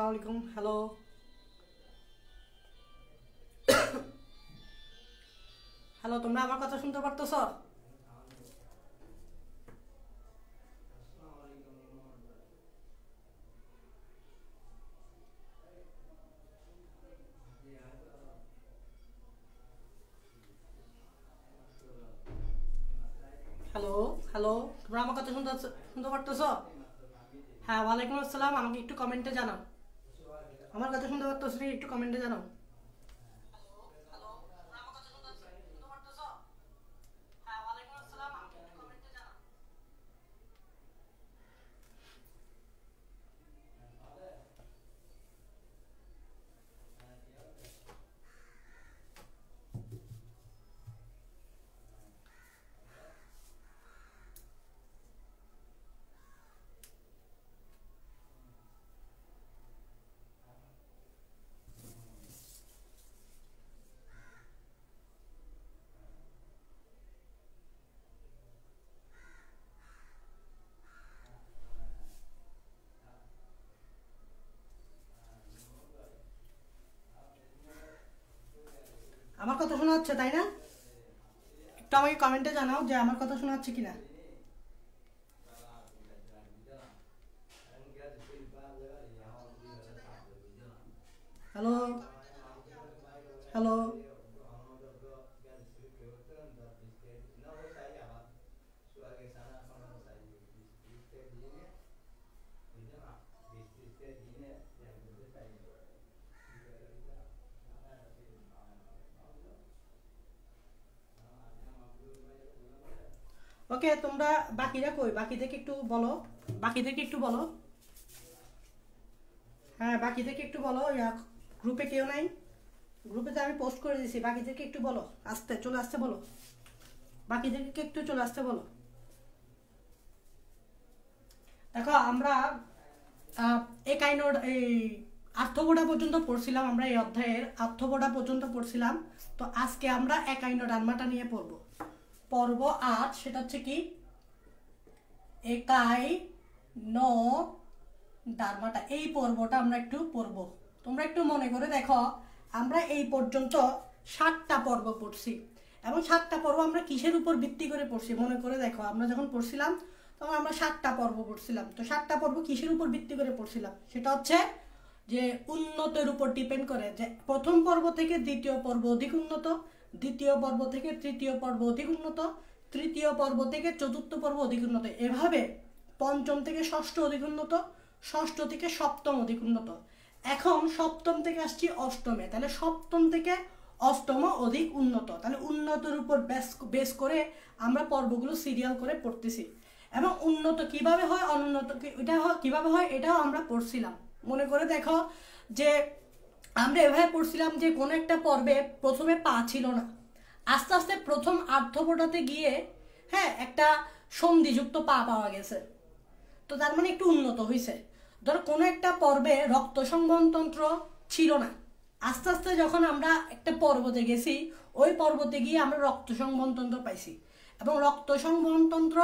আসসালামু আলাইকুম। Hello hello, তোমরা আমার কথা শুনতে পারতেছো? হ্যালো হ্যালো, তোমরা আমার কথা শুনতে পারতেছো? হ্যাঁ, ওয়ালাইকুম আসসালাম। আমাকে একটু কমেন্টে জানাও আমার কথা শুনতে পারতেছো কি, একটু কমেন্টে জানাও। হ্যাঁ, ওয়ালাইকুম আসসালাম। আমাকে একটু কমেন্টে জানাও। আমার কথা শোনা যাচ্ছে তাই না? একটু আমাকে কমেন্টে জানাও যে আমার কথা শোনা যাচ্ছে কিনা। হ্যালো হ্যালো ওকে, তোমরা বাকিরা কই? বাকিদেরকে একটু বলো, বাকিদেরকে একটু বলো। হ্যাঁ, বাকিদেরকে একটু বলো। গ্রুপে কেউ নাই? গ্রুপে তো আমি পোস্ট করে দিয়েছি, বাকিদেরকে একটু বলো আসতে, চলে আসতে বলো। বাকিদেরকে একটু চলে আসতে বলো। দেখো, আমরা এই আর্থবোধা পর্যন্ত পড়ছিলাম, আমরা এই অধ্যায়ের আর্থবোধা পর্যন্ত পড়ছিলাম। তো আজকে আমরা একাইনো ডানমাটা নিয়ে পড়বো, পর্ব 8। সেটা হচ্ছে কি একাই ন ডারমাটা। এই পর্বটা আমরা একটু পড়বো। তোমরা একটু মনে করে দেখো, আমরা এই পর্যন্ত 7টা পর্ব পড়ছি, এবং 7টা পর্ব আমরা কিসের উপর ভিত্তি করে পড়ছি মনে করে দেখো। আমরা যখন পড়ছিলাম তখন আমরা 7টা পর্ব পড়ছিলাম। তো 7টা পর্ব কিসের উপর ভিত্তি করে পড়ছিলাম? সেটা হচ্ছে যে উন্নতের উপর ডিপেন্ড করে, যে প্রথম পর্ব থেকে দ্বিতীয় পর্ব অধিক উন্নত, দ্বিতীয় পর্ব থেকে তৃতীয় পর্ব অধিক উন্নত, তৃতীয় পর্ব থেকে চতুর্থ পর্ব অধিক উন্নত, এভাবে পঞ্চম থেকে ষষ্ঠ অধিক উন্নত, ষষ্ঠ থেকে সপ্তম অধিক উন্নত। এখন সপ্তম থেকে আসছি অষ্টমে, তাহলে সপ্তম থেকে অষ্টম অধিক উন্নত। তাহলে উন্নতের উপর বেস করে আমরা পর্বগুলো সিরিয়াল করে পড়তেছি, এবং উন্নত কিভাবে হয়, অনুন্নত এটা কিভাবে হয় এটাও আমরা পড়ছিলাম। মনে করে দেখো যে আমরা এভাবে পড়ছিলাম যে কোনো একটা পর্বে প্রথমে পা ছিল না, আস্তে আস্তে প্রথম আর্থপোটাতে গিয়ে হ্যাঁ একটা সন্ধিযুক্ত পা পাওয়া গেছে। তো তার মানে একটু উন্নত হয়েছে। ধরো কোনো একটা পর্বে রক্ত সংবহনতন্ত্র ছিল না, আস্তে আস্তে যখন আমরা একটা পর্বতে গেছি, ওই পর্বতে গিয়ে আমরা রক্ত সংবহনতন্ত্র পাইছি, এবং রক্ত সংবহনতন্ত্র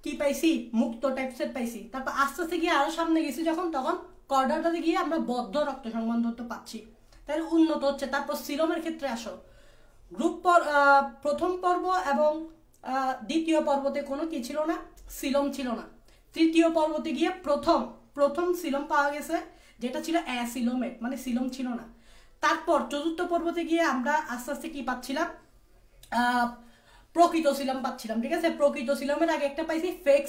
কি পাইছি, মুক্ত টাইপসের পাইছি। তারপর আস্তে আস্তে গিয়ে আরো সামনে গেছি যখন, তখন কর্ডারটাতে গিয়ে আমরা বদ্ধ রক্ত সংবহনতন্ত্র পাচ্ছি, তাহলে উন্নত হচ্ছে। তারপর সিরমের ক্ষেত্রে আসো, প্রথম পর্ব এবং দ্বিতীয় পর্বতে কোনো কি ছিল না, সিলম ছিল না। তৃতীয় পর্বতে গিয়ে প্রথম সিলম পাওয়া গেছে, যেটা ছিল অ্যাসিলোমেট, মানে সিলম ছিল না। তারপর চতুর্থ পর্বতে গিয়ে আমরা আস্তে আস্তে কি পাচ্ছিলাম, প্রকৃত সিলম পাচ্ছিলাম। ঠিক আছে, প্রকৃত সিলমের আগে একটা পাইছি ফেক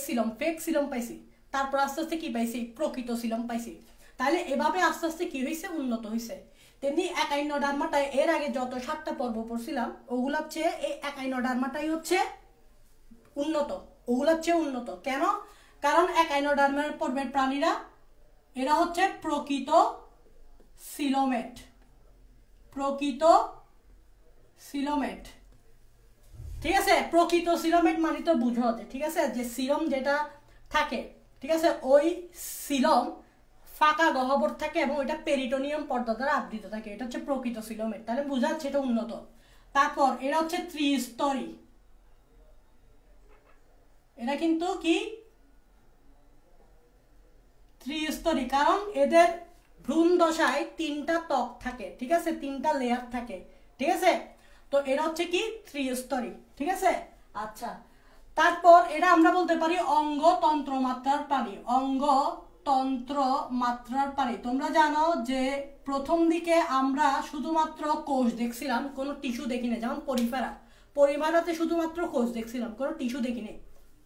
সিলম পাইছি, তারপর আস্তে আস্তে কি পাইছি, প্রকৃত সিলম পাইছি। তাহলে এভাবে আস্তে আস্তে কি হয়েছে, উন্নত হয়েছে। তেমনি একাইনো ডার্মাটায় এর আগে যত 7টা পর্ব পড়ছিলাম, ওগুলার চেয়ে এই একাইনো ডার্মাটাই হচ্ছে উন্নত, ওগুলার চেয়ে উন্নত। কেন? কারণ একাইনো ডার্মার পর্বের প্রাণীরা এরা হচ্ছে প্রকৃত সিলোমেট, প্রকৃত সিলোমেট। ঠিক আছে, প্রকৃত সিলোমেট মানে তো বুঝো যে, ঠিক আছে, যে সিলম যেটা থাকে, ঠিক আছে, ওই সিলম ফাঁকা গহ্বর থাকে এবং ওইটা পেরিটোনিয়াম পর্দা দ্বারা আবৃত থাকে, এটা হচ্ছে প্রকৃত সিলোমেট। তাহলে বোঝা যাচ্ছে এটা উন্নত। তারপর এরা হচ্ছে ত্রিস্তরী, এরা কিন্তু কি ত্রিস্তরী, কারণ এদের ভ্রূণ দশায় 3টা ত্বক থাকে, ঠিক আছে, 3টা লেয়ার থাকে, ঠিক আছে। তো এটা হচ্ছে কি ত্রিস্তরী, ঠিক আছে। আচ্ছা, তারপর এটা আমরা বলতে পারি অঙ্গতন্ত্র মাত্রার প্রাণী, অঙ্গতন্ত্র মাত্রার প্রাণী। তোমরা জানো যে প্রথম দিকে আমরা শুধুমাত্র কোষ দেখছিলাম, কোনো টিস্যু দেখিনি, যেমন পরিফেরাতে শুধুমাত্র কোষ দেখছিলাম, কোনো টিস্যু দেখিনি।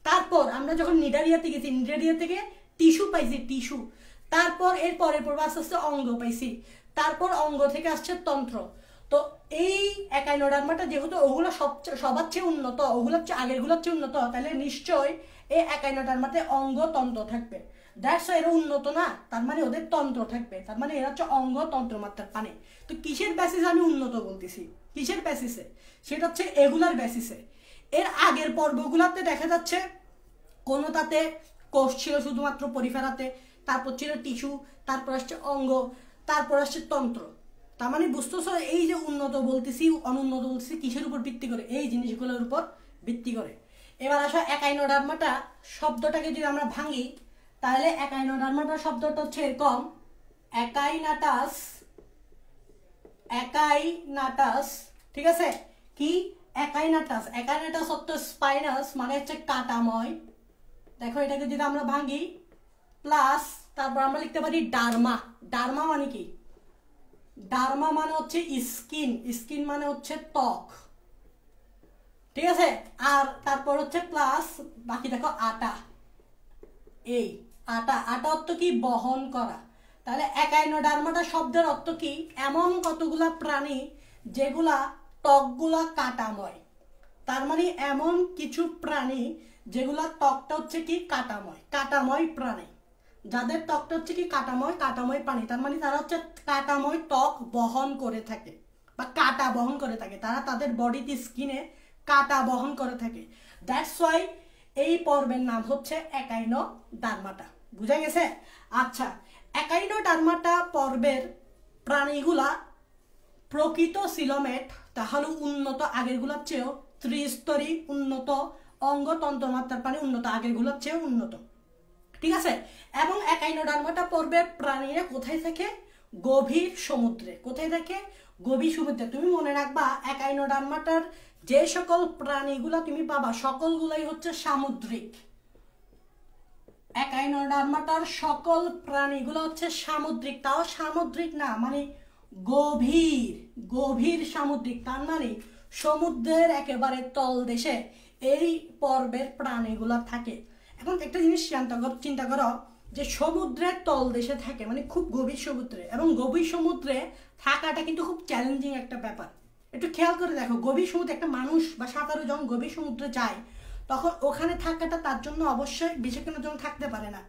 তারপর আমরা যখন নিডারিয়াতে গেছি, নিডারিয়া থেকে টিস্যু পাইছি, টিস্যু। তারপর এর পরে আস্তে আস্তে অঙ্গ পাইছি, তারপর অঙ্গ থেকে আসছে তন্ত্র। তো এই একাইনোডার্মাটা যেহেতু ওগুলো সবার চেয়ে উন্নত, ওগুলোর চেয়ে আগেরগুলোর চেয়ে উন্নত, তাহলে নিশ্চয়ই এই একাইনোডার্মাতে অঙ্গতন্ত্র থাকবে। দ্যাটস এরা উন্নত না, তার মানে ওদের তন্ত্র থাকবে, তার মানে এরা হচ্ছে অঙ্গতন্ত্র মাত্রার প্রাণী। তো কিসের বেসিসে আমি উন্নত বলতেছি, কিসের বেসিসে? সেটা হচ্ছে এগুলার বেসিসে। এর আগের পর্বগুলোতে দেখা যাচ্ছে কোনোটাতে কোষ ছিল শুধুমাত্র পরিফেরাতে, তারপর ছিল টিস্যু, তারপর আসছে অঙ্গ, তারপর আসছে তন্ত্র। তার মানে বুঝতেছো এই যে উন্নত বলতেছি অনুন্নত বলতেছি কিসের উপর ভিত্তি করে? এই জিনিসগুলোর উপর ভিত্তি করে। এবার আসো একাইনোডার্মাটা শব্দটাকে যদি আমরা ভাঙি, তাহলে একাইনোডার্মাটা শব্দটা হচ্ছে এরকম, একাইনাটাস, একাইনাটাস, ঠিক আছে। কি একাইনাটাস? একাইনাটাস অর্থ স্পাইনাস, মানে হচ্ছে কাটাময়। দেখো এটাকে যদি আমরা ভাঙি, প্লাস তারপর আমরা লিখতে পারি ডার্মা। ডার্মা মানে কি? ডার্মা মানে হচ্ছে স্কিন, স্কিন মানে হচ্ছে ত্বক, ঠিক আছে। আর তারপর হচ্ছে প্লাস বাকি দেখো আটা, এই আটা, আটা অর্থ কি? বহন করা। তাহলে একাইনোডার্মাটা শব্দের অর্থ কি? এমন কতগুলা প্রাণী যেগুলা ত্বকগুলা কাটাময়। তার মানে এমন কিছু প্রাণী যেগুলা ত্বকটা হচ্ছে কি কাটাময়, কাটাময় প্রাণী, যাদের ত্বকটা হচ্ছে কি কাটাময়, কাটাময় প্রাণী। তার মানে তারা হচ্ছে কাটাময় ত্বক বহন করে থাকে বা কাটা বহন করে থাকে, তারা তাদের বডিতে স্কিনে কাটা বহন করে থাকে। দ্যাটস ওয়াই এই পর্বের নাম হচ্ছে একাইনোডার্মাটা। বুঝা গেছে? আচ্ছা, একাইনোডার্মাটা পর্বের প্রাণীগুলা প্রকৃত সিলোমেট, তাহলে উন্নত আগেরগুলোর চেয়েও, ত্রিস্তরী উন্নত, অঙ্গতন্ত্র মাত্রার প্রাণী উন্নত, আগেরগুলোর চেয়েও উন্নত, ঠিক আছে। এবং একাইনোডার্মাটা পর্বের প্রাণীরা কোথায় থাকে? গভীর সমুদ্রে। কোথায় থাকে? গভীর সমুদ্রে। তুমি মনে রাখবা একাইনোডার্মাটার যে সকল প্রাণীগুলো তুমি পাবা সকলগুলাই হচ্ছে সামুদ্রিক। একাইনোডার্মাটার সকল প্রাণীগুলো হচ্ছে সামুদ্রিক, তাও সামুদ্রিক না মানে গভীর, গভীর সামুদ্রিক। তার মানে সমুদ্রের একেবারে তলদেশে এই পর্বের প্রাণীগুলো থাকে। এখন একটা জিনিস চিন্তা করো যে সমুদ্রের তলদেশে থাকে মানে খুব গভীর সমুদ্রে, এবং গভীর সমুদ্রে থাকাটা কিন্তু খুব চ্যালেঞ্জিং একটা ব্যাপার। একটু খেয়াল করে দেখো, গভীর সমুদ্রে একটা মানুষ বা সাঁতারু যখন গভীর সমুদ্রে যায় তখন ওখানে থাকাটা তার জন্য অবশ্যই বেশিক্ষণের জন্য থাকতে পারে না,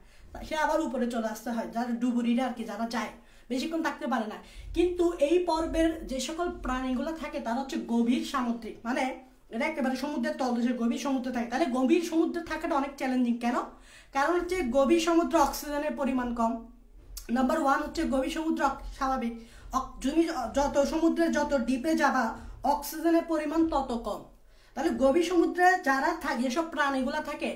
সে আবার উপরে চলে আসতে হয়, যারা ডুবুরিরা আর কি, যারা যায় বেশিক্ষণ থাকতে পারে না। কিন্তু এই পর্বের যে সকল প্রাণীগুলো থাকে তারা হচ্ছে গভীর সামুদ্রিক, মানে এটা একেবারে সমুদ্রের তলদেশে গভীর সমুদ্রে থাকে। তাহলে গভীর সমুদ্রে থাকাটা অনেক চ্যালেঞ্জিং। কেন? কারণ হচ্ছে গভীর সমুদ্রে অক্সিজেনের পরিমাণ কম, নাম্বার ওয়ান হচ্ছে গভীর সমুদ্র স্বাভাবিক, তুমি যত সমুদ্রের যত ডিপে যাবা অক্সিজেনের পরিমাণ তত কম। তাহলে গভীর সমুদ্রে যারা থাকে, যেসব প্রাণীগুলা থাকে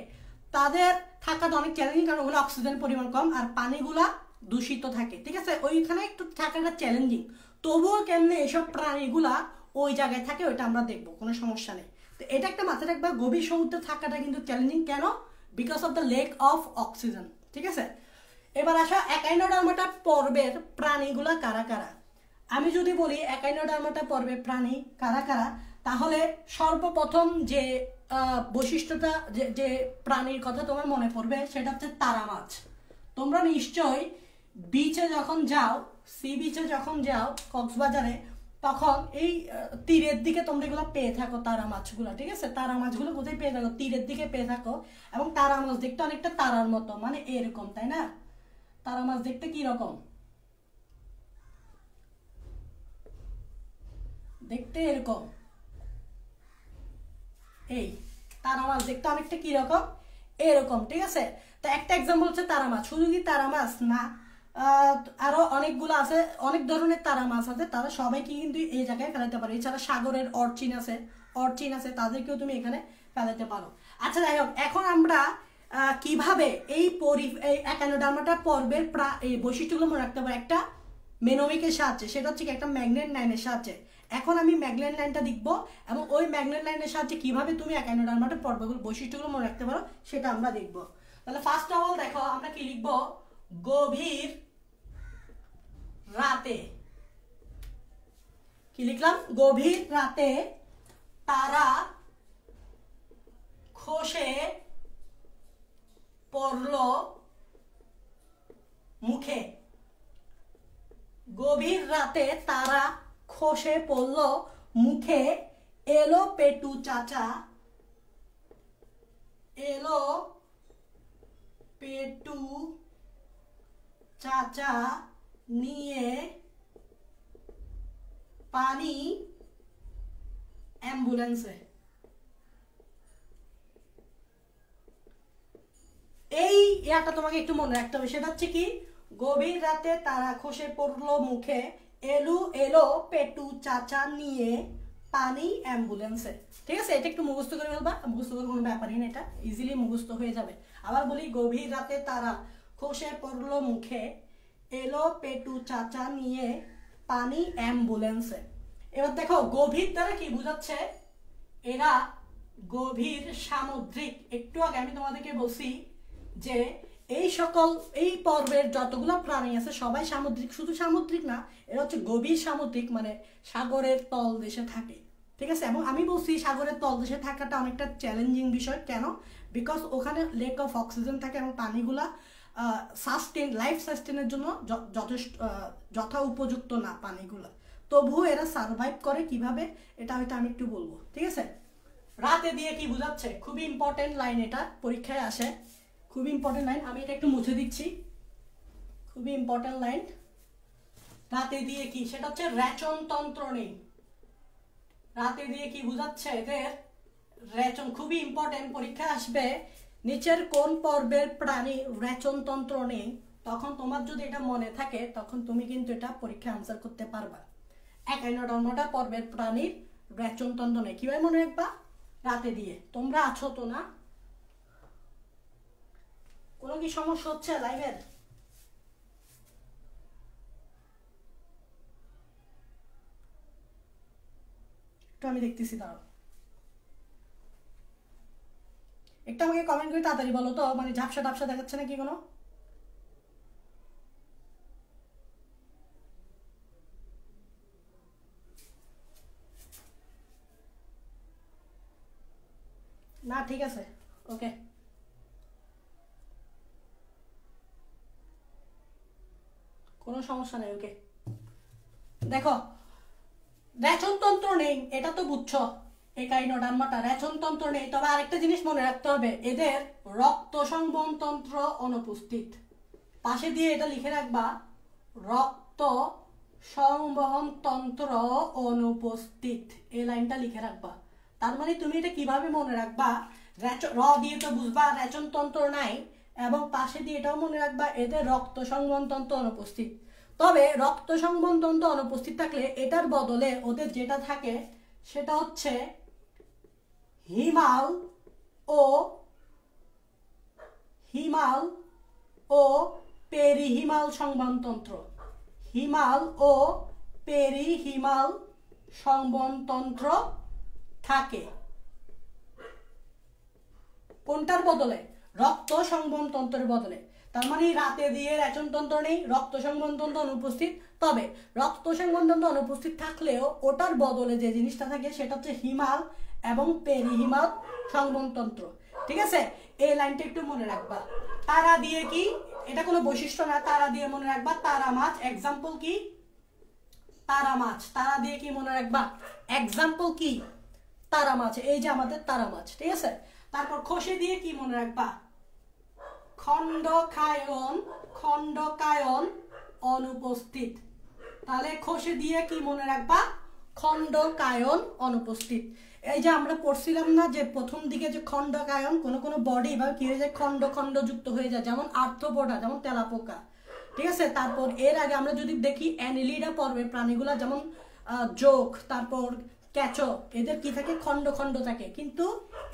তাদের থাকাটা অনেক চ্যালেঞ্জিং, কারণ ওগুলো অক্সিজেনের পরিমাণ কম আর পানিগুলা দূষিত থাকে, ঠিক আছে। ওইখানে একটু থাকাটা চ্যালেঞ্জিং। তবুও কেমনে এসব প্রাণীগুলা ওই জায়গায় থাকে ওইটা আমরা দেখবো, কোনো সমস্যা নেই। তো এটা একটা মাথায় রাখবা, গভীর সমুদ্রে থাকাটা কিন্তু চ্যালেঞ্জিং। কেন? Because of the lake of oxygen, ঠিক আছে। এবার আসা একাইনোডার্মাটা পর্বের প্রাণীগুলা কারা কারা। আমি যদি বলি একাইনোডার্মাটা পর্বের প্রাণী কারা কারা, তাহলে সর্বপ্রথম যে বৈশিষ্ট্যটা যে প্রাণীর কথা তোমার মনে পড়বে সেটা হচ্ছে তারা মাছ। তোমরা নিশ্চয়ই বিচে যখন যাও, সি বিচে যখন যাও কক্সবাজারে, তখন এই তীরের দিকে তোমরা এগুলো পেয়ে থাকো তারা মাছগুলো, ঠিক আছে। তারা মাছগুলো কোথায় পেয়ে থাকো? তীরের দিকে পেয়ে থাকো। এবং তারা মাছ দেখতে অনেকটা তারার মতো, মানে এরকম, তাই না? তারা মাছ দেখতে কি রকম? দেখতে এরকম, এই তারা মাছ দেখতে অনেকটা কি রকম? এরকম, ঠিক আছে। তো একটা এক্সাম্পল হচ্ছে তারা মাছ। শুধু কি তারা মাছ না, আরো অনেকগুলো আছে, অনেক ধরনের তারা মাছ আছে, তারা সবাইকে কিন্তু এই জায়গায় ফেলাতে পারো। এছাড়া সাগরের অর্চিন আছে, তাদেরকেও তুমি এখানে ফেলাতে পারো। আচ্ছা যাই হোক, এখন আমরা কিভাবে এই একাইনোডার্মাটা পর্বের এই বৈশিষ্ট্যগুলো মনে রাখতে পারবো। একটা মেনোমিকের সাহায্যে, সেটা হচ্ছে কি একটা ম্যাগনেট লাইনের সাহায্যে। এখন আমি ম্যাগনেট লাইনটা লিখব এবং ওই ম্যাগনেট লাইনের সাহায্যে কিভাবে তুমি একাইনোডার্মাটার পর্বগুলো বৈশিষ্ট্যগুলো মনে রাখতে পারো সেটা আমরা দেখব। তাহলে ফার্স্ট অফ অল দেখো আমরা কি লিখব, গভীর রাতে, কি লিখলাম, গভীর রাতে তারা খসে পড়ল মুখে। গভীর রাতে তারা খসে পড়ল মুখে, এলো পেটু চাচা, এলো পেটু চাচা নিয়ে পানি অ্যাম্বুলেন্সে। এই ইয়াটা তোমাকে একটু মনে রাখতে হবে, সেটা হচ্ছে কি, গভীর রাতে তারা খসে পড়লো মুখে, এলো পেটু চাচা নিয়ে পানি অ্যাম্বুলেন্সে। ঠিক আছে, এটা একটু মুখস্থ করে ফেলবা, মুখস্থ করে কোনো ব্যাপারই না, এটা ইজিলি মুখস্থ হয়ে যাবে। আবার বলি, গভীর রাতে তারা খসে পড়লো মুখে, এলো পেটু চাচা নিয়ে পানি অ্যাম্বুলেন্সে। এবার দেখো গভীর দ্বারা কি বোঝাচ্ছে, এরা গভীর সামুদ্রিক। একটু আগে আমি তোমাদেরকে বলছি যে এই পর্বের যতগুলো প্রাণী আছে সবাই সামুদ্রিক, শুধু সামুদ্রিক না, এরা হচ্ছে গভীর সামুদ্রিক, মানে সাগরের তলদেশে থাকে। ঠিক আছে, এবং আমি বলছি সাগরের তলদেশে থাকাটা অনেকটা চ্যালেঞ্জিং বিষয়। কেন? বিকজ ওখানে লেক অফ অক্সিজেন থাকে এবং পানিগুলা লাইফ সাস্টেনের জন্য যথেষ্ট যথা উপযুক্ত না পানিগুলা, তবুও এরা সার্ভাইভ করে কিভাবে, এটা হয়তো আমি একটু বলবো। ঠিক আছে, রাতে দিয়ে কি বোঝাচ্ছে, খুবই ইম্পর্টেন্ট লাইন, এটা পরীক্ষায় আসে, খুবই ইম্পর্টেন্ট লাইন। আমি এটা একটু মুছে দিচ্ছি, খুবই ইম্পর্টেন্ট লাইন। রাতে দিয়ে কি, সেটা হচ্ছে রেচনতন্ত্র নেই। রাতে দিয়ে কি বোঝাচ্ছে, এদের রেচন, খুবই ইম্পর্টেন্ট, পরীক্ষায় আসবে, নিচের কোন পর্বের প্রাণী রেচনতন্ত্র নেই। তখন তোমার যদি এটা মনে থাকে তখন তুমি কিন্তু এটা পরীক্ষায় আনসার করতে পারবা। একাইনোডার্মাটা পর্বের প্রাণীর রেচনতন্ত্র নেই, কিভাবে মনে রাখবা, রাতে দিয়ে। তোমরা আছো তো না? কোনো কি সমস্যা হচ্ছে লাইভের? একটু আমি দেখতেছি, দাঁড়াও একটু আমাকে কমেন্ট করে তাড়াতাড়ি বলো তো, মানে ঝাপসা টাপসা দেখাচ্ছে নাকি কোনো? না ঠিক আছে, ওকে, কোনো সমস্যা নেই, ওকে। দেখো রেচনতন্ত্র নেই, এটা তো বুঝছো, একাইনোডার্মাটা রেচনতন্ত্র নেই। তবে আরেকটা জিনিস মনে রাখতে হবে, এদের রক্ত সংবহন তন্ত্র অনুপস্থিত। পাশে দিয়ে এটা লিখে রাখবা, রক্ত সংবহন তন্ত্র অনুপস্থিত, এই লাইনটা লিখে রাখবা। তার মানে তুমি এটা কিভাবে মনে রাখবা, র দিয়ে তো বুঝবা রেচনতন্ত্র নাই, এবং পাশে দিয়ে এটাও মনে রাখবা এদের রক্ত সংবহন তন্ত্র অনুপস্থিত। তবে রক্ত সংবহন তন্ত্র অনুপস্থিত থাকলে এটার বদলে ওদের যেটা থাকে সেটা হচ্ছে হিমাল ও পেরিহিমাল সংবহন তন্ত্র। হিমাল ও পেরিহিমাল সংবহন তন্ত্র থাকে। কোনটার বদলে? রক্ত সংবহন তন্ত্রের বদলে। তার মানে রাতে দিয়ে রেচনতন্ত্র নেই, রক্ত সংবহন তন্ত্র অনুপস্থিত। তবে রক্ত সংবহন তন্ত্র অনুপস্থিত থাকলেও ওটার বদলে যে জিনিসটা থাকে সেটা হচ্ছে হিমাল এবং পেরিহিমাল সংবহন তন্ত্র। ঠিক আছে, এই লাইনটা একটু মনে রাখবা। তারা দিয়ে কি, এটা কোনো বৈশিষ্ট্য না, তারা দিয়ে মনে রাখবা তারা মাছ। এক্সাম্পল কি, তারা মাছ। তারা দিয়ে কি মনে রাখবা, এক্সাম্পল কি, তারা মাছ। এই যে আমাদের তারা মাছ। ঠিক আছে, তারপর খসে দিয়ে কি মনে রাখবা, খণ্ডকায়ন অনুপস্থিত। তাহলে খসে দিয়ে কি মনে রাখবা, খণ্ডকায়ন অনুপস্থিত। এই যে আমরা পড়ছিলাম না যে প্রথম দিকে যে খণ্ডকায়ন, কোন কোন বডি বা কি হয়ে যায়, খণ্ড খণ্ড যুক্ত হয়ে যায়, যেমন আর্থ্রোপোডা, যেমন তেলাপোকা। ঠিক আছে, তারপর এর আগে আমরা যদি দেখি অ্যানিলিডা পর্বের প্রাণীগুলা, যেমন জোক, তারপর ক্যাচো, এদের কি থাকে, খণ্ড খণ্ড থাকে, কিন্তু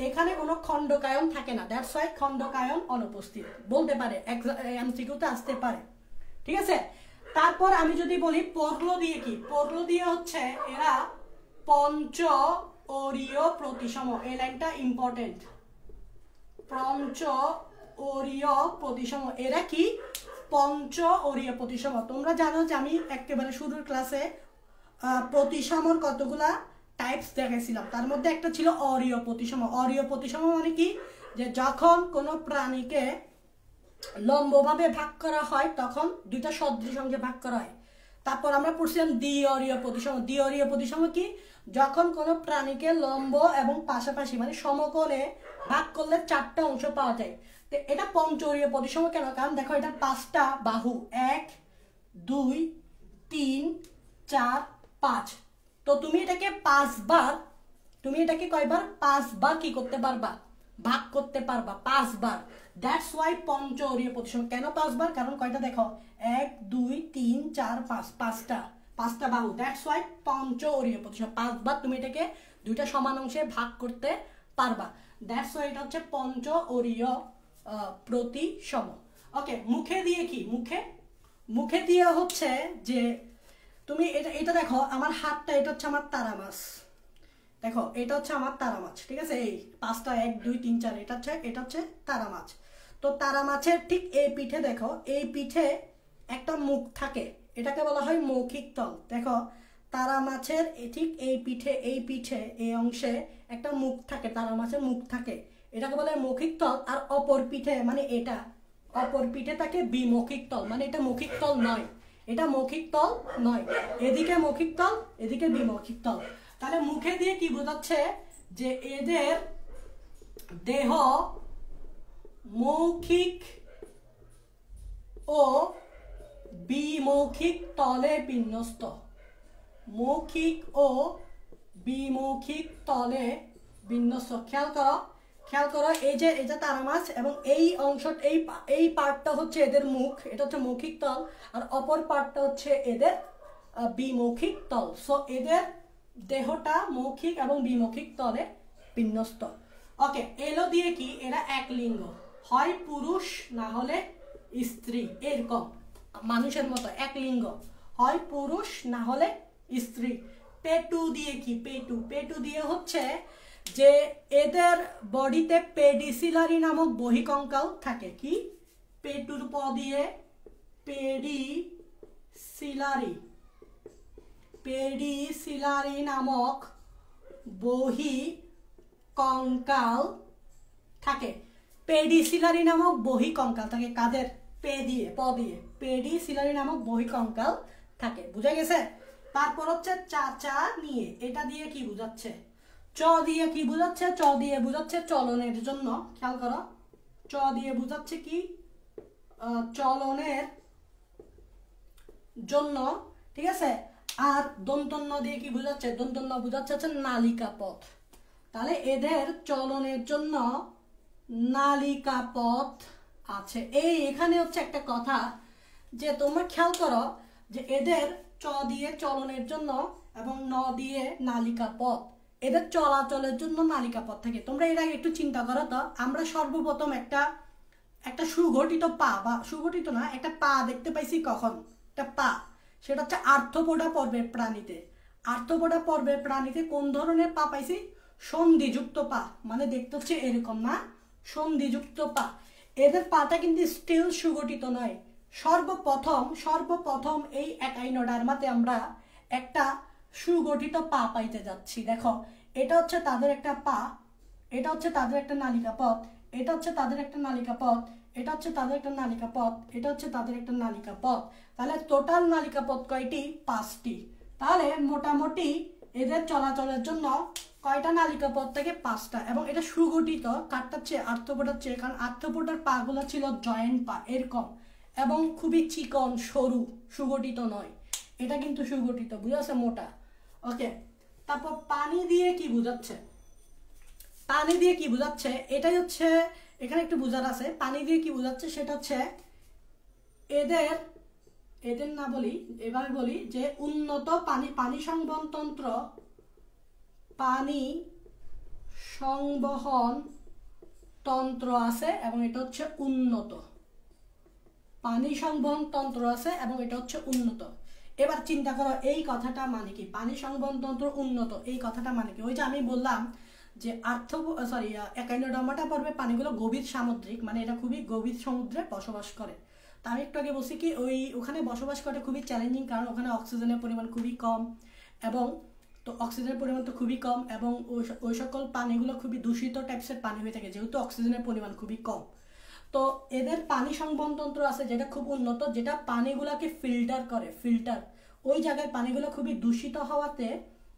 এখানে কোনো খণ্ডকায়ন থাকে না। দ্যাটস ওয়াই খণ্ডকায়ন অনুপস্থিত বলতে পারে, এমসিকিউতে আসতে পারে। ঠিক আছে, তারপর আমি যদি বলি পর্ল দিয়ে কি, পর্ল দিয়ে হচ্ছে এরা পঞ্চ অরীয় প্রতিসম। এই লাইনটা ইম্পর্টেন্ট। পঞ্চ অরীয় প্রতিসম, এরা কি পঞ্চ অরীয় প্রতিসম। তোমরা জানো যে আমি একেবারে শুরুর ক্লাসে প্রতিসমর কতগুলা টাইপস দেখাইছিলাম, তার মধ্যে একটা ছিল অরীয় প্রতিসম। অরীয় প্রতিসম মানে কি, যে যখন কোনো প্রাণীকে লম্বভাবে ভাগ করা হয় তখন দুইটা সদৃশ অংশে ভাগ করা হয়। তারপর আমরা পড়ছিলাম দ্বিঅরীয় প্রতিসম। দ্বিঅরীয় প্রতিসম কি, যখন কোনো প্রাণীকে লম্ব এবং পাশাপাশি মানে সমকোণে ভাগ করলে চারটা অংশ পাওয়া যায়। তো এটা পঞ্চঅরীয় প্রতিসম কেন, কারণ দেখো এটা পাঁচটা বাহু, 1 2 3 4 5। তো তুমি এটাকে পাঁচবার, তুমি এটাকে কয়বার, পাঁচবার কি করতে পারবা, ভাগ করতে পারবা, পাঁচবার। দ্যাটস ওয়াই পঞ্চঅরীয় প্রতিসম। কেন পাঁচবার, কারণ কয়টা দেখো 1 2 3 4 5, পাঁচটা বাহু। দ্যাটস ওয়াই পঞ্চঅরীয় প্রতিসম। পাঁচবার তুমি এটাকে দুইটা সমান অংশে ভাগ করতে পারবা। দ্যাটস ওয়াই এটা হচ্ছে পঞ্চঅরীয় প্রতিসম। ওকে, মুখে দিয়ে কি, মুখে দিয়ে হচ্ছে যে তুমি এটা দেখো আমার হাতটা, এটা হচ্ছে আমার তারা মাছ। দেখো এটা হচ্ছে আমার তারা মাছ, ঠিক আছে, এই পাঁচটা 1 2 3 4, এটা হচ্ছে তারা মাছ। তো তারা মাছের ঠিক এই পিঠে দেখো, এই পিঠে একটা মুখ থাকে, এটাকে বলা হয় মৌখিক তল। দেখো তারা মাছের ঠিক এই পিঠে এই অংশে একটা মুখ থাকে, তারা মাছের মুখ থাকে, এটাকে বলা হয় মৌখিক তল। আর অপর পিঠে মানে এটা, অপর পিঠে থাকে বিমৌখিক তল, মানে এটা মৌখিক তল নয়, এটা মৌখিক তল নয়, এদিকে মৌখিক তল, এদিকে বিমৌখিক তল। তাহলে মুখে দিয়ে কি বোঝাচ্ছে, যে এদের দেহ মৌখিক ও বিমৌখিক তলে বিন্যস্ত, মৌখিক ও বিমৌখিক তলে বিন্যস্ত। খেয়াল করো এই যে তারা মাছ, এবং এই অংশ এই পার্টটা হচ্ছে এদের মুখ, এটা হচ্ছে মৌখিক তল, আর অপর পার্টটা হচ্ছে এদের বিমৌখিক তল। সো এদের দেহটা মৌখিক এবং বিমৌখিক তলে বিন্যস্ত। ওকে, এলো দিয়ে কি, এরা এক লিঙ্গ, হয় পুরুষ না হলে স্ত্রী, এরকম মানুষের মতো এক লিঙ্গ, হয় পুরুষ না হলে স্ত্রী। পেটু দিয়ে কি, পেটু দিয়ে হচ্ছে যে এদের বডিতে পেডিসিলারি নামক বহিকঙ্কাল থাকে। কি, পেটুর প দিয়ে পেডিসিলারি নামক বহিকঙ্কাল থাকে। পেডিসিলারি নামক বহিকঙ্কাল থাকে কাদের, প দিয়ে পেডিসিলারি নামক বহিকঙ্কাল থাকে। বুঝা গেছে? তারপর হচ্ছে চাচা নিয়ে, এটা দিয়ে কি বুঝাচ্ছে, চ দিয়ে কি বুঝাচ্ছে, চ দিয়ে বুঝাচ্ছে চলনের জন্য। খেয়াল করো, চ দিয়ে বুঝাচ্ছে কি, চলনের জন্য, ঠিক আছে। আর দন্তন্য দিয়ে কি বুঝাচ্ছে, দন্তন্য বুঝাচ্ছে হচ্ছে নালিকা পথ। তাহলে এদের চলনের জন্য নালিকা পথ আছে। এখানে হচ্ছে একটা কথা, যে তোমরা খেয়াল করো যে এদের চ দিয়ে চলনের জন্য এবং ন দিয়ে নালিকা পথ, এদের চলাচলের জন্য নালিকা পথ থাকে। তোমরা এর আগে একটু চিন্তা করো তো, আমরা সর্বপ্রথম একটা সুগঠিত পা, বা সুগঠিত না, একটা পা দেখতে পাইছি কখন, একটা পা, সেটা হচ্ছে আর্থ্রোপোডা পর্বের প্রাণীতে। আর্থ্রোপোডা পর্বের প্রাণীতে কোন ধরনের পা পাইছি, সন্ধিযুক্ত পা, মানে দেখতে হচ্ছে এরকম না, সন্ধিযুক্ত পা। এদের পাটা কিন্তু স্টিল সুগঠিত নয়। সর্বপ্রথম এই একাইনোডার্মাতে আমরা একটা সুগঠিত পা পাইতে যাচ্ছি। দেখো এটা হচ্ছে তাদের একটা পা, এটা হচ্ছে তাদের একটা নালিকা পথ, এটা হচ্ছে তাদের একটা নালিকা পথ, এটা হচ্ছে তাদের একটা নালিকা পথ, এটা হচ্ছে তাদের একটা নালিকা পথ। তাহলে টোটাল নালিকা পথ কয়টি, 5টি। তাহলে মোটামুটি এদের চলাচলের জন্য কয়টা নালিকা পথ থেকে, 5টা। এবং এটা সুগঠিত কারটার চেয়ে, আর্থ্রোপোডার চেয়ে, কারণ আর্থ্রোপোডার পা গুলো ছিল জয়েন্ট পা এরকম, এবং খুবই চিকন সরু, সুগঠিত নয়। এটা কিন্তু সুগঠিত, বুঝাচ্ছে মোটা। ওকে, তারপর পানি দিয়ে কি বুঝাচ্ছে, পানি দিয়ে কি বুঝাচ্ছে, এটাই হচ্ছে এখানে একটু বোঝার আছে। পানি দিয়ে কি বুঝাচ্ছে সেটা হচ্ছে এদের না বলি, এভাবে বলি যে উন্নত পানি সংবহন তন্ত্র, পানি সংবহন তন্ত্র আছে, এবং এটা হচ্ছে উন্নত পানি সংবহন তন্ত্র আছে এবং এটা হচ্ছে উন্নত। এবার চিন্তা করো এই কথাটা মানে কি, পানি সংবহন তন্ত্র উন্নত এই কথাটা মানে কি? ওই যে আমি বললাম যে একাইনোডার্মাটা পর্বে পানিগুলো গভীর সামুদ্রিক, মানে এটা খুবই গভীর সমুদ্রে বসবাস করে। তা আমি একটু আগে বলছি কি ওখানে বসবাস করে খুবই চ্যালেঞ্জিং, কারণ ওখানে অক্সিজেনের পরিমাণ খুবই কম, এবং তো অক্সিজেনের পরিমাণ তো খুবই কম, এবং ওই সকল পানিগুলো খুবই দূষিত টাইপসের পানি হয়ে থাকে যেহেতু অক্সিজেনের পরিমাণ খুবই কম। তো এদের পানি সংবহন তন্ত্র আছে যেটা খুব উন্নত, যেটা পানিগুলোকে ফিল্টার করে। ওই জায়গায় পানিগুলো খুবই দূষিত হওয়াতে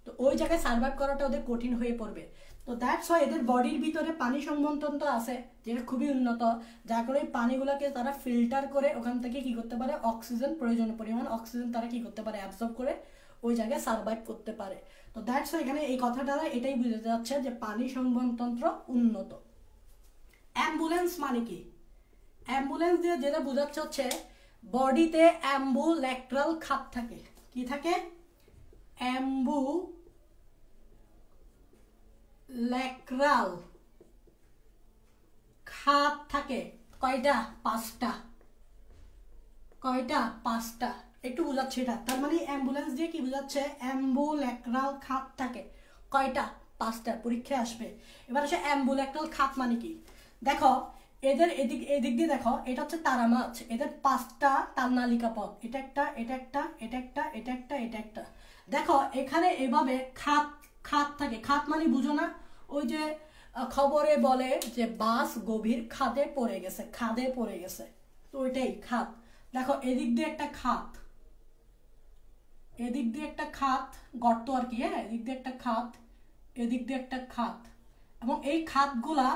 তো ওই জায়গায় সার্ভাইভ করাটা ওদের কঠিন হয়ে পড়বে। তো দ্যাটস ওয়াই এদের বডির ভিতরে পানি সংবহন তন্ত্র আছে যেটা খুবই উন্নত, যার কারণে পানিগুলোকে তারা ফিল্টার করে ওখান থেকে কি করতে পারে, অক্সিজেন, প্রয়োজনীয় পরিমাণ অক্সিজেন তারা কি করতে পারে, অ্যাবজর্ব করে ওই জায়গায় সার্ভাইভ করতে পারে। তো দ্যাটস ওয়াই এখানে এই কথাটা এটাই বুঝতে যাচ্ছে যে পানি সংবহন তন্ত্র উন্নত। অ্যাম্বুলেন্স মানে কি? অ্যাম্বুলেন্স দিয়ে যেটা বোঝাচ্ছে হচ্ছে বডিতে অ্যাম্বুল্যাক্রাল খাত থাকে। কি থাকে? অ্যাম্বুল্যাক্রাল খাত থাকে। কয়টা? 5টা। কয়টা? 5টা। একটু বোঝাচ্ছে এটা, তার মানে অ্যাম্বুলেন্স দিয়ে কি বোঝাচ্ছে? অ্যাম্বুল্যাক্রাল খাত থাকে। কয়টা? 5টা। পরীক্ষায় আসবে। এবার আসে অ্যাম্বুল্যাক্রাল খাত মানে কি? দেখো এদের এদিক দিয়ে দেখো, এটা হচ্ছে তারা মাছ, এদের 5টা তালনালিকা পথ, এটা একটা, এটা একটা, এটা একটা, এটা একটা, এটা একটা। দেখো এখানে এভাবে খাত থাকে। খাত মানে বুঝো না, ওই যে খবরে বলে যে বাস গভীর খাদে পড়ে গেছে, তো ওইটাই খাত। দেখো এদিক দিয়ে একটা খাত, এদিক দিয়ে একটা খাত, গর্ত আর কি, হ্যাঁ, এদিক দিয়ে একটা খাত, এদিক দিয়ে একটা খাত, এবং এই খাতগুলা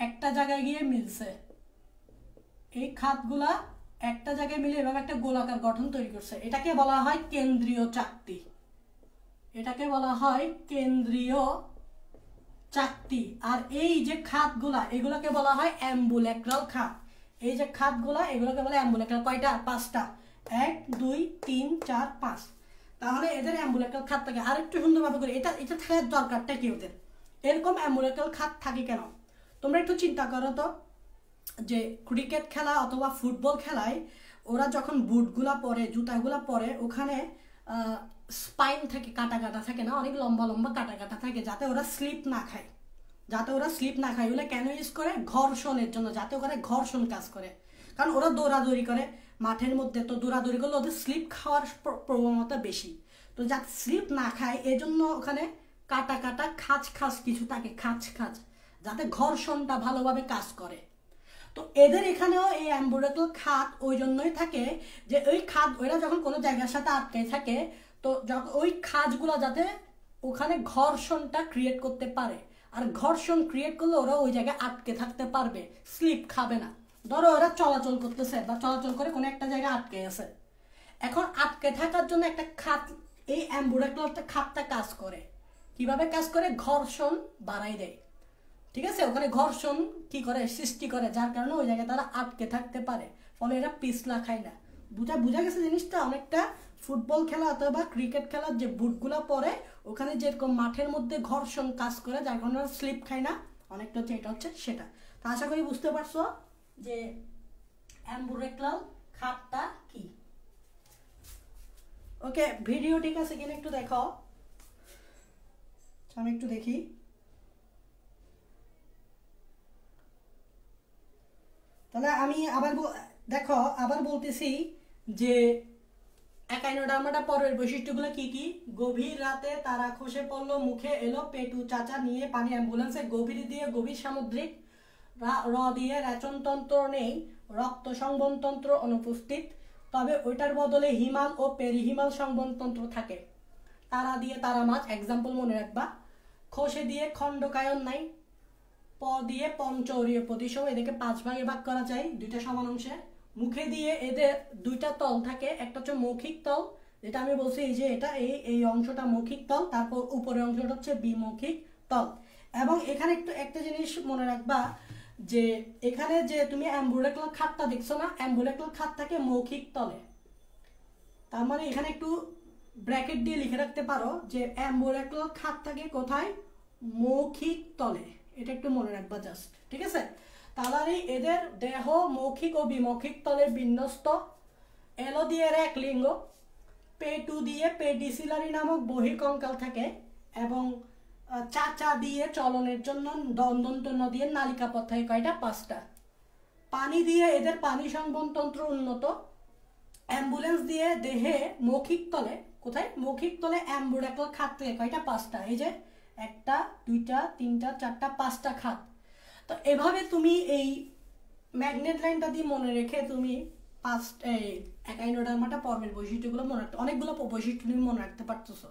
একটা জায়গায় গিয়ে মিলছে। এই খাতগুলা একটা জায়গায় মিলে এভাবে একটা গোলাকার গঠন তৈরি করছে। এটাকে বলা হয় কেন্দ্রীয় চাকতি। এটাকে বলা হয় কেন্দ্রীয় চাকতি। আর এই যে খাতগুলা এগুলোকে বলা হয় অ্যাম্বুল্যাক্রাল খাত। এই যে খাতগুলা এগুলোকে বলে অ্যাম্বুল্যাক্রাল। কয়টা? 5টা। 1 2 3 4 5। তাহলে এদের অ্যাম্বুল্যাক্রাল খাত থাকে। আর একটু সুন্দরভাবে করে এটা থাকার দরকারটা কি ওদের? এরকম অ্যাম্বুল্যাক্রাল খাত থাকে কেন? তোমরা একটু চিন্তা করো তো, যে ক্রিকেট খেলা অথবা ফুটবল খেলায় ওরা যখন বুটগুলা পরে, জুতাগুলা পরে, ওখানে স্পাইন থাকে, কাটা কাটা থাকে না, অনেক লম্বা লম্বা কাটা কাটা থাকে, যাতে ওরা স্লিপ না খায়। ওগুলো কেন ইউজ করে? ঘর্ষণের জন্য, যাতে ওখানে ঘর্ষণ কাজ করে। কারণ ওরা দৌড়াদৌড়ি করে মাঠের মধ্যে, তো দৌড়াদৌড়ি করলে ওদের স্লিপ খাওয়ার প্রবণতা বেশি। তো যাতে স্লিপ না খায় এজন্য ওখানে কাটা কাটা খাঁজ কিছু থাকে, খাঁজ, যাতে ঘর্ষণটা ভালোভাবে কাজ করে। তো এদের এখানেও এই অ্যাম্বুল্যাক্রাল খাত ওই জন্যই থাকে যে ওই খাত ওরা যখন কোনো জায়গার সাথে আটকে থাকে, তো ওই খাঁজগুলো যাতে ওখানে ঘর্ষণটা ক্রিয়েট করতে পারে, আর ঘর্ষণ ক্রিয়েট করলে ওরা ওই জায়গায় আটকে থাকতে পারবে, স্লিপ খাবে না। ধরো ওরা চলাচল করতেছে বা চলাচল করে কোনো একটা জায়গায় আটকে আছে, এখন আটকে থাকার জন্য একটা খাত, এই অ্যাম্বুল্যাক্রাল খাতটা কাজ করে। কিভাবে কাজ করে? ঘর্ষণ বাড়াই দেয়। ঠিক আছে, ওখানে ঘর্ষণ কি করে? সৃষ্টি করে, যার কারণে ওই জায়গায় তারা আটকে থাকতে পারে, ফলে এরা পিছলা খায় না। বোঝা গেছে জিনিসটা? অনেকটা ফুটবল খেলা অথবা ক্রিকেট খেলার যে বুটগুলা পরে, ওখানে যেরকম মাঠের মধ্যে ঘর্ষণ কাজ করে, যার কারণে ওরা স্লিপ খায় না, অনেকটা হচ্ছে এটা হচ্ছে সেটা। তো আশা করি বুঝতে পারছো যে অ্যাম্বুল্যাক্রাল খাতটা কি। ওকে, ভিডিও ঠিক আছে কিনা একটু দেখো, আমি একটু দেখি। তাহলে আমি আবার বলতেছি যে একাইনোডার্মাটা পরের বৈশিষ্ট্যগুলো কি কি? গভীর রাতে তারা খসে পড়লো, মুখে এলো, পেটু চাচা নিয়ে পানি অ্যাম্বুলেন্সে, গভীর সামুদ্রিক, র দিয়ে রেচনতন্ত্র নেই, রক্ত সংবহনতন্ত্র অনুপস্থিত, তবে ওইটার বদলে হিমাল ও পেরিহিমাল সংবহনতন্ত্র থাকে। তারা দিয়ে তারা মাছ, এক্সাম্পল মনে রাখবা। খসে দিয়ে খণ্ডকায়ন নাই, প দিয়ে পঞ্চৌরীয় প্রতিসম, এদেরকে 5 ভাগে ভাগ করা যায় 2টা সমান অংশে। মুখে দিয়ে এদের 2টা তল থাকে, একটা হচ্ছে মৌখিক তল, যেটা আমি বলছি এই যে এটা এই অংশটা মৌখিক তল, তারপর উপরের অংশটা হচ্ছে বিমৌখিক তল। এবং এখানে একটা জিনিস মনে রাখবা, যে এখানে যে তুমি অ্যাম্বুল্যাক্রাল খাতটা দেখছো না, অ্যাম্বুল্যাক্রাল খাত থাকে মৌখিক তলে। তার মানে এখানে একটু ব্র্যাকেট দিয়ে লিখে রাখতে পারো যে অ্যাম্বুল্যাক্রাল খাত থাকে কোথায়? মৌখিক তলে। এটা একটু মনে রাখবা জাস্ট, ঠিক আছে? তালারি এদের দেহ মৌখিক ও বিমৌখিক তলের বিন্যস্ত। এলো দিয়ে এক লিঙ্গ, পেটু দিয়ে পেডিসিলারি নামক বহিঃকঙ্কাল থাকে এবং চাচা দিয়ে চলনের জন্য দন্তন্য দিয়ে নালিকা পথ থাকে কয়টা? 5টা। পানি দিয়ে এদের পানি সংবহনতন্ত্র উন্নত। অ্যাম্বুলেন্স দিয়ে দেহে মৌখিক তলে, কোথায়? মৌখিক তলে অ্যাম্বুডাকল খাত থেকে কয়টা? 5টা। এই যে 1টা 2টা 3টা 4টা 5টা খাত। তো এভাবে তুমি এই ম্যাগনেট লাইনটা দিয়ে মনে রেখে তুমি একাইনোডার্মাটা পর্বের বৈশিষ্ট্যগুলো মনে রাখতে, অনেকগুলো বৈশিষ্ট্য তুমি মনে রাখতে পারতেছো,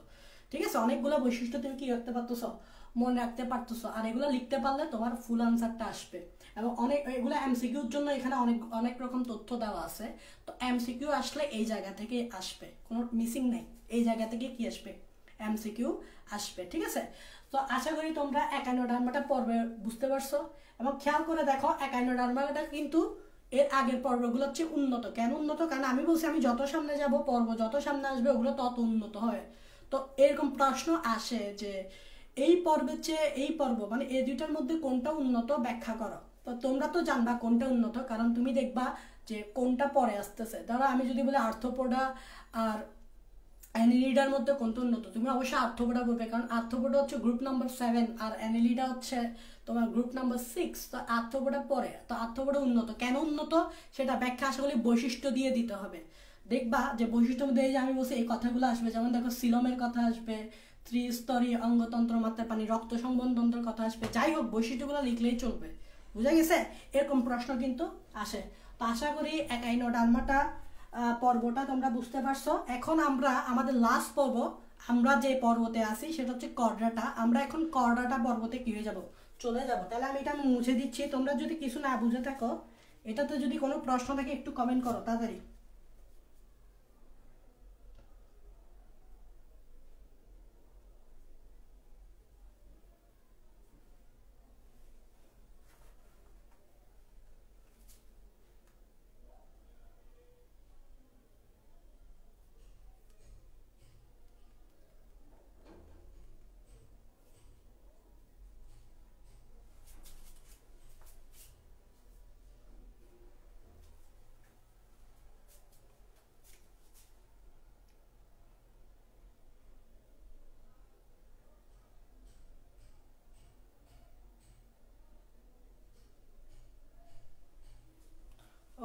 ঠিক আছে? অনেকগুলো বৈশিষ্ট্য তুমি কি রাখতে পারতেছো? মনে রাখতে পারতেছো। আর এগুলো লিখতে পারলে তোমার ফুল আনসারটা আসবে। এবং এগুলো এমসিকিউর জন্য এখানে অনেক রকম তথ্য দেওয়া আছে। তো এমসিকিউ আসলে এই জায়গা থেকে আসবে, কোনো মিসিং নেই। এই জায়গা থেকে কি আসবে? এমসিকিউ আসবে, ঠিক আছে? তো আশা করি তোমরা একাইনোডার্মাটা পর্বে বুঝতে পারছো। এবং খেয়াল করে দেখো, একাইনোডার্মাটা কিন্তু এর আগের পর্বগুলো হচ্ছে উন্নত। কেন উন্নত? কারণ আমি বলছি আমি যত সামনে যাব, পর্ব যত সামনে আসবে, ওগুলো তত উন্নত হয়। তো এরকম প্রশ্ন আসে যে এই পর্বের চেয়ে এই পর্ব, মানে এই দুইটার মধ্যে কোনটা উন্নত ব্যাখ্যা করো। তো তোমরা তো জানবা কোনটা উন্নত, কারণ তুমি দেখবা যে কোনটা পরে আসতেছে। ধরো আমি যদি বলি আর্থ্রোপোডা আর অ্যানিলিডার মধ্যে কোনটা উন্নত, তুমি অবশ্যই আর্থ্রোপোডা বলবে, কারণ আর্থ্রোপোডা হচ্ছে গ্রুপ নাম্বার 7 আর অ্যানিলিডা হচ্ছে তোমার গ্রুপ নাম্বার 6। তো আর্থ্রোপোডা পরে, তো আর্থ্রোপোডা উন্নত। কেন উন্নত সেটা ব্যাখ্যা আশা করি বৈশিষ্ট্য দিয়ে দিতে হবে। দেখবা যে বৈশিষ্ট্য মধ্যে এই যে আমি বলছি এই কথাগুলো আসবে, যেমন দেখো সিলমের কথা আসবে, ত্রিস্তরী অঙ্গতন্ত্র, মাত্রা পানি, রক্ত সংবহনতন্ত্রের কথা আসবে। যাই হোক, বৈশিষ্ট্যগুলো লিখলেই চলবে, বুঝা গেছে? এরকম প্রশ্ন কিন্তু আসে। তো আশা করি একাইনোডার্মাটা পর্বটা তোমরা বুঝতে পারছো। এখন আমরা আমাদের লাস্ট পর্ব, আমরা যে পর্বতে আছি সেটা হচ্ছে কর্ডাটা। আমরা এখন কর্ডাটা পর্বতে কি হয়ে যাব? চলে যাব। তাহলে আমি এটা মুছে দিচ্ছি। তোমরা যদি কিছু না বুঝে থাকো, এটাতে যদি কোনো প্রশ্ন থাকে একটু কমেন্ট করো তাড়াতাড়ি।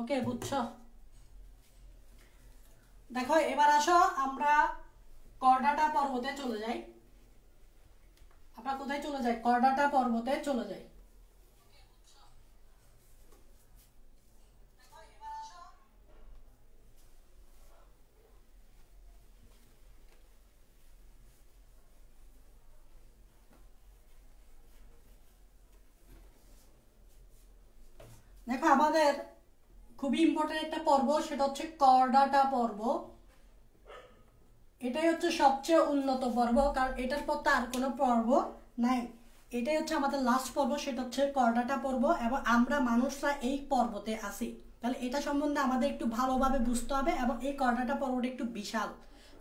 ওকে, বুঝছো? দেখো এবার আসো আমরা কর্ডাটা পর্বতে চলে যাই। আমরা কোথায় চলে যাই? কর্ডাটা পর্বতে চলে যাই। দেখো আমাদের খুবই ইম্পর্টেন্ট একটা পর্ব, সেটা হচ্ছে কর্ডাটা পর্ব। এটাই হচ্ছে সবচেয়ে উন্নত পর্ব, কারণ এটার পর তো আর কোনো পর্ব নাই। এটাই হচ্ছে আমাদের লাস্ট পর্ব, সেটা হচ্ছে কর্ডাটা পর্ব। এবং আমরা মানুষরা এই পর্বতে আসি, তাহলে এটা সম্বন্ধে আমাদের একটু ভালোভাবে বুঝতে হবে। এবং এই কর্ডাটা পর্বটা একটু বিশাল,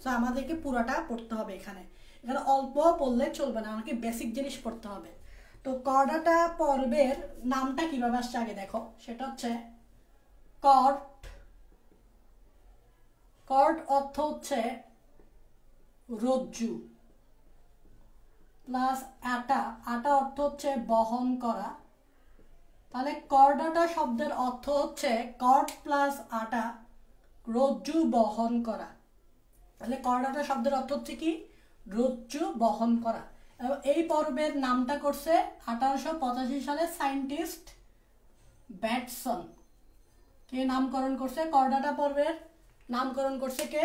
তো আমাদেরকে পুরোটা পড়তে হবে। এখানে এখানে অল্প পড়লে চলবে না, আমাকে বেসিক জিনিস পড়তে হবে। তো কর্ডাটা পর্বের নামটা কিভাবে আসছে আগে দেখো। সেটা হচ্ছে কর্ড। কর্ড অর্থ হচ্ছে রজ্জু, প্লাস আটা। আটা অর্থ হচ্ছে বহন করা। তাহলে কর্ডাটা শব্দের অর্থ হচ্ছে কর্ড প্লাস আটা, রজ্জু বহন করা। তাহলে কর্ডাটা শব্দের অর্থ হচ্ছে কি? রজ্জু বহন করা। এবং এই পর্বের নামটা করছে 1885 সালে সায়েন্টিস্ট ব্যাটসন। কে নামকরণ করছে কর্ডাটা পর্বের? নামকরণ করছে কে?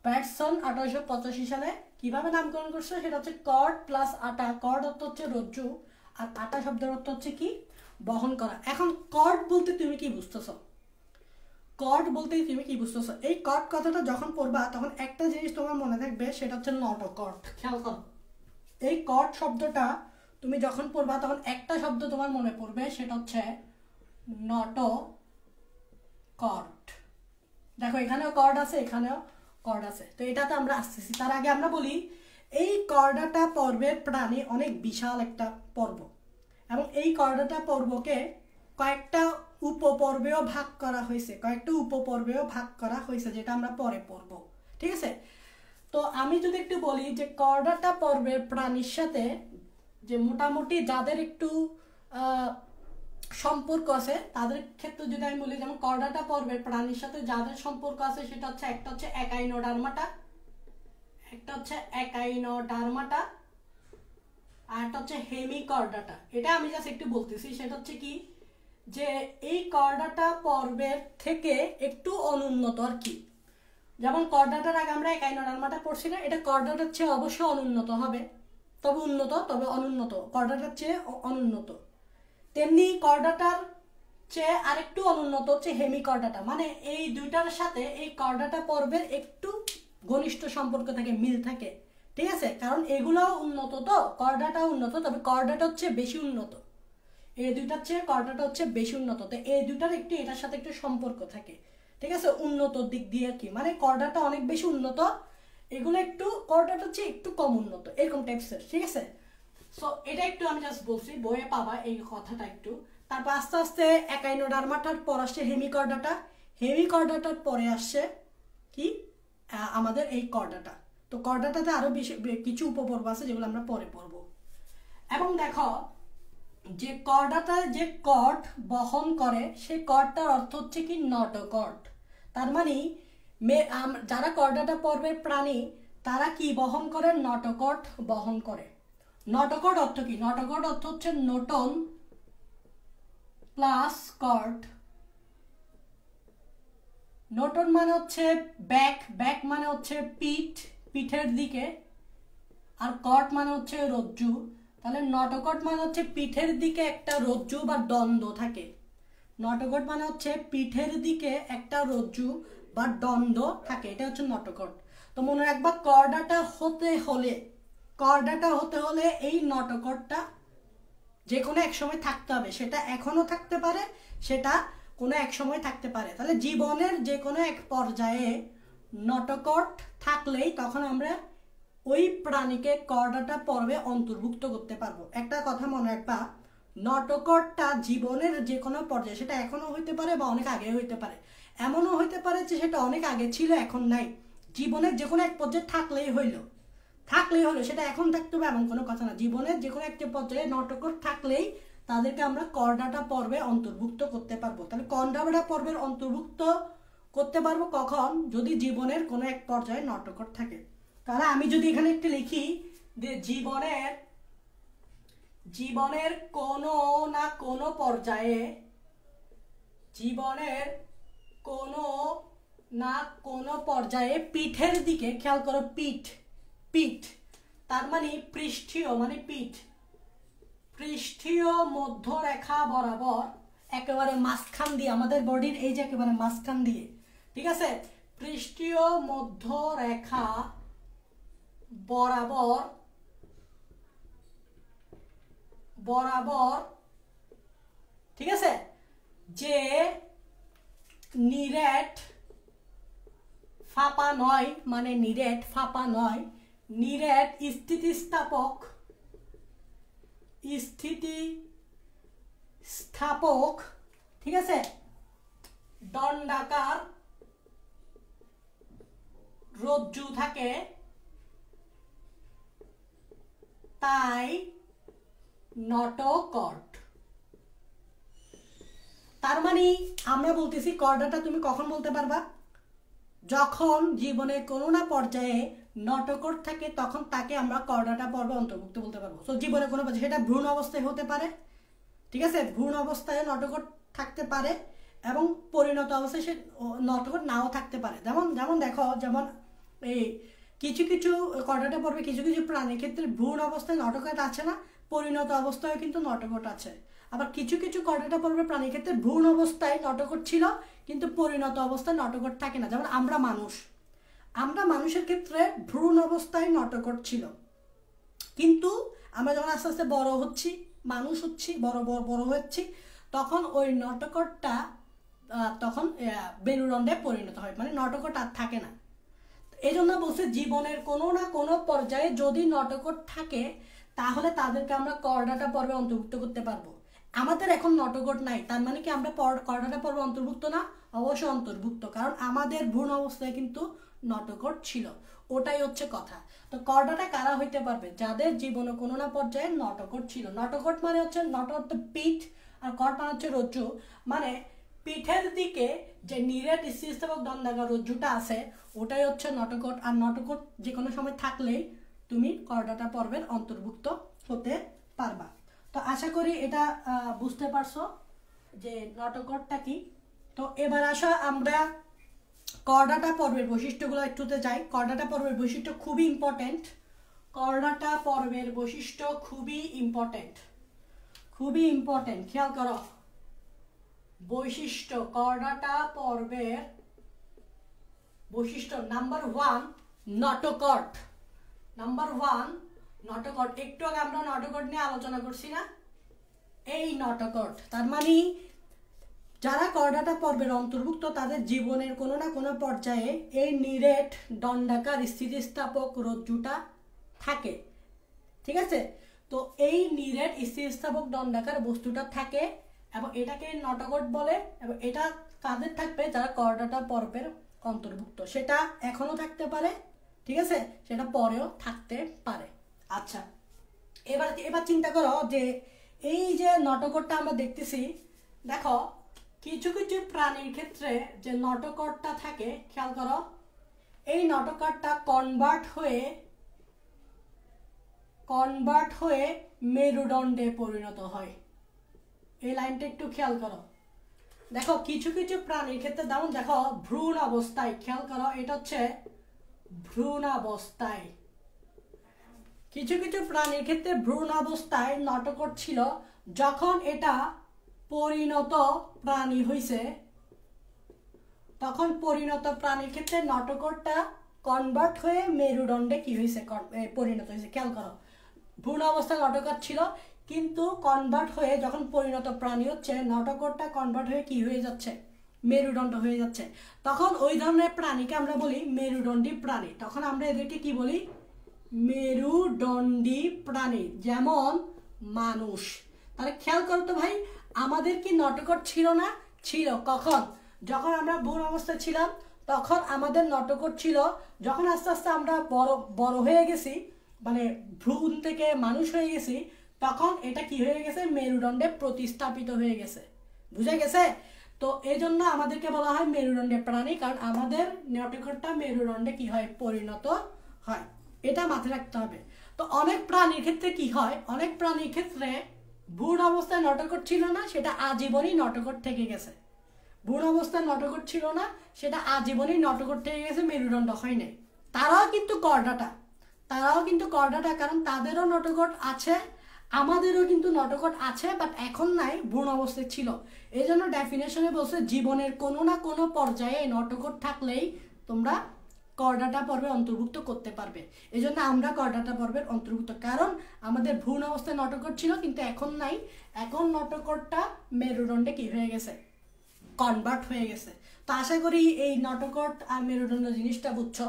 ব্যাটসন 1885 সালে। কিভাবে নামকরণ করছে? সেটা হচ্ছে কর্ড প্লাস আটা। কর্ড অর্থ হচ্ছে রজ্জু, আর আটা শব্দের অর্থ হচ্ছে কি? বহন করা। এখন কর্ড বলতে তুমি কি বুঝতেছো? কর্ড বলতে তুমি কি বুঝতেছো? এই কর্ড কথাটা যখন পড়বা তখন একটা জিনিস তোমার মনে থাকবে, সেটা হচ্ছে নট কর্ড। খেয়াল করো, এই কর্ড শব্দটা তুমি যখন পড়বা তখন একটা শব্দ তোমার মনে পড়বে, সেটা হচ্ছে নট কর্ড। দেখো এখানেও কর্ড আছে, এখানেও কর্ড আছে। তো এটাতে আমরা আসতেছি। তার আগে আমরা বলি এই কর্ডাটা পর্বের প্রাণী অনেক বিশাল একটা পর্ব। এবং এই কর্ডাটা পর্বকে কয়েকটা উপপর্বেও ভাগ করা হয়েছে, যেটা আমরা পরে পড়ব। ঠিক আছে, তো আমি যদি একটু বলি যে করডাটা পর্বের প্রাণীর সাথে যে মোটামুটি যাদের একটু সম্পর্ক আছে তাদের ক্ষেত্রে যদি আমি বলি, যেমন করডাটা পর্বের প্রাণীর সাথে যাদের সম্পর্ক আছে সেটা হচ্ছে একটা হচ্ছে একাইনোডার্মাটা, আর একটা হচ্ছে হেমিকর্ডাটা। এটা আমি জাস্ট একটু বলতেছি, সেটা হচ্ছে কি যে এই কর্ডাটা পর্বের থেকে একটু অনুন্নত আর কি। যেমন কর্ডাটার আগে আমরা একাইনোডার্মাটা পড়ছি না, এটা কর্ডাটার চেয়ে অবশ্যই অনুন্নত হবে, তবে উন্নত, তবে অনুন্নত, কর্ডাটার চেয়ে অনুন্নত। তেমনি কর্ডাটার চেয়ে আরেকটু অনুন্নত হচ্ছে হেমিকর্ডাটা, মানে এই দুইটার সাথে এই কর্ডাটা পর্বের একটু ঘনিষ্ঠ সম্পর্ক থাকে, মিল থাকে। ঠিক আছে, কারণ এগুলো উন্নত, তো কর্ডাটা উন্নত, তবে কর্ডাটা হচ্ছে বেশি উন্নত, এই দুইটার চেয়ে কর্ডাটা হচ্ছে বেশি উন্নত। তো এই দুইটার একটু এটার সাথে একটু সম্পর্ক থাকে। ঠিক আছে, উন্নত দিক দিয়ে কি, মানে কর্ডাটা অনেক বেশি উন্নত, এগুলো একটু কর্ডাটা হচ্ছে একটু কম উন্নত, এরকম টাইপসের। ঠিক আছে, সো এটা একটু আমি জাস্ট বলছি, বইয়ে পাবা এই কথাটা একটু। তারপর আস্তে আস্তে একাইনোডার্মাটার পর আসছে হেমিকর্ডাটার পরে আসছে কি আমাদের এই কর্ডাটা। তো কর্ডাটাতে আরো বেশি কিছু উপপর্ব আছে যেগুলো আমরা পরে পড়ব। এবং দেখো যে কর্ডাটা যে কর্ড বহন করে সেই কর্ডটার অর্থ হচ্ছে কি নটোকর্ড। তার মানে যারা কর্ডাটা পর্বের প্রাণী তারা কি বহন করে, নটোকর্ড বহন করে। নটোকর্ড অর্থ কি, নটোকর্ড অর্থ হচ্ছে নোটন প্লাস কর্ড। নোটন মানে হচ্ছে ব্যাক মানে হচ্ছে পিঠের দিকে, আর কর্ড মানে হচ্ছে রজ্জু। তাহলে নটোকর্ড মানে হচ্ছে পিঠের দিকে একটা রজ্জু বা দ্বন্দ্ব থাকে। নটোকর্ড মানে হচ্ছে পিঠের দিকে একটা রজ্জু বা দ্বন্দ্ব থাকে, এটা হচ্ছে নটোকর্ড। তো মনে রাখবা কর্ডাটা হতে হলে এই নটোকর্ডটা যে কোনো এক সময় থাকতে হবে, সেটা এখনো থাকতে পারে, সেটা কোনো এক সময় থাকতে পারে। তাহলে জীবনের যে কোনো এক পর্যায়ে নটোকর্ড থাকলেই তখন আমরা ওই প্রাণীকে কর্ডাটা পর্বে অন্তর্ভুক্ত করতে পারবো। একটা কথা মনে রাখবা, নটোকর্ডটা জীবনের যে কোনো পর্যায়ে, সেটা এখনো হইতে পারে বা অনেক আগে হইতে পারে, এমনও হইতে পারে যে সেটা অনেক আগে ছিল এখন নাই। জীবনের যে কোনো এক পর্যায়ে থাকলেই হইলো, সেটা এখন থাকতে হবে এমন কোনো কথা না। জীবনের যে কোনো একটা পর্যায়ে নটোকর্ড থাকলেই তাদেরকে আমরা কর্ডাটা পর্বে অন্তর্ভুক্ত করতে পারবো। তাহলে কর্ডাটা পর্বের অন্তর্ভুক্ত করতে পারবো কখন, যদি জীবনের কোনো এক পর্যায়ে নটোকর্ড থাকে। তাহলে আমি যদি এখানে একটু লিখি যে জীবনের কোনো না কোনো পর্যায়ে, পিঠের দিকে, খেয়াল করো পিঠ, তার মানে পৃষ্ঠীয় মানে পৃষ্ঠীয় মধ্যরেখা বরাবর, একেবারে মাঝখান দিয়ে, আমাদের বডির এই যে একেবারে মাঝখান দিয়ে, ঠিক আছে, পৃষ্ঠীয় মধ্যরেখা বরাবর, ঠিক আছে, যে নিরেট ফাঁপা নয়, মানে নিরেট ফাঁপা নয়, নিরেট স্থিতিস্থাপক, ঠিক আছে, দণ্ডাকার রজ্জু থাকে, তাই নটোকর্ড। তার মানে আমরা বলতেছি কর্ডাটা তুমি কখন বলতে পারবা, যখন জীবনের কোনো না পর্যায়ে নটোকর্ড থাকে, তখন তাকে আমরা কর্ডাটা পর্বে অন্তর্ভুক্ত বলতে পারবো। তো জীবনের কোনো পর্যায়ে, সেটা ভ্রূণ অবস্থায় হতে পারে, ঠিক আছে, ভ্রূণ অবস্থায় নটোকর্ড থাকতে পারে, এবং পরিণত অবস্থায় সে নটোকর্ড নাও থাকতে পারে। যেমন দেখো, যেমন এই কিছু কর্ডাটা পর্বে কিছু প্রাণীর ক্ষেত্রে ভ্রূণ অবস্থায় নটোকর্ড আছে না, পরিণত অবস্থায় কিন্তু নটোকর্ড আছে। আবার কিছু কর্ডাটা পর্বে প্রাণীর ক্ষেত্রে ভ্রূণ অবস্থায় নটোকর্ড ছিল, কিন্তু পরিণত অবস্থায় নটোকর্ড থাকে না। যেমন আমরা মানুষের ক্ষেত্রে ভ্রূণ অবস্থায় নটোকর্ড ছিল, কিন্তু আমরা যখন আস্তে আস্তে বড় হচ্ছি, মানুষ হচ্ছি, বড় হচ্ছি, তখন ওই নটোকর্ডটা তখন বেলুড়ণ্ডে পরিণত হয়, মানে নটোকর্ড আর থাকে না। এই জন্য বলছে জীবনের কোনো না কোনো পর্যায়ে যদি নটোকর্ড থাকে তাহলে তাদেরকে আমরা কর্ডাটা পর্বে অন্তর্ভুক্ত করতে পারবো। আমাদের এখন নটকট নাই, তার মানে কি আমরা কর্ডাটা পর্ব অন্তর্ভুক্ত না? অবশ্যই অন্তর্ভুক্ত, কারণ আমাদের ভ্রূণ অবস্থায় কিন্তু নটকট ছিল, ওটাই হচ্ছে কথা। তো কর্ডাটা কারা হইতে পারবে? যাদের জীবনে কোনো না পর্যায়ে নটকট ছিল। নটকট মানে হচ্ছে নট অর্থ পিঠ, আর কট মানে হচ্ছে রজ্জু, মানে পিঠের দিকে যে নিরেট স্থিতিস্থাপক দণ্ডাকার রজ্জুটা আছে ওটাই হচ্ছে নটকট। আর নটকট যে কোনো সময় থাকলেই তুমি কর্ডাটা পর্বের অন্তর্ভুক্ত হতে পারবা। তো আশা করি এটা বুঝতে পারছো যে নটকটটা কি। তো এবার আসো আমরা কর্ডাটা পর্বের বৈশিষ্ট্যগুলো একটুতে যাই। কর্ডাটা পর্বের বৈশিষ্ট্য খুবই ইম্পর্টেন্ট। কর্ডাটা পর্বের বৈশিষ্ট্য খুবই ইম্পর্টেন্ট, খুবই ইম্পর্টেন্ট, খেয়াল করো। বৈশিষ্ট্য, কর্ডাটা পর্বের বৈশিষ্ট্য নাম্বার 1 নটকট। নাম্বার 1 নটকট। একটু আগে আমরা নটকট নিয়ে আলোচনা করছি না? এই নটকট, তার মানে যারা কর্ডাটা পর্বের অন্তর্ভুক্ত তাদের জীবনের কোনো না কোনো পর্যায়ে এই নিরেট দণ্ডাকার স্থিতিস্থাপক রজ্জুটা থাকে, ঠিক আছে? তো এই নিরেট স্থিতিস্থাপক দণ্ডাকার বস্তুটা থাকে এবং এটাকে নটকট বলে। এবং এটা কাদের থাকবে? যারা কর্ডাটা পর্বের অন্তর্ভুক্ত। সেটা এখনো থাকতে পারে, ঠিক আছে, সেটা পরেও থাকতে পারে। আচ্ছা, এবার চিন্তা করো যে এই যে নটকটটা আমরা দেখতেছি, দেখো কিছু কিছু প্রাণীর ক্ষেত্রে যে নটকটটা থাকে, খেয়াল করো, এই নটকটটা কনভার্ট হয়ে মেরুদণ্ডে পরিণত হয়। এই লাইনটা একটু খেয়াল করো। দেখো কিছু কিছু প্রাণীর ক্ষেত্রে যেমন দেখো ভ্রূণ অবস্থায়, খেয়াল করো এটা হচ্ছে ভ্রূণ অবস্থায়। কিছু কিছু প্রাণীর ক্ষেত্রে ভ্রূণ অবস্থায় নটকট ছিল, যখন এটা পরিণত প্রাণী হইছে তখন পরিণত প্রাণীর ক্ষেত্রে নটকটটা কনভার্ট হয়ে মেরুদণ্ডে কি হয়েছে? পরিণত হয়েছে। খেয়াল করো, ভ্রূণ অবস্থায় নটকট ছিল, কিন্তু কনভার্ট হয়ে যখন পরিণত প্রাণী হচ্ছে নটকটটা কনভার্ট হয়ে কি হয়ে যাচ্ছে? মেরুদণ্ড হয়ে যাচ্ছে। তখন ওই ধরনের প্রাণীকে আমরা বলি মেরুদণ্ডী প্রাণী। তখন আমরা এদেরকে কি বলি? মেরুদণ্ডী প্রাণী, যেমন মানুষ। তাহলে খেয়াল করো তো ভাই, আমাদের কি নটকট ছিল না? ছিল। কখন? যখন আমরা ভ্রূণ অবস্থায় ছিলাম তখন আমাদের নটকট ছিল। যখন আস্তে আস্তে আমরা বড় হয়ে গেছি, মানে ভ্রূণ থেকে মানুষ হয়ে গেছি, তখন এটা কি হয়ে গেছে? মেরুদণ্ডে প্রতিস্থাপিত হয়ে গেছে। বুঝে গেছে? তো এই জন্য আমাদেরকে বলা হয় মেরুদণ্ডে প্রাণী, কারণ আমাদের নটকটটা মেরুদণ্ডে কি হয়? পরিণত হয়। এটা মাথায় রাখতে হবে। তো অনেক প্রাণীর ক্ষেত্রে কি হয়? অনেক প্রাণীর ক্ষেত্রে ভ্রূণ অবস্থায় নটকট ছিল না, সেটা আজীবনই নটকট থেকে গেছে। ভ্রূণ অবস্থায় নটকট ছিল না, সেটা আজীবনই নটকট থেকে গেছে, মেরুদণ্ড হয় নাই। তারাও কিন্তু কর্ডাটা, কারণ তাদেরও নটকট আছে, আমাদেরও কিন্তু নটকট আছে, বাট এখন নাই, ভ্রূণ অবস্থায় ছিল। এই জন্য ডেফিনেশনে বলছে জীবনের কোনো না কোনো পর্যায়ে নটকট থাকলেই তোমরা কর্ডাটা পর্বে অন্তর্ভুক্ত করতে পারবে। এই জন্য আমরা কর্ডাটা পর্বের অন্তর্ভুক্ত, কারণ আমাদের ভ্রূণ অবস্থায় নটকট ছিল কিন্তু এখন নাই। এখন নটকটটা মেরুদণ্ডে কি হয়ে গেছে? কনভার্ট হয়ে গেছে। তো আশা করি এই নটকট আর মেরুদণ্ড জিনিসটা বুঝছো।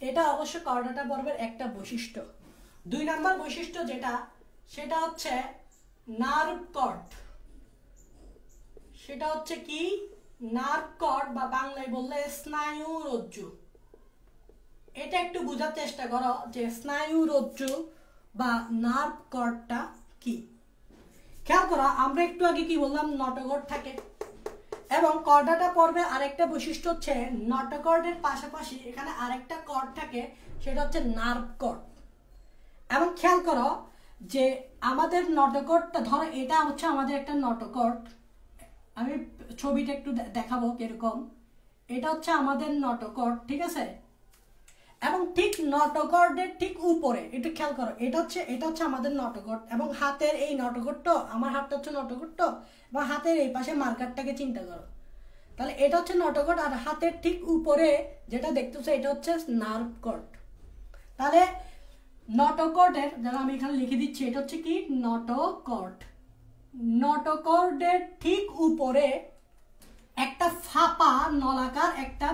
এটা অবশ্য কর্ডাটা পর্বের একটা বৈশিষ্ট্য। 2 নম্বর বৈশিষ্ট্য যেটা, সেটা হচ্ছে নার্ভ কর্ড। সেটা হচ্ছে কি? নার্ভ কর্ড, বা বাংলায় বললে স্নায়ু রজ্জু। এটা একটু বোঝার চেষ্টা করো যে স্নায়ু রজ্জু বা নার্ভ কর্ডটা কি। খেয়াল করো, আমরা একটু আগে কি বললাম? নটকট থাকে। এবং কর্ডাটা পর্বে আরেকটা বৈশিষ্ট্য হচ্ছে নটকর্ডের পাশাপাশি এখানে আরেকটা কর্ড থাকে, সেটা হচ্ছে নার্ভ কর্ড। এবং খেয়াল করো যে আমাদের নটকটটা, ধরো এটা হচ্ছে আমাদের একটা নটকট, আমি ছবিটা একটু দেখাবো কিরকম। এটা হচ্ছে আমাদের নটকট, ঠিক আছে? এবং ঠিক নটকর্ডের ঠিক উপরে, একটু খেয়াল করো, এটা হচ্ছে আমাদের নটকট। এবং হাতের এই নটকটটা, আমার হাতটা হচ্ছে নটকট, এবং হাতের এই পাশে মার্কারটাকে চিন্তা করো। তাহলে এটা হচ্ছে নটকট, আর হাতের ঠিক উপরে যেটা দেখতেছো এটা হচ্ছে নার্ভ কর্ড। তাহলে নটকর্ডের, যারা আমি এখানে লিখে দিচ্ছি, এটা হচ্ছে কি? নটকর্ড। নটকর্ডের ঠিক উপরে একটা ফাঁপা নলাকার একটা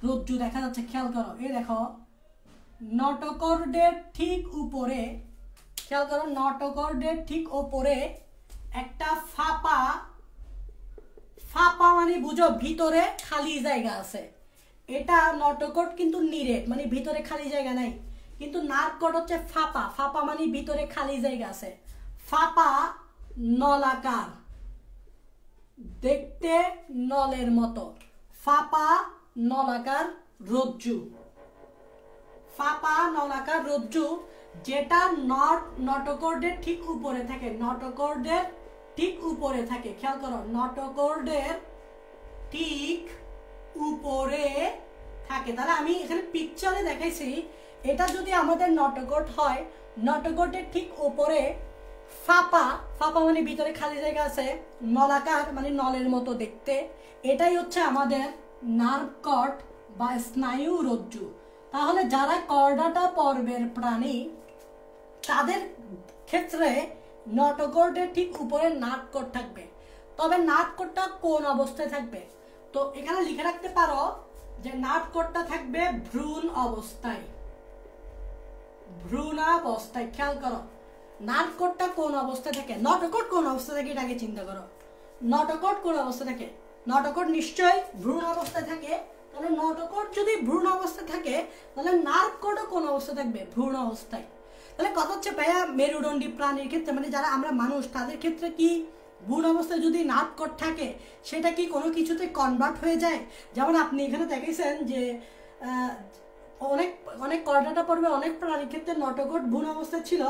রজ্জু দেখা যাচ্ছে। খেয়াল করো, এই দেখো নটকর্ডের ঠিক উপরে, খেয়াল করো, নটকর্ডের ঠিক উপরে একটা ফাঁপা, ফাঁপা মানে বুঝো ভিতরে খালি জায়গা আছে। এটা নটোকর্ড কিন্তু নিরেট, মানে ভিতরে খালি জায়গা নাই। কিন্তু নার্ভ কর্ড হচ্ছে ফাঁপা, ফাঁপা মানে ভিতরে খালি জায়গা আছে। ফাঁপা নলাকার, দেখতে নলের মতো। ফাঁপা নলাকার রজ্জু, ফাঁপা নলাকার রজ্জু, যেটা নটোকর্ডের ঠিক উপরে থাকে, নটোকর্ডের ঠিক উপরে থাকে। খেয়াল করো, নটোকর্ডের ঠিক উপরে থাকে। তাহলে আমি এখানে পিকচারে দেখাইছি, এটা যদি আমাদের নটোকর্ড হয়, নটোকর্ডের ঠিক উপরে ফাঁপা, ফাঁপা মানে ভিতরে খালি জায়গা আছে, নলাকার মানে নলের মতো দেখতে, এটাই হচ্ছে আমাদের নার্ভ কর্ড বা স্নায়ু রজ্জু। তাহলে যারা কর্ডাটা পর্বের প্রাণী, তাদের ক্ষেত্রে নটোকর্ডের ঠিক উপরে নার্ভ কর্ড থাকবে। তবে নার্ভ কর্ডটা কোন অবস্থায় থাকবে? তো এখানে লিখে রাখতে পারো যে নার্ভ কর্ডটা থাকবে ভ্রূণ অবস্থায়, ভ্রূণাবস্থায়। খেয়াল করো নার্ভ কর্ডটা কোন অবস্থায় থাকে, নটোকর্ড কোন অবস্থায় থাকে, এটা আগে চিন্তা করো। নটোকর্ড কোন অবস্থায় থাকে? নটোকর্ড নিশ্চয়ই ভ্রূণ অবস্থায় থাকে। তাহলে নটোকর্ড যদি ভ্রূণ অবস্থায় থাকে, তাহলে নার্ভ কর্ডও কোন অবস্থায় থাকবে? ভ্রূণ অবস্থায়। তাহলে কথা হচ্ছে ভাইয়া, মেরুদণ্ডী প্রাণীর ক্ষেত্রে মানে যারা আমরা মানুষ, তাদের ক্ষেত্রে কি ভ্রূণ অবস্থায় যদি নার্ভ কর্ড থাকে, সেটা কি কোনো কিছুতে কনভার্ট হয়ে যায়? যেমন আপনি এখানে দেখেছেন যে অনেক অনেক কর্ডাটা পর্বে অনেক প্রাণীর ক্ষেত্রে নটোকর্ড ভ্রূণ অবস্থায় ছিল,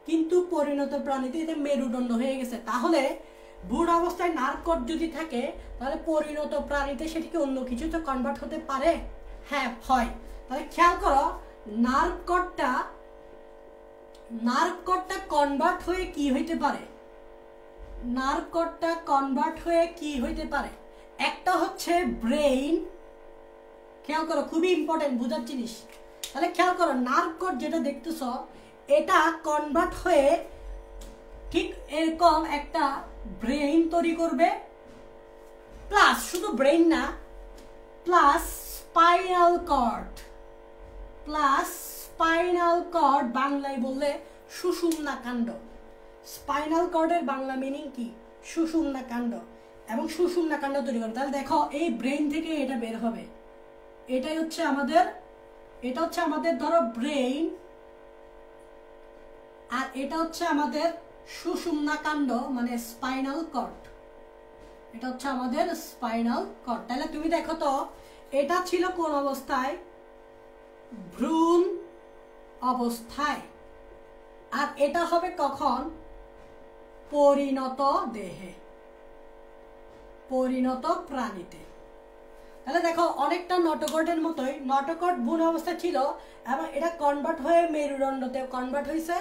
কিন্তু পরিণত প্রাণীতে এটা মেরুদণ্ড হয়ে গেছে। তাহলে ভ্রূণ অবস্থায় নার্ভ কর্ড যদি থাকে, তাহলে পরিণত প্রাণীতে সেটিকে অন্য কিছুতে কনভার্ট হতে পারে? হ্যাঁ, হয়। তাহলে খেয়াল করো, নার্ভ কর্ডটা কনভার্ট হয়ে কি হইতে পারে? নার্ভ কর্ডটা কনভার্ট হয়ে কি হইতে পারে? একটা হচ্ছে ব্রেইন। খেয়াল করো, খুবই ইম্পর্টেন্ট বুঝার জিনিস। তাহলে খেয়াল করো, নার্ভ কর্ড যেটা দেখতেছ, এটা কনভার্ট হয়ে ঠিক এরকম একটা ব্রেইন তৈরি করবে, প্লাস শুধু ব্রেইন না, plus spinal cord, plus spinal cord, বাংলায় বললে সুষুম্না কাণ্ড। স্পাইনাল কর্ডের বাংলা মিনিং কি? সুষুম্না কাণ্ড। এবং সুষুম্না কাণ্ড তৈরি করবে। তাহলে দেখো, এই ব্রেইন থেকে এটা বের হবে, এটাই হচ্ছে আমাদের, এটা হচ্ছে আমাদের ধরো ব্রেইন, আর এটা হচ্ছে আমাদের সুষুম্না কাণ্ড মানে স্পাইনাল কর্ড। এটা হচ্ছে আমাদের স্পাইনাল কর্ড। তাহলে তুমি দেখো তো, এটা ছিল কোন অবস্থায়? ভ্রূণ অবস্থায়। আর এটা হবে কখন? পরিণত দেহে, পরিণত প্রাণীতে। তাহলে দেখো, অনেকটা নটোকর্ডের মতোই, নটোকর্ড ভ্রূণ অবস্থায় ছিল এবং এটা কনভার্ট হয়ে মেরুদণ্ডতে কনভার্ট হয়েছে,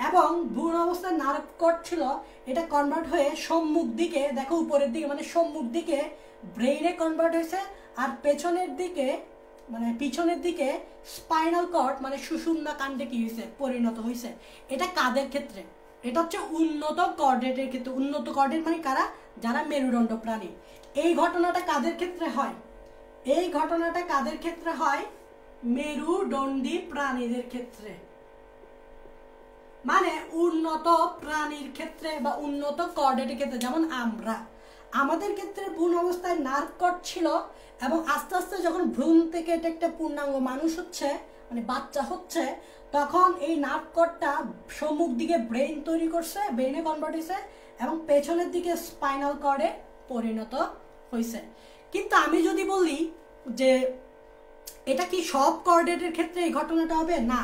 এবং ভ্রূণ অবস্থায় নার্ভ কর্ড ছিল, এটা কনভার্ট হয়ে সম্মুখ দিকে, দেখো উপরের দিকে মানে সম্মুখ দিকে ব্রেইনে কনভার্ট হয়েছে, আর পেছনের দিকে মানে পিছনের দিকে স্পাইনাল কর্ড মানে সুষুম্না কাণ্ডে কি হয়েছে? পরিণত হয়েছে। এটা কাদের ক্ষেত্রে? এটা হচ্ছে উন্নত কর্ডেটের ক্ষেত্রে। উন্নত কর্ডেট মানে কারা? যারা মেরুদণ্ড প্রাণী। এই ঘটনাটা কাদের ক্ষেত্রে হয়? এই ঘটনাটা কাদের ক্ষেত্রে হয়? মেরুদণ্ডী প্রাণীদের ক্ষেত্রে। মানে উন্নত প্রাণীর ক্ষেত্রে বা উন্নত কর্ডেটের ক্ষেত্রে। যেমন আমাদের ক্ষেত্রে ভ্রূণ অবস্থায় নার্ভ কর্ড ছিল, এবং আস্তে আস্তে যখন ভ্রূণ থেকে এটা একটা পূর্ণাঙ্গ মানুষ হচ্ছে, মানে বাচ্চা হচ্ছে, তখন এই নার্ভ কর্ডটা সম্মুখ দিকে ব্রেইন তৈরি করছে, ব্রেইনে কনভার্ট হয়েছে, এবং পেছনের দিকে স্পাইনাল কর্ডে পরিণত হয়েছে। কিন্তু আমি যদি বলি যে এটা কি সব কর্ডেটের ক্ষেত্রে এই ঘটনাটা হবে? না,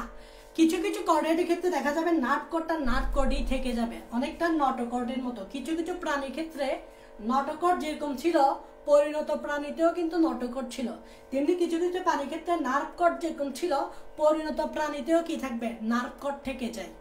কিছু কিছু কর্ডেটের ক্ষেত্রে দেখা যাবে নার্ভ কর্ডটা নার্ভ কর্ডেই থেকে যাবে, অনেকটা নটোকর্ডের মতো। কিছু কিছু প্রাণীর ক্ষেত্রে নটোকর্ড যেরকম ছিল, পরিণত প্রাণীতেও কিন্তু নটোকর্ড ছিল, তেমনি কিছু কিছু প্রাণীর ক্ষেত্রে নার্ভ কর্ড যেরকম ছিল, পরিণত প্রাণীতেও কি থাকবে? নার্ভ কর্ড থেকে যায়।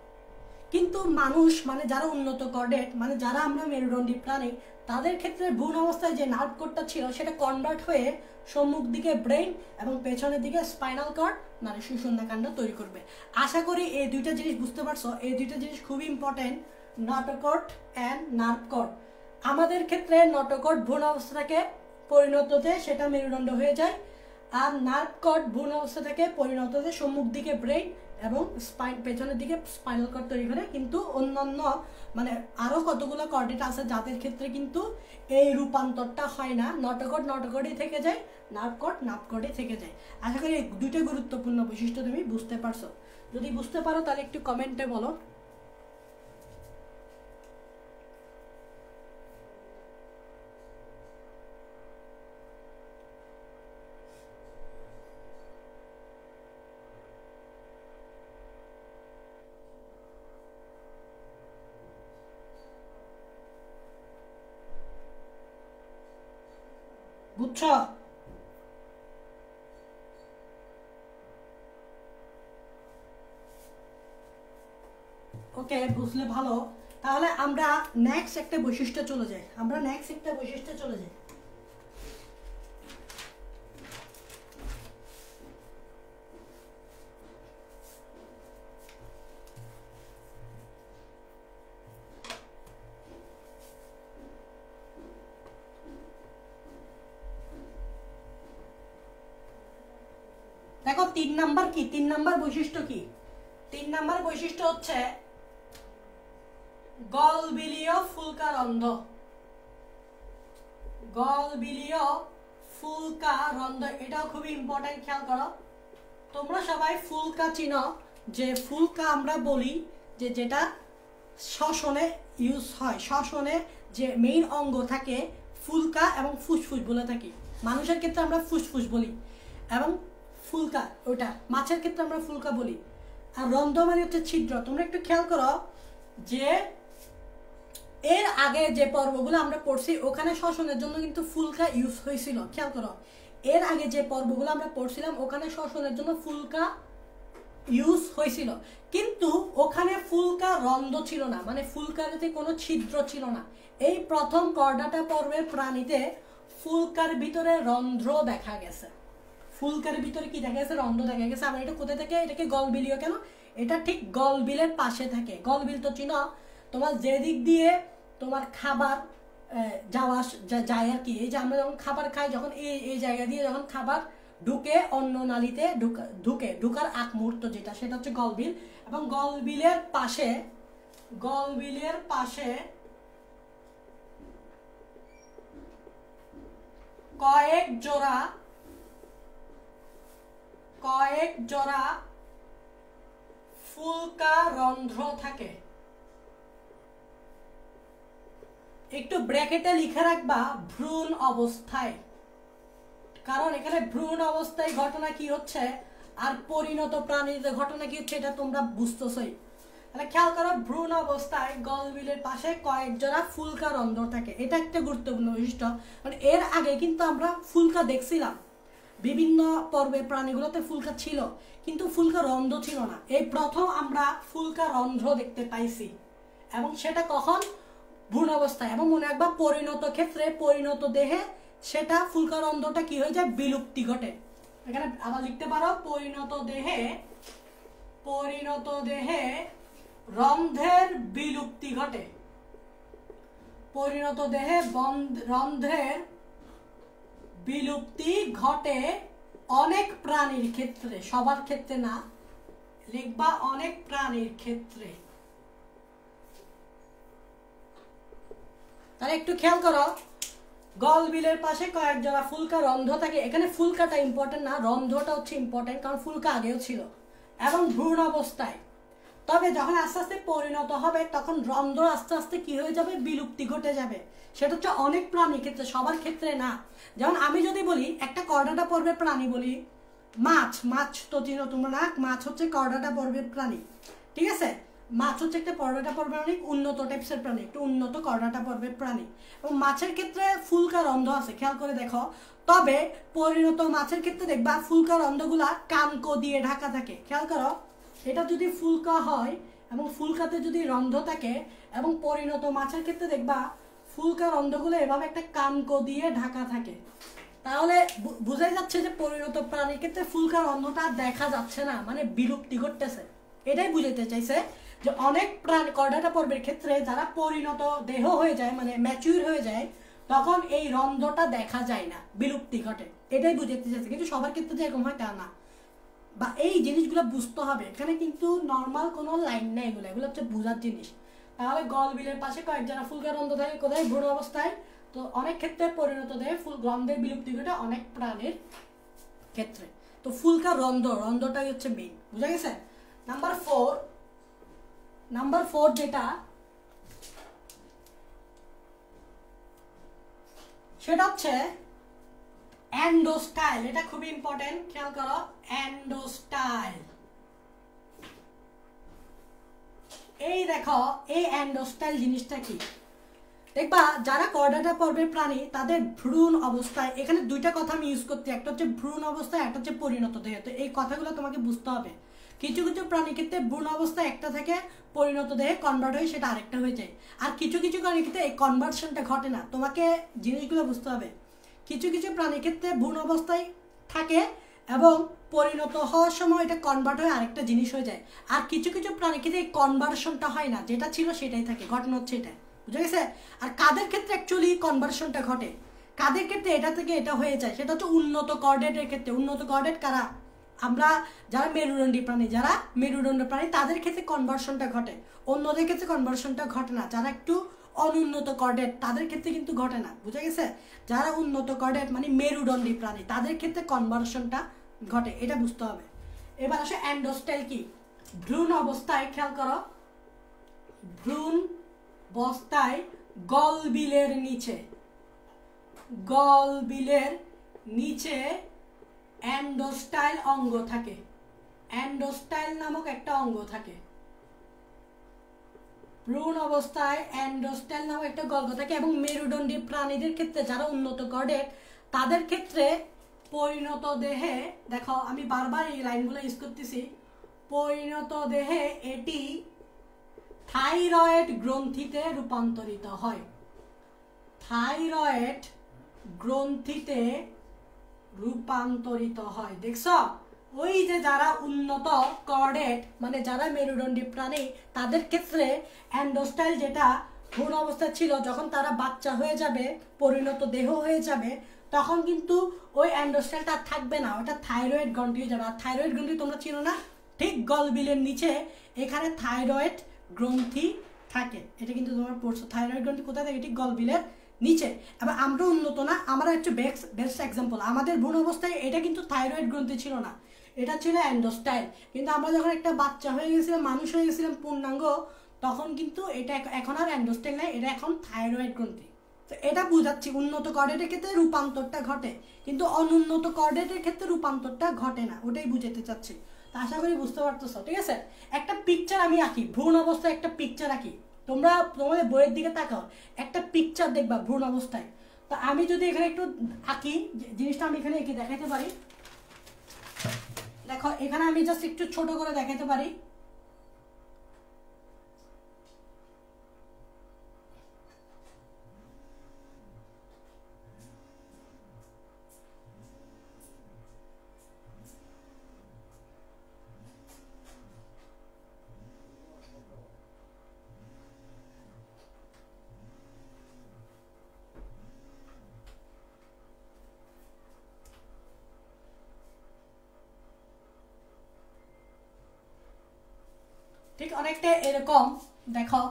কিন্তু মানুষ মানে যারা উন্নত কর্ডেট, মানে যারা আমরা মেরুদণ্ডী প্রাণী, তাদের ক্ষেত্রে ভ্রূণ অবস্থায় যে নার্ভ কর্ডটা ছিল, সেটা কনভার্ট হয়ে সম্মুখ দিকে ব্রেইন এবং পেছনের দিকে স্পাইনাল কর্ড মানে সুষুম্না কাণ্ড তৈরি করবে। আশা করি এই দুইটা জিনিস বুঝতে পারছো। এই দুইটা জিনিস খুবই important, notochord and nerve cord. আমাদের ক্ষেত্রে নটোকর্ড ভ্রূণ অবস্থা থেকে পরিণততে সেটা মেরুদণ্ড হয়ে যায়, আর নার্ভ কর্ড ভ্রূণ অবস্থা থেকে পরিণততে সম্মুখ দিকে ব্রেইন এবং পেছনের দিকে স্পাইনাল কর্ড তৈরি করে। কিন্তু অন্যান্য মানে আরও কতগুলো কর্ডেট আছে যাদের ক্ষেত্রে কিন্তু এই রূপান্তরটা হয় না, নটোকর্ড নটোকর্ডই থেকে যায়, নার্ভ কর্ড নার্ভ কর্ডই থেকে যায়। আশা করি এই দুটো গুরুত্বপূর্ণ বৈশিষ্ট্য তুমি বুঝতে পারছো। যদি বুঝতে পারো তাহলে একটু কমেন্টে বলো। বুঝছো? ওকে, বুঝলে ভালো। তাহলে আমরা নেক্সট একটা বৈশিষ্ট্য চলে যাই। দেখো 3 নাম্বার কি, 3 নাম্বার বৈশিষ্ট্য কি? 3 নাম্বার বৈশিষ্ট্য হচ্ছে গলবিলীয় ফুলকারন্ধ। গলবিলীয় ফুলকারন্ধ, এটাও খুবই ইম্পর্টেন্ট, খেয়াল করো। তোমরা সবাই ফুলকা চিনো, যে ফুলকা আমরা বলি যে যেটা শ্বসনে ইউজ হয়, শ্বসনে যে মেইন অঙ্গ থাকে ফুলকা এবং ফুসফুস বলে থাকি। মানুষের ক্ষেত্রে আমরা ফুসফুস বলি, এবং ফুলকা ওটা মাছের ক্ষেত্রে আমরা ফুলকা বলি। আর রন্ধ্র মানে হচ্ছে ছিদ্র। তোমরা একটু খেয়াল করো যে এর আগে যে পর্বগুলো আমরা পড়ছি ওখানে শ্বসনের জন্য কিন্তু ফুলকা ইউজ হয়েছিল। খেয়াল করো, এর আগে যে পর্বগুলো আমরা পড়ছিলাম ওখানে শ্বসনের জন্য ফুলকা ইউজ হয়েছিল, কিন্তু ওখানে ফুলকা রন্ধ্র ছিল না, মানে ফুলকাতে কোনো ছিদ্র ছিল না। এই প্রথম কর্ডাটা পর্বের প্রাণীতে ফুলকার ভিতরে রন্ধ্র দেখা গেছে। ফুলকার ভিতরে কি দেখা গেছে? রন্ধ্র দেখা গেছে। আবার এটা কোথায় থাকে? এটাকে গলবিলীয় কেন? এটা ঠিক গলবিলের পাশে থাকে। গলবিল তো চিনো, তোমার যেদিক দিয়ে তোমার খাবার যাওয়া যায় আর কি। এই যে আমরা যখন খাবার খাই, যখন এই জায়গা দিয়ে যখন খাবার ঢুকে অন্ন নালীতে ঢুকার আগ মুহূর্ত যেটা, সেটা হচ্ছে গলবিল। এবং গলবিলের পাশে কয়েক জোড়া ফুলকা রন্ধ্র থাকে। একটু ব্র্যাকেটে লিখে রাখবা ভ্রূণ অবস্থায়, কারণ এখানে ভ্রূণ অবস্থায় ঘটনা কি হচ্ছে আর পরিণত প্রাণীর ঘটনা কি হচ্ছে এটা তোমরা বুঝতেছই। তাহলে খেয়াল করো, ভ্রূণ অবস্থায় গলবিলের পাশে কয়েক জোড়া ফুলকা রন্ধ্র থাকে। এটা একটা গুরুত্বপূর্ণ বৈশিষ্ট্য। মানে এর আগে কিন্তু আমরা ফুলকা দেখছিলাম, বিভিন্ন পর্বের প্রাণীগুলোতে ফুলকা ছিল, কিন্তু ফুলকা রন্ধ্র ছিল না। এই প্রথম আমরা ফুলকা রন্ধ্র দেখতে পাইছি, এবং সেটা কখন? ভ্রূণ অবস্থায়। এবং মনে রাখবা পরিণত ক্ষেত্রে, পরিণত দেহে সেটা ফুলকা রন্ধ্রটা কি হয়ে যায়? বিলুপ্তি ঘটে। এখানে আবার লিখতে পারো পরিণত দেহে রন্ধ্রের বিলুপ্তি ঘটে। পরিণত দেহে রন্ধ্রের বিলুপ্তি ঘটে অনেক প্রাণীর ক্ষেত্রে, সবার ক্ষেত্রে না। লিখবা অনেক প্রাণীর ক্ষেত্রে। তাহলে একটু খেয়াল করো, গলবিলের পাশে কয়েক জোড়া ফুলকা রন্ধ্র থাকে। এখানে ফুলকাটা ইম্পর্টেন্ট না, রন্ধ্রটা হচ্ছে ইম্পর্টেন্ট, কারণ ফুলকা আগেও ছিল। এবং ভ্রূণ অবস্থায়, তবে যখন আস্তে আস্তে পরিণত হবে তখন রন্ধ্র আস্তে আস্তে কি হয়ে যাবে? বিলুপ্তি ঘটে যাবে। সেটা হচ্ছে অনেক প্রাণীর ক্ষেত্রে, সবার ক্ষেত্রে না। যেমন আমি যদি বলি একটা কর্ডাটা পর্বের প্রাণী বলি মাছ তো চিনো তোমরা না, মাছ হচ্ছে কর্ডাটা পর্বের প্রাণী, ঠিক আছে? মাছ হচ্ছে একটা কর্ডাটা পর্বের প্রাণী, উন্নত টাইপসের প্রাণী, একটু উন্নত কর্ডাটা পর্বের প্রাণী। এবং মাছের ক্ষেত্রে ফুলকা রন্ধ্র আছে, খেয়াল করে দেখো। তবে পরিণত মাছের ক্ষেত্রে দেখবা ফুলকা রন্ধ্রগুলা কানকো দিয়ে ঢাকা থাকে। খেয়াল করো, এটা যদি ফুলকা হয় এবং ফুলকাতে যদি রন্ধ্র থাকে, এবং পরিণত মাছের ক্ষেত্রে দেখবা ফুলকা রন্ধ্রগুলো এভাবে একটা কানকো দিয়ে ঢাকা থাকে। তাহলে বোঝাই যাচ্ছে যে পরিণত প্রাণীর ক্ষেত্রে ফুলকা রন্ধ্রটা দেখা যাচ্ছে না, মানে বিলুপ্তি ঘটতেছে। এটাই বুঝাইতে চাইছে যে অনেক প্রাণী কর্ডাটা পর্বের ক্ষেত্রে যারা পরিণত দেহ হয়ে যায়, মানে ম্যাচিউর হয়ে যায়, তখন এই রন্ধ্রটা দেখা যায় না, বিলুপ্তি ঘটে। এটাই বুঝাইতে চাইছে। কিন্তু সবার ক্ষেত্রে যে এরকম হয় তা না। বা এই জিনিসগুলো বুঝতে হবে। এখানে কিন্তু নর্মাল কোনো লাইন নেই, এগুলো এগুলো হচ্ছে বোঝার জিনিস। তাহলে গল বিলের পাশে কয়েকজনা ফুলকারন্দ থাকে কোথায়? ভ্রূণ অবস্থায়। তো অনেক ক্ষেত্রে পরিণত দেহে ফুল গন্ধের বিলুপ্তি ঘটে অনেক প্রাণীর ক্ষেত্রে। তো ফুলকার রন্ধ্রটাই হচ্ছে মেইন, বুঝা গেছে? নাম্বার 4 যেটা, সেটা হচ্ছে এন্ডোস্টাইল। এটা খুবই ইম্পর্টেন্ট, খেয়াল করো। এন্ডোস্টাইল, এই দেখো এই এন্ডোস্টাইল জিনিসটা কি দেখবা, যারা কর্ডাটা পর্বের প্রাণী তাদের ভ্রূণ অবস্থায়, এখানে দুইটা কথা আমি ইউজ করতে, একটা হচ্ছে ভ্রূণ অবস্থায়, একটা হচ্ছে পরিণত দেহে। তো এই কথাগুলো তোমাকে বুঝতে হবে। কিছু কিছু প্রাণীর ক্ষেত্রে ভ্রূণ অবস্থায় একটা থেকে পরিণত দেহে কনভার্ট হয়ে সেটা আরেকটা হয়ে যায়, আর কিছু কিছু প্রাণীর ক্ষেত্রে এই কনভার্সনটা ঘটে না। তোমাকে জিনিসগুলো বুঝতে হবে। কিছু কিছু প্রাণীর ক্ষেত্রে ভ্রূণ অবস্থায় থাকে এবং পরিণত হওয়ার সময় এটা কনভার্ট হয়ে আরেকটা জিনিস হয়ে যায়, আর কিছু কিছু প্রাণীর ক্ষেত্রে এই কনভার্সনটা হয় না, যেটা ছিল সেটাই থাকে। ঘটনা হচ্ছে এটা, বুঝা গেছে? আর কাদের ক্ষেত্রে অ্যাকচুয়ালি কনভার্সনটা ঘটে, কাদের ক্ষেত্রে এটা থেকে এটা হয়ে যায়, সেটা হচ্ছে উন্নত কর্ডেটের ক্ষেত্রে। উন্নত কর্ডেট কারা? আমরা যারা মেরুদণ্ডী প্রাণী, যারা মেরুদণ্ড প্রাণী তাদের ক্ষেত্রে কনভার্সনটা ঘটে, অন্যদের ক্ষেত্রে কনভার্সনটা ঘটে না। যারা একটু অনুন্নত কর্ডেট তাদের ক্ষেত্রে কিন্তু ঘটে না, বুঝা গেছে? যারা উন্নত কর্ডেট মানে মেরুদণ্ডী প্রাণী তাদের ক্ষেত্রে কনভার্সনটা ঘটে, এটা বুঝতে হবে। এবার আসে এন্ডোস্টাইল কি? ভ্রূণ অবস্থায়, খেয়াল করো, ভ্রূণ অবস্থায় গলবিলের নিচে এন্ডোস্টাইল অঙ্গ থাকে। এন্ডোস্টাইল নামক একটা অঙ্গ থাকে। ভ্রূণ অবস্থায় এন্ডোস্টাইল নামক একটা অঙ্গ থাকে, এবং মেরুদণ্ডী প্রাণীদের ক্ষেত্রে যারা উন্নত কর্ডেট তাদের ক্ষেত্রে পরিণত দেহে, দেখো আমি বারবার এই লাইনগুলো ইউজ করতেছি, পরিণত দেহে এটি থাইরয়েড গ্রন্থিতে রূপান্তরিত হয়। থাইরয়েড গ্রন্থিতে রূপান্তরিত হয়। দেখছো, ওই যে যারা উন্নত কর্ডেট মানে যারা মেরুদণ্ডী প্রাণী তাদের ক্ষেত্রে এন্ডোস্টাইল যেটা ভ্রূণ অবস্থা ছিল, যখন তারা বাচ্চা হয়ে যাবে, পরিণত দেহ হয়ে যাবে, তখন কিন্তু ওই এন্ডোস্টাইলটা থাকবে না, ওটা থাইরয়েড গ্রন্থি হয়ে যাবে। আর থাইরয়েড গ্রন্থি তোমরা চিনো না? ঠিক গলবিলের নিচে এখানে থাইরয়েড গ্রন্থি থাকে। এটা কিন্তু তোমরা পড়ছো। থাইরয়েড গ্রন্থি কোথায় থাকে? ঠিক গলবিলের নিচে। এবার আমরা উন্নত না, আমরা একটু বেস্ট এক্সাম্পল। আমাদের ভ্রূণ অবস্থায় এটা কিন্তু থাইরয়েড গ্রন্থি ছিল না, এটা ছিল এন্ডোস্টাইল। কিন্তু আমরা যখন একটা বাচ্চা হয়ে গেছিলাম, মানুষ হয়ে গেছিলাম পূর্ণাঙ্গ, তখন কিন্তু এটা এখন আর এন্ডোস্টাইল নাই, এটা এখন থাইরয়েড গ্রন্থি। তো এটা বুঝাচ্ছি, উন্নত কর্ডেটের ক্ষেত্রে রূপান্তরটা ঘটে, কিন্তু অনুন্নত কর্ডেটের ক্ষেত্রে রূপান্তরটা ঘটে না, ওটাই বুঝাতে চাচ্ছি। তো আশা করি বুঝতে পারতেছো, ঠিক আছে? একটা পিকচার আমি আঁকি, ভ্রূণ অবস্থায় একটা পিকচার আঁকি। তোমরা তোমাদের বইয়ের দিকে তাকাও, একটা পিকচার দেখবা ভ্রূণ অবস্থায়। তো আমি যদি এখানে একটু আঁকি, জিনিসটা আমি এখানে এঁকে দেখাতে পারি। দেখো এখানে আমি জাস্ট একটু ছোট করে দেখাতে পারি। ঠিক অনেকটা এরকম দেখো,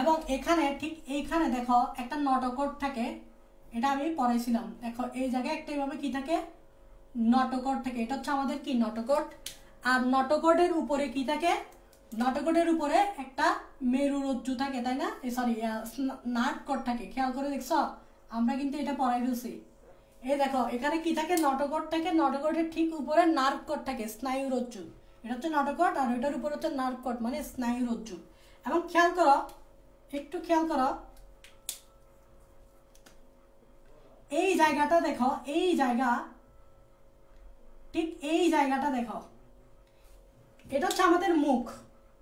এবং এখানে ঠিক এইখানে দেখো একটা নটকট থাকে, এটা আমি পড়াইছিলাম। দেখো এই জায়গায় একটা এইভাবে কি থাকে? নটকট থাকে। এটা হচ্ছে আমাদের কি? নটকট। আর নটকটের উপরে কি থাকে? নটকটের উপরে একটা মেরুরজ্জু থাকে, তাই না? সরি, নার্ভ কট থাকে। খেয়াল করে দেখছো, আমরা কিন্তু এটা পড়াই ফেলছি। এই দেখো এখানে কি থাকে? নটকট থাকে। নটকটের ঠিক উপরে নার্ভ কট থাকে, স্নায়ুরজ্জু। এটা হচ্ছে নটকট, আর এটার উপর হচ্ছে নার্ভ কট মানে স্নায়ুরজ্জু। এবং খেয়াল করো, একটু খেয়াল করো, এই জায়গাটা দেখো, এই জায়গা, ঠিক এই জায়গাটা দেখো, এটা হচ্ছে আমাদের মুখ।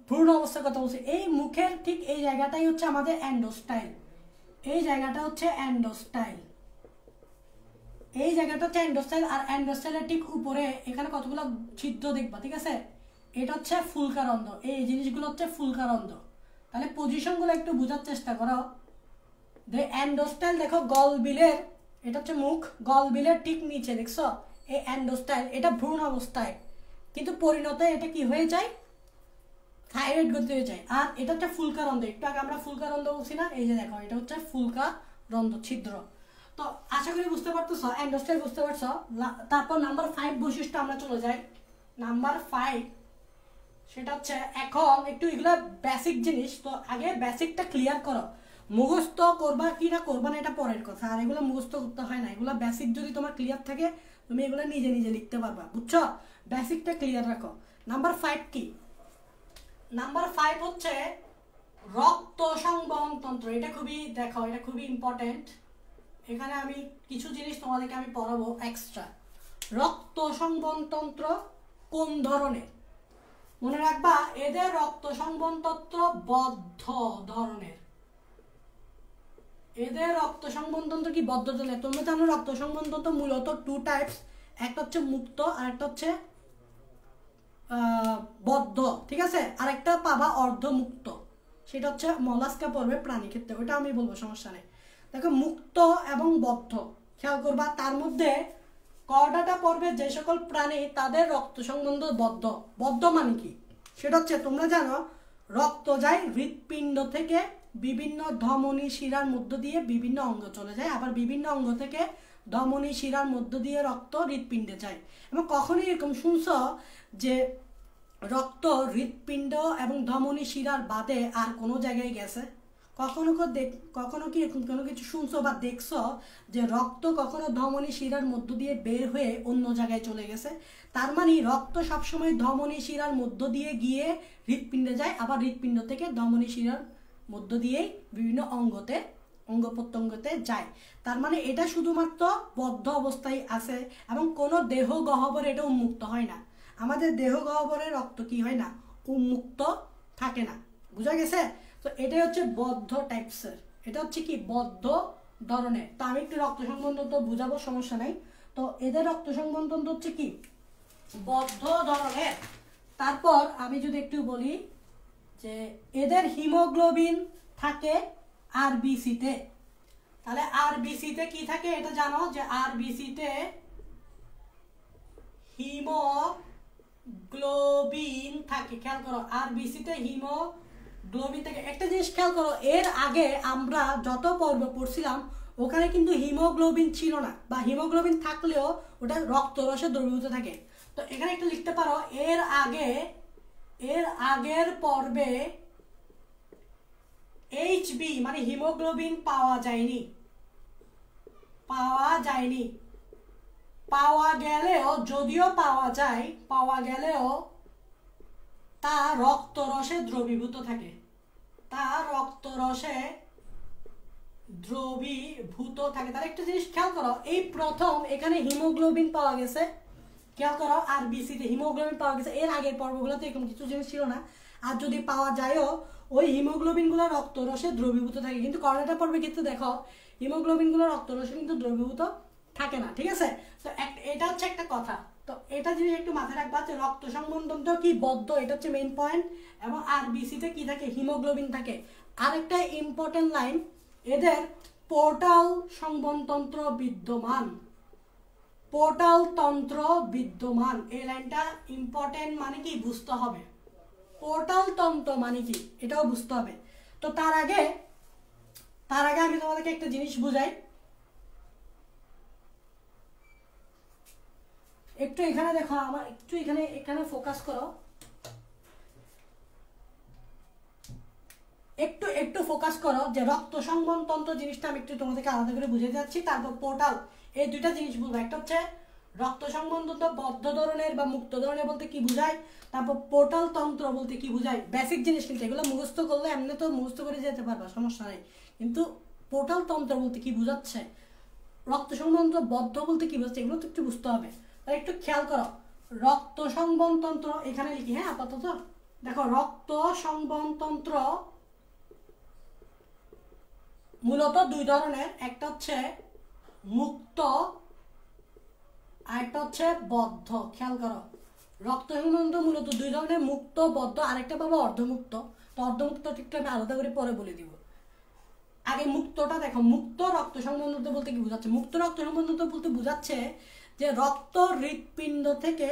ভ্রূণ অবস্থার কথা বলছি, এই মুখের ঠিক এই জায়গাটাই হচ্ছে আমাদের এন্ডোস্টাইল। এই জায়গাটা হচ্ছে এন্ডোস্টাইল, এই জায়গাটা হচ্ছে এন্ডোস্টাইল। আর এন্ডোস্টাইলের ঠিক উপরে এখানে কতগুলো ছিদ্র দেখবা, ঠিক আছে? এটা হচ্ছে ফুলকারন্ধ্র, এই জিনিসগুলো হচ্ছে ফুলকারন্ধ্র। তাহলে পজিশনগুলো একটু বোঝার চেষ্টা করো। এন্ডোস্টাইল দেখো গলবিলের, এটা হচ্ছে মুখ, গলবিলের ঠিক নিচে দেখছো এই অ্যান্ডোস্টাইল এটা ভ্রূণ অবস্থায়, কিন্তু পরিণত এটা কি হয়ে যায়, থাইরয়েড গ্রন্থি হয়ে যায়। আর এটা হচ্ছে ফুলকারন্ধ্র, একটু আগে আমরা ফুলকারন্ধ্র বলছি না, এই যে দেখো এটা হচ্ছে ফুলকারন্ধ্র ছিদ্র। তো আশা করি বুঝতে পারতেছ, অ্যান্ডোস্টাইল বুঝতে পারছো। তারপর নাম্বার 5 বৈশিষ্ট্য আমরা চলে যাই। নাম্বার 5 সেটা হচ্ছে, এখন একটু এগুলো বেসিক জিনিস, তো আগে বেসিকটা ক্লিয়ার করো। মুখস্থ করবা কি না করবা না এটা পরের কথা, আর এগুলো মুখস্থ করতে হয় না, এগুলো বেসিক যদি তোমার ক্লিয়ার থাকে তুমি এগুলো নিজে নিজে লিখতে পারবা, বুঝছো? বেসিকটা ক্লিয়ার রাখো। নাম্বার 5 কি? নাম্বার 5 হচ্ছে রক্ত সংবহন তন্ত্র। এটা খুবই দেখো, এটা খুবই ইম্পর্টেন্ট। এখানে আমি কিছু জিনিস তোমাদেরকে আমি পড়াবো এক্সট্রা। রক্ত সংবহন তন্ত্র কোন ধরনের? মনে রাখবা, এদের রক্ত সংবহন তন্ত্র বদ্ধ ধরনের। এদের রক্ত সংবহন তন্ত্র কি বদ্ধ ধরনের? তোমরা জানো রক্ত সংবহন তন্ত্র মূলত 2 টাইপস, একটা হচ্ছে মুক্ত আর একটা হচ্ছে বদ্ধ, ঠিক আছে? আরেকটা পাবা অর্ধমুক্ত, সেটা হচ্ছে মলাস্কা পর্বে প্রাণী ক্ষেত্রে, ওটা আমি বলবো, সমস্যা নেই। দেখো মুক্ত এবং বদ্ধ খেয়াল করবা, তার মধ্যে করডাটা পর্বে যে সকল প্রাণী তাদের রক্ত সংবন্ধ বদ্ধ। বদ্ধ মানে কি সেটা হচ্ছে, তোমরা জানো রক্ত যায় হৃৎপিণ্ড থেকে বিভিন্ন ধমনী শিরার মধ্য দিয়ে বিভিন্ন অঙ্গ চলে যায়, আবার বিভিন্ন অঙ্গ থেকে ধমনী শিরার মধ্য দিয়ে রক্ত হৃৎপিণ্ডে যায়। এবং কখনোই এরকম শুনছো যে রক্ত হৃৎপিণ্ড এবং ধমনী শিরার বাদে আর কোনো জায়গায় গেছে? কখনো কি এরকম কোনো কিছু শুনছো বা দেখছো যে রক্ত কখনো ধমনী শিরার মধ্য দিয়ে বের হয়ে অন্য জায়গায় চলে গেছে? তার মানে রক্ত সবসময় ধমনী শিরার মধ্য দিয়ে গিয়ে হৃৎপিণ্ডে যায়, আবার হৃৎপিণ্ড থেকে ধমনী শিরার মধ্য দিয়েই বিভিন্ন অঙ্গ প্রত্যঙ্গতে যায়। তার মানে এটা শুধুমাত্র বদ্ধ অবস্থায় আছে, এবং কোনো দেহ গহ্বরে এটা উন্মুক্ত হয় না। আমাদের দেহ গহ্বরে রক্ত কি হয় না, উন্মুক্ত থাকে না, বুঝা গেছে? তো এটাই হচ্ছে বদ্ধ টাইপসের, এটা হচ্ছে কি বদ্ধ ধরনের। তো আমি একটু রক্ত সংবহন তো বুঝাবো, সমস্যা নাই। তো এদের রক্ত সংবহন তন্ত্র হচ্ছে কি বদ্ধ ধরনের। তারপর আমি যদি একটু বলি যে এদের হিমোগ্লোবিন থাকে আরবিসিতে। তাহলে আরবিসিতে কি থাকে এটা জানো, যে আরবিসিতে হিমোগ্লোবিন থাকে। খেয়াল করো, আরবিসিতে হিমোগ্লোবিন থাকে। একটা জিনিস খেয়াল করো, এর আগে আমরা যত পর্ব পড়ছিলাম ওখানে কিন্তু হিমোগ্লোবিন ছিল না, বা হিমোগ্লোবিন থাকলেও ওটা রক্তরসে দ্রবীভূত থাকে। তো এখানে একটু লিখতে পারো, এর আগের পর্বে এইচবি মানে হিমোগ্লোবিন পাওয়া যায়নি। পাওয়া গেলেও, যদিও পাওয়া গেলেও তা রক্তরসে দ্রবীভূত থাকে। তাহলে একটা জিনিস খেয়াল করো, এই প্রথম এখানে হিমোগ্লোবিন পাওয়া গেছে। খেয়াল করো, আরবিসিতে হিমোগ্লোবিন পাওয়া গেছে। এর আগের পর্বগুলোতে এরকম কিছু জিনিস ছিল না। আর যদি পাওয়া যায়ও, ওই হিমোগ্লোবিনগুলো রক্তরসে দ্রবীভূত থাকে। কিন্তু করোনা পর্বে কিন্তু দেখো হিমোগ্লোবিনগুলো রক্তরসে কিন্তু দ্রবীভূত থাকে না, ঠিক আছে? তো এটা হচ্ছে একটা কথা। তো এটা জিনিস একটু মাথায় রাখবা যে রক্ত সংবহন তন্ত্র কি বদ্ধ, এটা হচ্ছে মেইন পয়েন্ট। এবং আরবিসিতে কি থাকে, হিমোগ্লোবিন থাকে। আরেকটা ইম্পর্টেন্ট লাইন, এদের পোর্টাল সংবহন তন্ত্র বিদ্যমান। পোর্টাল তন্ত্র বিদ্যমান, এই লাইনটা ইম্পর্টেন্ট, মানে কি বুঝতে হবে। পোর্টাল তন্ত্র মানে কি এটাও বুঝতে হবে। তো তার আগে আমি তোমাদেরকে একটা জিনিস বুঝাই। একটু এখানে দেখো, আমার একটু এখানে ফোকাস করো, একটু ফোকাস করো যে রক্ত সংবহন তন্ত্র জিনিসটা আমি একটু তোমাদেরকে আলাদা করে বুঝে যাচ্ছি। তারপর পোর্টাল, এই দুইটা জিনিস বলবো। একটা হচ্ছে রক্ত সংবহন তন্ত্র বদ্ধ ধরনের বা মুক্ত ধরনের বলতে কি বুঝায়, তারপর পোর্টাল তন্ত্র বলতে কি বুঝায়। বেসিক জিনিস, কিন্তু এগুলো মুখস্থ করলে এমনি তো মুখস্থ করে যেতে পারবা, সমস্যা নেই। কিন্তু পোর্টাল তন্ত্র বলতে কি বুঝাচ্ছে, রক্ত সংবহন তন্ত্র বদ্ধ বলতে কি বুঝাচ্ছে, এগুলো তো একটু বুঝতে হবে। তাহলে একটু খেয়াল করো, রক্ত সংবহন তন্ত্র এখানে লিখি, হ্যাঁ আপাতত দেখো, রক্ত সংবহন তন্ত্র মূলত 2 ধরনের। একটা হচ্ছে মুক্ত আর একটা হচ্ছে বদ্ধ। খেয়াল করো, রক্ত সংবহন তন্ত্র মূলত 2 ধরনের, মুক্ত বদ্ধ, আরেকটা পাবো অর্ধমুক্ত। তো অর্ধমুক্ত ঠিকটা আমি আলাদা করে পরে বলে দিব। আগে মুক্তটা দেখো, মুক্ত রক্ত সংবহন তন্ত্র বলতে কি বোঝাচ্ছে। মুক্ত রক্ত সংবহন তন্ত্র বলতে বোঝাচ্ছে যে রক্ত হৃৎপিণ্ড থেকে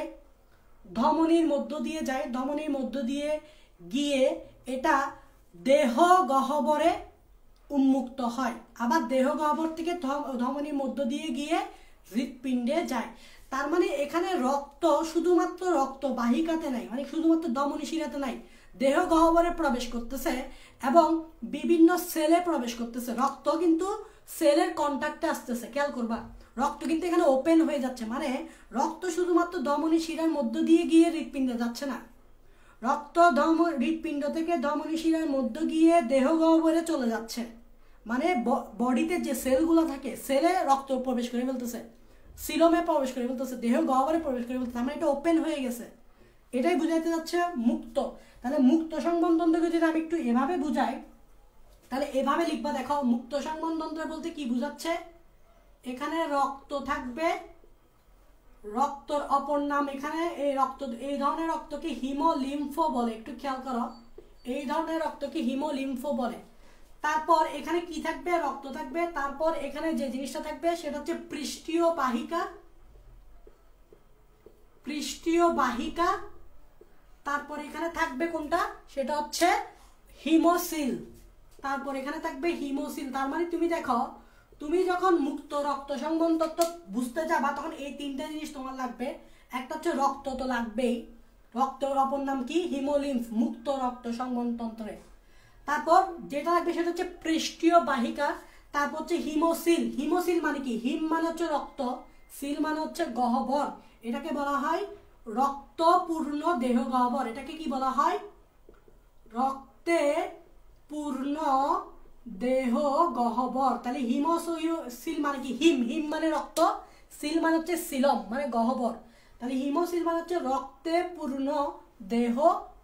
ধমনীর মধ্য দিয়ে যায়, ধমনীর মধ্য দিয়ে গিয়ে এটা দেহ গহ্বরে উন্মুক্ত হয়, আবার দেহ গহ্বর থেকে ধমনীর মধ্য দিয়ে গিয়ে হৃৎপিণ্ডে যায়। তার মানে এখানে রক্ত শুধুমাত্র রক্ত বাহিকাতে নাই, মানে শুধুমাত্র ধমনী শিরাতে নাই, দেহ গহ্বরে প্রবেশ করতেছে এবং বিভিন্ন সেলে প্রবেশ করতেছে। রক্ত কিন্তু সেলের কন্ট্যাক্টে আসতেছে, খেয়াল করবা, রক্ত কিন্তু এখানে ওপেন হয়ে যাচ্ছে, মানে রক্ত শুধুমাত্র ধমনী শিরার মধ্য দিয়ে গিয়ে হৃৎপিণ্ডে যাচ্ছে না, রক্ত হৃৎপিণ্ড থেকে ধমনী শিরার মধ্য গিয়ে দেহ গহ্বরে চলে যাচ্ছে, মানে বডিতে যে সেলগুলো থাকে সেলে রক্ত প্রবেশ করে ফেলতেছে, সিলোমে প্রবেশ করে ফেলতেছে, দেহ গহ্বরে প্রবেশ করে ফেলতেছে, মানে এটা ওপেন হয়ে গেছে। এটাই বুঝাইতে যাচ্ছে মুক্ত। তাহলে মুক্ত সংবহনতন্ত্রকে যদি আমি একটু এভাবে বুঝাই, তাহলে এভাবে লিখবা, দেখো মুক্ত সংবহনতন্ত্র বলতে কি বুঝাচ্ছে, এখানে রক্ত থাকবে, রক্তর অপর নাম এখানে এই রক্ত, এই ধরনের রক্তকে হিমোলিম্ফো বলে, একটু খেয়াল করো, এই ধরনের রক্তকে হিমোলিম্ফো বলে। তারপর এখানে কি থাকবে, রক্ত থাকবে, তারপর এখানে যে জিনিসটা থাকবে সেটা হচ্ছে পৃষ্ঠীয় বাহিকা, পৃষ্ঠীয় বাহিকা, তারপর এখানে থাকবে কোনটা, সেটা হচ্ছে হিমোসিল, তারপর এখানে থাকবে হিমোসিল। তার মানে তুমি দেখো, তুমি যখন মুক্ত রক্ত সংবহন তত্ত্ব বুঝতে যাবা তখন এই তিনটা জিনিস তোমার লাগবে। একটা হচ্ছে রক্ত তো লাগবেই, রক্তের অপর নাম কি, হিমোলিম্ফ, মুক্ত রক্ত সংবহন তন্ত্রে। তারপর যেটা লাগবে সেটা হচ্ছে পৃষ্ঠীয় বাহিকা, তারপর হচ্ছে হিমোসিল। হিমোসিল মানে কি, হিম মানে হচ্ছে রক্ত, সিল মানে হচ্ছে গহ্বর, এটাকে বলা হয় রক্তপূর্ণ দেহ গহ্বর। এটাকে কি বলা হয়, রক্তে পূর্ণ দেহ গহ্বর। তাহলে হিমোসিল মানে কি, হিম, হিম মানে রক্ত, সিল মানে হচ্ছে সিলম মানে গহ্বর, তাহলে হিমোসিল মানে হচ্ছে রক্তে পূর্ণ দেহ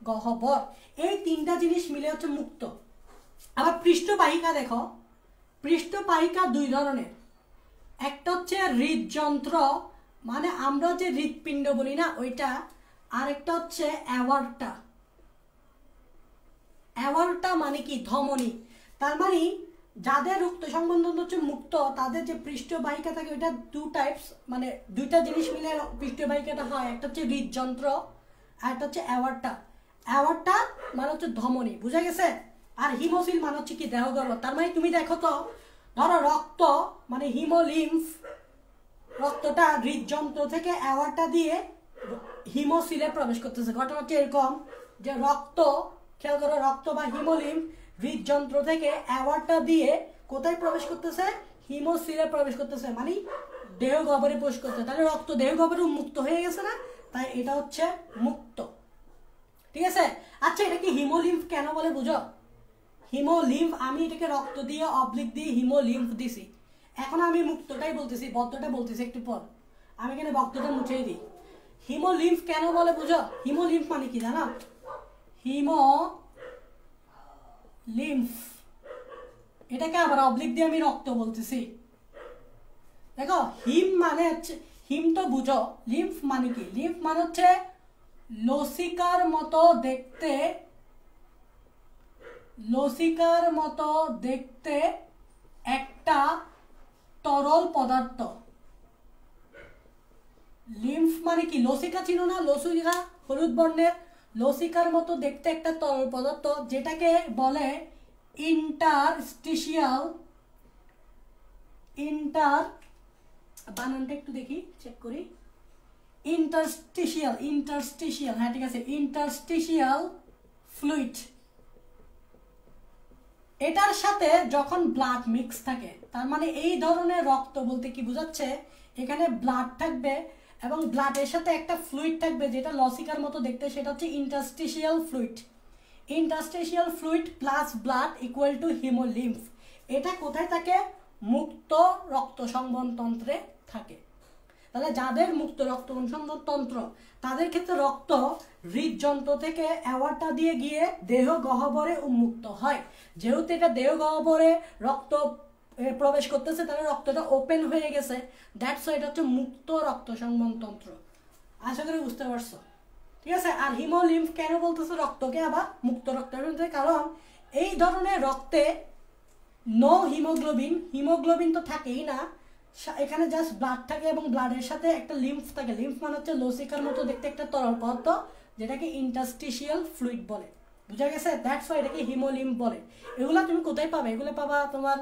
গহ্বর। এই তিনটা জিনিস মিলে হচ্ছে মুক্ত। আবার পৃষ্ঠবাহিকা দেখো, পৃষ্ঠবাহিকা দুই ধরনের, একটা হচ্ছে হৃদযন্ত্র, মানে আমরা যে হৃৎপিণ্ড বলি না ওইটা, আরেকটা হচ্ছে অ্যাওয়ার্টা। অ্যাওয়ার্টা মানে কি, ধমনী। তার মানে যাদের রক্ত সংবহন হচ্ছে মুক্ত, তাদের যে পৃষ্ঠবাহিকা থাকে ওইটা টু টাইপস, মানে দুইটা জিনিস মিলে পৃষ্ঠবাহিকাটা হয়, একটা হচ্ছে হৃদযন্ত্র আর একটা হচ্ছে অ্যাওয়ার্টা। অ্যাওয়ার্টা মানে হচ্ছে ধমনী, বুঝা গেছে। আর হিমোসিল মানে হচ্ছে কি, দেহ গহ্বর। তার মানে তুমি দেখো তো, ধরো রক্ত মানে হিমোলিম্ফ, রক্তটা হৃদযন্ত্র থেকে অ্যাওয়ার্টা দিয়ে হিমোসিলে প্রবেশ করতেছে। ঘটনা হচ্ছে এরকম যে রক্ত, খেয়াল করো, রক্ত বা হিমোলিম্ফ হৃদযন্ত্র থেকে অ্যাওয়ার্টা দিয়ে কোথায় প্রবেশ করতেছে, হিমোসিলে প্রবেশ করতেছে, মানে দেহ গহ্বরে প্রবেশ করতেছে। তাহলে রক্ত দেহ গহ্বরে মুক্ত হয়ে গেছে না, তাই এটা হচ্ছে মুক্ত, ঠিক আছে। আচ্ছা, এটা কি হিমোলিম্ফ কেন বলে বুঝো, হিমোলিম্ফ, আমি এটাকে রক্ত দিয়ে অবলিক দিয়ে হিমোলিম্ফ দিছি, এখন আমি মুক্তটাই বলতেছি, বদ্ধটা বলতেছি একটু পর, আমি এখানে বক্তটা মুছেই দিই। হিমোলিম্ফ কেন বলে বুঝো, হিমোলিম্ফ মানে কি জানো, হিমোলিম্ফ, এটাকে আবার অবলিক দিয়ে আমি রক্ত বলতেছি। দেখো হিম মানে হচ্ছে, হিম তো বুঝো, লিম্ফ মানে কি, লিম্ফ মানে হচ্ছে লসিকার মতো দেখতে, লসিকার মতো দেখতে একটা তরল পদার্থ। লিম্ফ মানে কি, লসিকা চিনো না, লসিকা হলুদ বর্ণের, লসিকার মতো দেখতে একটা তরল পদার্থ, যেটাকে বলে ইন্টারস্টিশিয়াল, বানানটা একটু দেখি, চেক করি, ইন্টারস্টিশিয়াল, ইন্টারস্টিশিয়াল, হ্যাঁ ঠিক আছে, ইন্টারস্টিশিয়াল ফ্লুইড। এটার সাথে যখন ব্লাড মিক্স থাকে, তার মানে এই ধরনের রক্ত বলতে কি বোঝাচ্ছে, এখানে ব্লাড থাকবে এবং ব্লাডের সাথে একটা ফ্লুইড থাকবে যেটা লসিকার মতো দেখতে, সেটা হচ্ছে interstitial fluid. Interstitial fluid plus blood equal to haemolymph. এটা কোথায় থাকে, মুক্ত রক্ত সংবহন তন্ত্রে থাকে। তাহলে যাদের মুক্ত রক্ত সংবহন তন্ত্র, তাদের ক্ষেত্রে রক্ত হৃদযন্ত্র থেকে অ্যাওয়ার্টা দিয়ে গিয়ে দেহ গহ্বরে উন্মুক্ত হয়। যেহেতু এটা দেহ গহ্বরে রক্ত প্রবেশ করতেছে, তাহলে রক্তটা ওপেন হয়ে গেছে, দ্যাটস ওয়াই এটা হচ্ছে মুক্ত রক্ত সংবহন তন্ত্র। আশা করি বুঝতে পারছো, ঠিক আছে। আর হিমোলিম্ফ কেন বলতেছে রক্তকে আবার মুক্ত রক্ত, কারণ এই ধরনের রক্তে নো হিমোগ্লোবিন, হিমোগ্লোবিন তো থাকেই না, এখানে জাস্ট ব্লাড থাকে এবং ব্লাডের সাথে একটা লিম্ফ থাকে। লিম্ফ মানে হচ্ছে লসিকার মতো দেখতে একটা তরল পদার্থ, যেটাকে ইন্টারস্টিশিয়াল ফ্লুইড বলে। বুঝা গেছে? দ্যাটস ওয়াই এটাকে হিমোলিম্ফ বলে। এগুলো তুমি কোথায় পাবে? এগুলো পাবা তোমার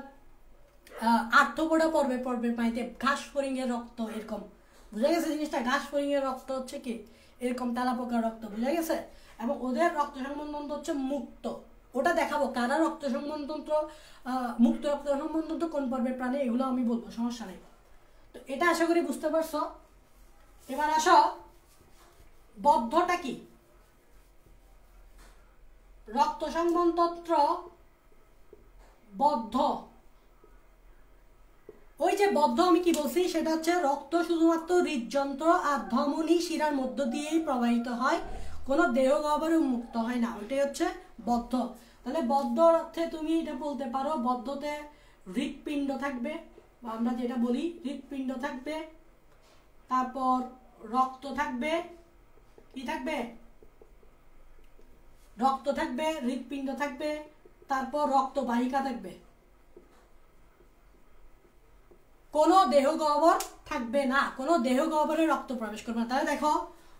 আর্থ্রোপোডা পর্বের পানিতে, ঘাস ফড়িংয়ের রক্ত এরকম। বুঝা গেছে জিনিসটা? ঘাস ফড়িংয়ের রক্ত হচ্ছে কি এরকম তেলাপোকার রক্ত। বুঝা গেছে? এবং ওদের রক্ত সংবহনতন্ত্র হচ্ছে মুক্ত। ওটা দেখাবো কারা রক্ত সংবহনতন্ত্র, মুক্ত রক্ত সংবহনতন্ত্র কোন পর্বের প্রাণী, এগুলো আমি বলবো, সমস্যা নেই। তো এটা আশা করি বুঝতে পারছো। এবার আসো বদ্ধটা কি। রক্ত সংবহনতন্ত্র বদ্ধ, ওই যে বদ্ধ আমি কি বলছি সেটা হচ্ছে রক্ত শুধুমাত্র হৃদযন্ত্র আর ধমনী শিরার মধ্য দিয়েই প্রবাহিত হয়, কোনো দেহ গহ্বরে উন্মুক্ত হয় না, ওইটাই হচ্ছে বদ্ধ। তাহলে বদ্ধ অর্থে তুমি এটা বলতে পারো, বদ্ধতে হৃৎপিণ্ড থাকবে, বা আমরা যেটা বলি হৃৎপিণ্ড থাকবে, তারপর রক্ত থাকবে, কি থাকবে? রক্ত থাকবে, হৃৎপিণ্ড থাকবে, তারপর রক্তবাহিকা থাকবে, কোনো দেহ গহ্বর থাকবে না, কোনো দেহ গহ্বরে রক্ত প্রবেশ করবে না। তাহলে দেখো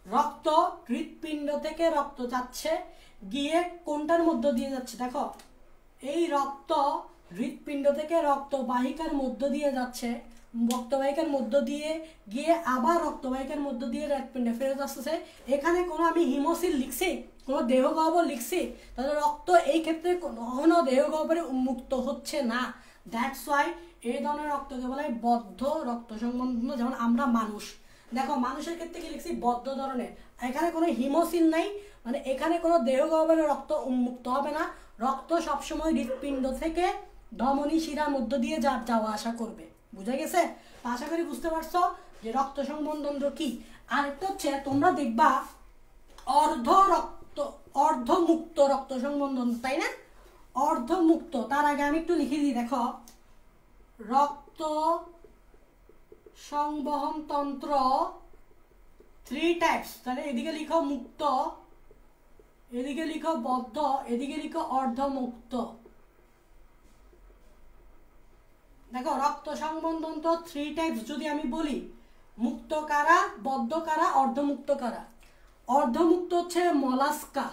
রক্ত হৃৎপিণ্ড থেকে রক্ত যাচ্ছে, গিয়ে কোনটার মধ্য দিয়ে যাচ্ছে? দেখো এই রক্ত হৃৎপিণ্ড থেকে রক্তবাহিকার মধ্য দিয়ে যাচ্ছে, রক্তবাহিকার মধ্য দিয়ে গিয়ে আবার রক্তবাহিকার মধ্য দিয়ে হৃৎপিণ্ডে ফেরত আসতেছে। এখানে কোনো আমি হিমোসিল লিখছি, কোনো দেহ গহ্বর লিখছি? তাহলে রক্ত এই ক্ষেত্রে কখনো দেহ গহ্বরে উন্মুক্ত হচ্ছে না। দ্যাটস ওয়াই এই ধরনের রক্তকে বলে বদ্ধ রক্ত সংবহন। যেমন আমরা মানুষ, দেখো মানুষের ক্ষেত্রে কি লিখছি? বদ্ধ ধরনের। এখানে কোনো হিমোসিল নাই, মানে এখানে কোনো দেহ গহ্বরে রক্ত উন্মুক্ত হবে না। রক্ত সবসময় হৃৎপিণ্ড থেকে ধমনী শিরার মধ্য দিয়ে যাওয়া আসা করবে। বুঝা গেছে? আশা করি বুঝতে পারছো যে রক্ত সংবহনতন্ত্র কি। আর একটা হচ্ছে তোমরা দেখবা অর্ধমুক্ত রক্ত সংবহনতন্ত্র, তাই না? অর্ধমুক্ত, তার আগে আমি একটু লিখে দিই। দেখো রক্ত সংবহনতন্ত্র 3 টাইপস। তাহলে এদিকে লিখো মুক্ত, এদিকে লিখো বদ্ধ, এদিকে লিখো অর্ধমুক্ত। দেখো রক্ত সংবহনতন্ত্র 3 টাইপস যদি আমি বলি, মুক্ত কারা, বদ্ধ কারা, অর্ধমুক্ত কারা। অর্ধমুক্ত হচ্ছে মলাস্কা।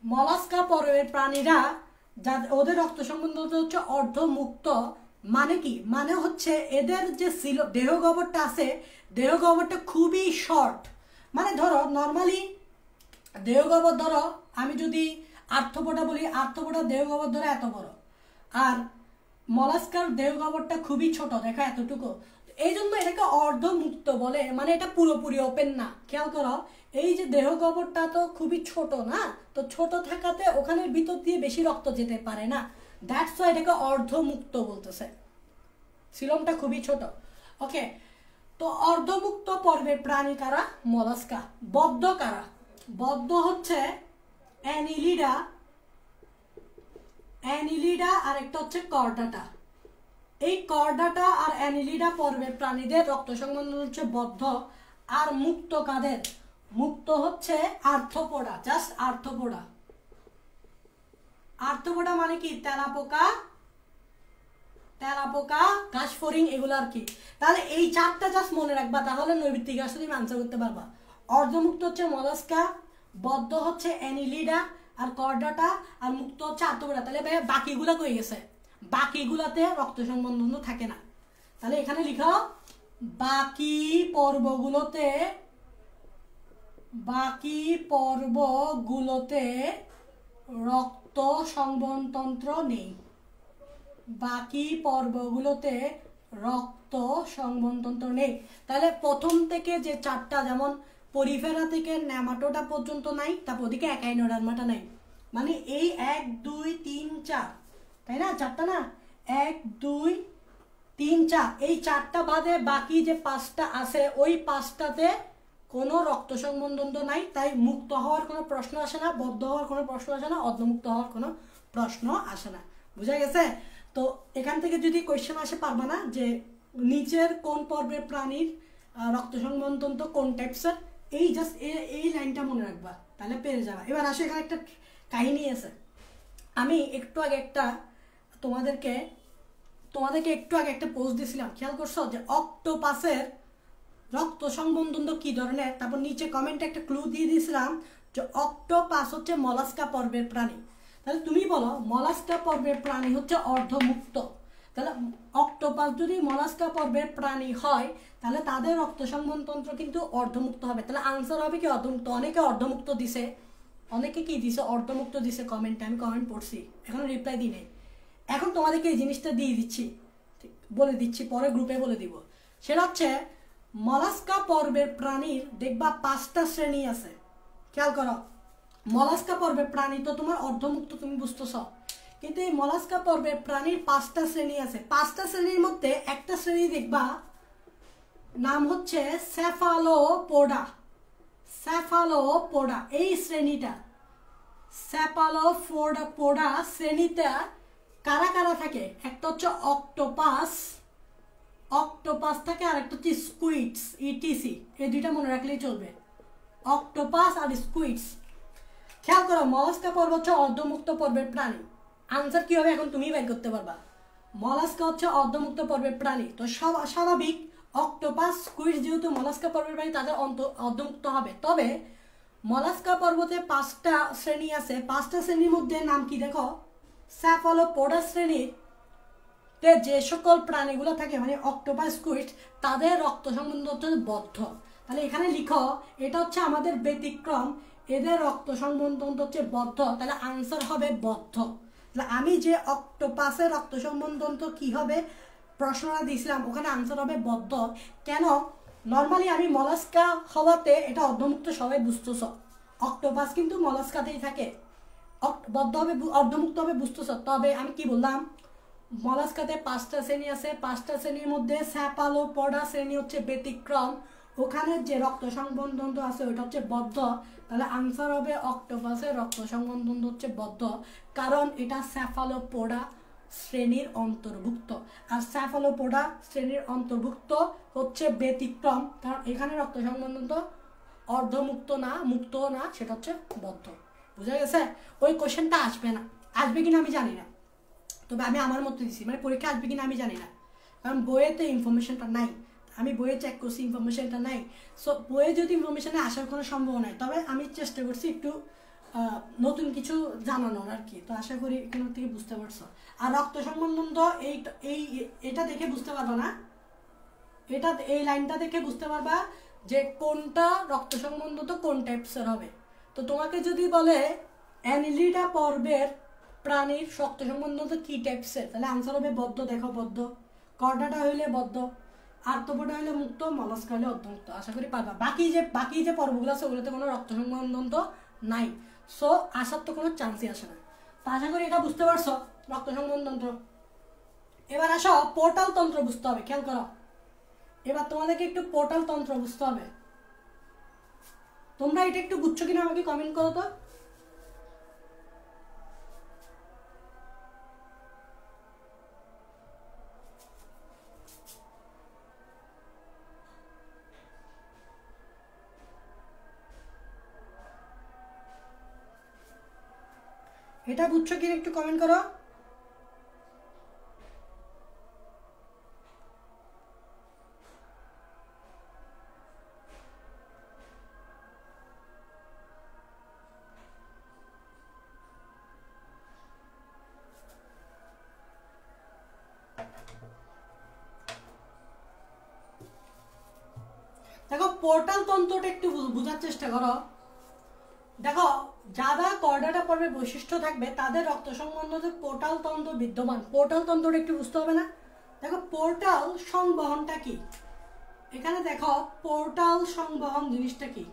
মলাস্কা পর্বের প্রাণীরা ওদের রক্ত সংবহনতন্ত্র হচ্ছে অর্ধমুক্ত। মানে কি? মানে হচ্ছে এদের যে দেহ গহ্বরটা আছে, দেহ গহ্বরটা খুবই শর্ট। মানে ধরো নর্মালি দেহ গহ্বর, ধরো আমি যদি আর্থ্রোপোডা বলি, আর্থ্রোপোডার দেহ গহ্বর ধরো এত বড়, আর মলাস্কার দেহ গহ্বরটা খুবই ছোট, দেখা এতটুকু। এই জন্য এটাকে অর্ধমুক্ত বলে, মানে এটা পুরোপুরি ওপেন না। খেয়াল করো এই যে দেহ গহ্বরটা তো খুবই ছোট না, তো ছোট থাকাতে ওখানের ভিতর দিয়ে বেশি রক্ত যেতে পারে না। দ্যাটস ওয়াই এটাকে অর্ধমুক্ত বলতেছে, সিলমটা খুবই ছোট। ওকে, তো অর্ধমুক্ত পর্বের প্রাণী কারা? মলাস্কা। বদ্ধ কারা? বদ্ধ হচ্ছে অ্যানিলিডা, আর একটা হচ্ছে কর্ডাটা। এই কর্ডাটা আর অ্যানিলিডা পর্বের প্রাণীদের রক্ত সংবহন হচ্ছে বদ্ধ। আর মুক্ত কাদের? মুক্ত হচ্ছে আর্থ্রোপোডা, জাস্ট আর্থ্রোপোডা। আর্থ্রোপোডা মানে কি? তেলাপোকা, ঘাস ফড়িং, এগুলো আর কি। তাহলে এই 4টা জাস্ট মনে রাখবা, তাহলে নৈর্ব্যক্তিক আসলে তুমি আনসার করতে পারবা। অর্ধমুক্ত হচ্ছে মলাস্কা, বদ্ধ হচ্ছে অ্যানিলিডা আর কর্ডাটা, আর মুক্ত হচ্ছে আর্থ্রোপোডা। তাহলে ভাই বাকিগুলা কই গেছে? বাকিগুলাতে রক্ত সংবহন থাকে না। তাহলে এখানে লিখো বাকি পর্বগুলোতে রক্ত সংবহনতন্ত্র নেই। বাকি পর্বগুলোতে রক্ত সংবহনতন্ত্র নেই। তাহলে প্রথম থেকে যে 4টা, যেমন পরিফেরা থেকে নেমাটোডা পর্যন্ত নাই, তারপর ওদিকে একাইনোডার্মাটা নাই। মানে এই 1 2 3 4, তাই না? 4টা না, 1 2 3 4, এই 4টা বাদে বাকি যে 5টা আছে, ওই 5টাতে কোনো রক্ত সংবহনতন্ত্র নাই। তাই মুক্ত হওয়ার কোনো প্রশ্ন আসে না, বদ্ধ হওয়ার কোনো প্রশ্ন আসে না, অর্ধমুক্ত হওয়ার কোনো প্রশ্ন আসে না। বুঝা গেছে? তো এখান থেকে যদি কোয়েশ্চেন আসে পারবা না যে নিচের কোন পর্বের প্রাণীর রক্ত সংবহনতন্ত্র কোন টাইপসের, এই জাস্ট এই লাইনটা মনে রাখবা, তাহলে পেরে যাবা। এবার আসো, এখানে একটা কাহিনী আছে। আমি একটু আগে একটা তোমাদেরকে তোমাদেরকে একটু আগে একটা পোস্ট দিয়েছিলাম, খেয়াল করছো যে অক্টোপাসের রক্ত সংবন্ধন কি ধরনের, তারপর নিচে কমেন্টে একটা ক্লু দিয়ে দিয়েছিলাম যে অক্টোপাস হচ্ছে মলাস্কা পর্বের প্রাণী। তাহলে তুমি বলো মলাস্কা পর্বের প্রাণী হচ্ছে অর্ধমুক্ত, তাহলে অক্টোপাস যদি মলাস্কা পর্বের প্রাণী হয় তাহলে তাদের রক্ত সংবহনতন্ত্র কিন্তু অর্ধমুক্ত হবে। তাহলে আনসার হবে কি অর্ধমুক্ত। অনেকে অর্ধমুক্ত দিছে, অনেকে কি দিছে অর্ধমুক্ত দিছে কমেন্টে, আমি কমেন্ট পড়ছি, এখন রিপ্লাই দিই নেই। এখন তোমাদেরকে এই জিনিসটা দিয়ে দিচ্ছি, বলে দিচ্ছি, পরে গ্রুপে বলে দিব। সেটা হচ্ছে মলাস্কা পর্বের প্রাণীর দেখবা 5টা শ্রেণী আছে। খেয়াল করো, মলাস্কা পর্বের প্রাণী তো তোমার অর্ধমুক্ত, তুমি বুঝতেছ, কিন্তু এই মলাস্কা পর্বের প্রাণীর 5টা শ্রেণী আছে। 5টা শ্রেণীর মধ্যে একটা শ্রেণী দেখবা নাম হচ্ছে সেফালোপোডা। সেফালোপোডা এই শ্রেণীটা, সেফালোপোডা শ্রেণীতে কারা কারা থাকে? একটা হচ্ছে অক্টোপাস থাকে, আর একটা হচ্ছে স্কুইডস, ইটিসি। এই দুইটা মনে রাখলেই চলবে, অক্টোপাস আর স্কুইডস। খেয়াল করো, মলাস্কা পর্ব হচ্ছে অর্ধমুক্ত পর্বের প্রাণী। আনসার কি হবে এখন তুমি বের করতে পারবা। মলাস্কা হচ্ছে অর্ধমুক্ত পর্বের প্রাণী, তো স্বাভাবিক অক্টোপাস স্কুইডস যেহেতু মলাস্কা পর্বের প্রাণী তাদের অর্ধমুক্ত হবে। তবে মলাস্কা পর্বতে 5টা শ্রেণী আছে। 5টা শ্রেণীর মধ্যে নাম কি দেখো, সেফালোপোডা শ্রেণীর যে সকল প্রাণীগুলো থাকে মানে অক্টোপাস স্কুইড তাদের রক্ত সম্বন্ধ হচ্ছে বদ্ধ। তাহলে এখানে লিখো এটা হচ্ছে আমাদের ব্যতিক্রম, এদের রক্ত সম্বন্ধ হচ্ছে বদ্ধ, তাহলে আনসার হবে বদ্ধ। তাহলে আমি যে অক্টোপাসের রক্ত সম্বন্ধ কি হবে প্রশ্নটা দিয়েছিলাম ওখানে আনসার হবে বদ্ধ। কেন? নর্মালি আমি মলাস্কা হওয়াতে এটা অর্ধমুক্ত সবাই বুঝতেছ, অক্টোপাস কিন্তু মলাস্কাতেই থাকে, বদ্ধ হবে অর্ধমুক্ত হবে বুঝতেছ। তবে আমি কি বললাম, মলাস্কাতে 5টা শ্রেণী আছে। 5টা শ্রেণীর মধ্যে সেফালোপোডা শ্রেণী হচ্ছে ব্যতিক্রম, ওখানে যে রক্ত সংবন্ধন আছে ওটা হচ্ছে বদ্ধ। তাহলে আনসার হবে অক্টোপাসের রক্ত সংবন্ধন হচ্ছে বদ্ধ, কারণ এটা সেফালোপোডা শ্রেণীর অন্তর্ভুক্ত। আর সেফালোপোডা শ্রেণীর অন্তর্ভুক্ত হচ্ছে ব্যতিক্রম, কারণ এখানে রক্ত সংবন্ধন তো অর্ধমুক্ত না, মুক্ত না, সেটা হচ্ছে বদ্ধ। বুঝা গেছে? ওই কোশ্চেনটা আসবে না, আসবে কিনা আমি জানি না, তবে আমি আমার মতো দিচ্ছি, মানে পরীক্ষা আসবে কিনা আমি জানি না, কারণ বইয়েতে ইনফরমেশনটা নাই। আমি বইয়ে চেক করছি, ইনফরমেশনটা নাই। সো বইয়ে যদি ইনফরমেশনে আসার কোনো সম্ভাবনা নাই, তবে আমি চেষ্টা করছি একটু নতুন কিছু জানানোর আর কি। তো আশা করি এখান থেকে বুঝতে পারছো। আর রক্ত সম্বন্ধ এটা দেখে বুঝতে পারবা না, এটা এই লাইনটা দেখে বুঝতে পারবা যে কোনটা রক্ত সম্বন্ধ তো কোন টাইপসের হবে। তো তোমাকে যদি বলে অ্যানিলিডা পর্বের প্রাণীর রক্ত সম্বন্ধ তো কি টাইপসের, তাহলে আনসার হবে বদ্ধ। দেখো বদ্ধ, কর্ডাটা হইলে বদ্ধ, আর্থ্রোপোডা হইলে মুক্ত, মলাস্কা হইলে অর্ধমুক্ত। আশা করি পারবা। বাকি যে পর্বগুলো আছে ওগুলোতে কোনো রক্ত সম্বন্ধন তো নাই, সো আসার তো কোনো চান্সই আসে না। তো আশা করি এটা বুঝতে পারছো রক্ত সম্বন্ধন। এবার আসো পোর্টাল তন্ত্র বুঝতে হবে। খেয়াল করো, এবার তোমাদেরকে একটু পোর্টাল তন্ত্র বুঝতে হবে। তোমরা এটা একটু বুঝছো কিনা আমাকে কমেন্ট করো তো। এটা বুঝছো কিনা একটু কমেন্ট করো। দেখো পোর্টাল তন্ত্রটা একটু বোঝার চেষ্টা করো। দেখো যারা কর্ডাটা পর্বে বৈশিষ্ট্য থাকবে তাদের রক্ত সম্বন্ধে পোর্টাল তন্ত্র বিদ্যমান। পোর্টাল তন্ত্রটা একটু বুঝতে হবে না। দেখো পোর্টাল সংবহনটা কি, এখানে দেখো পোর্টাল সংবহন জিনিসটা কি।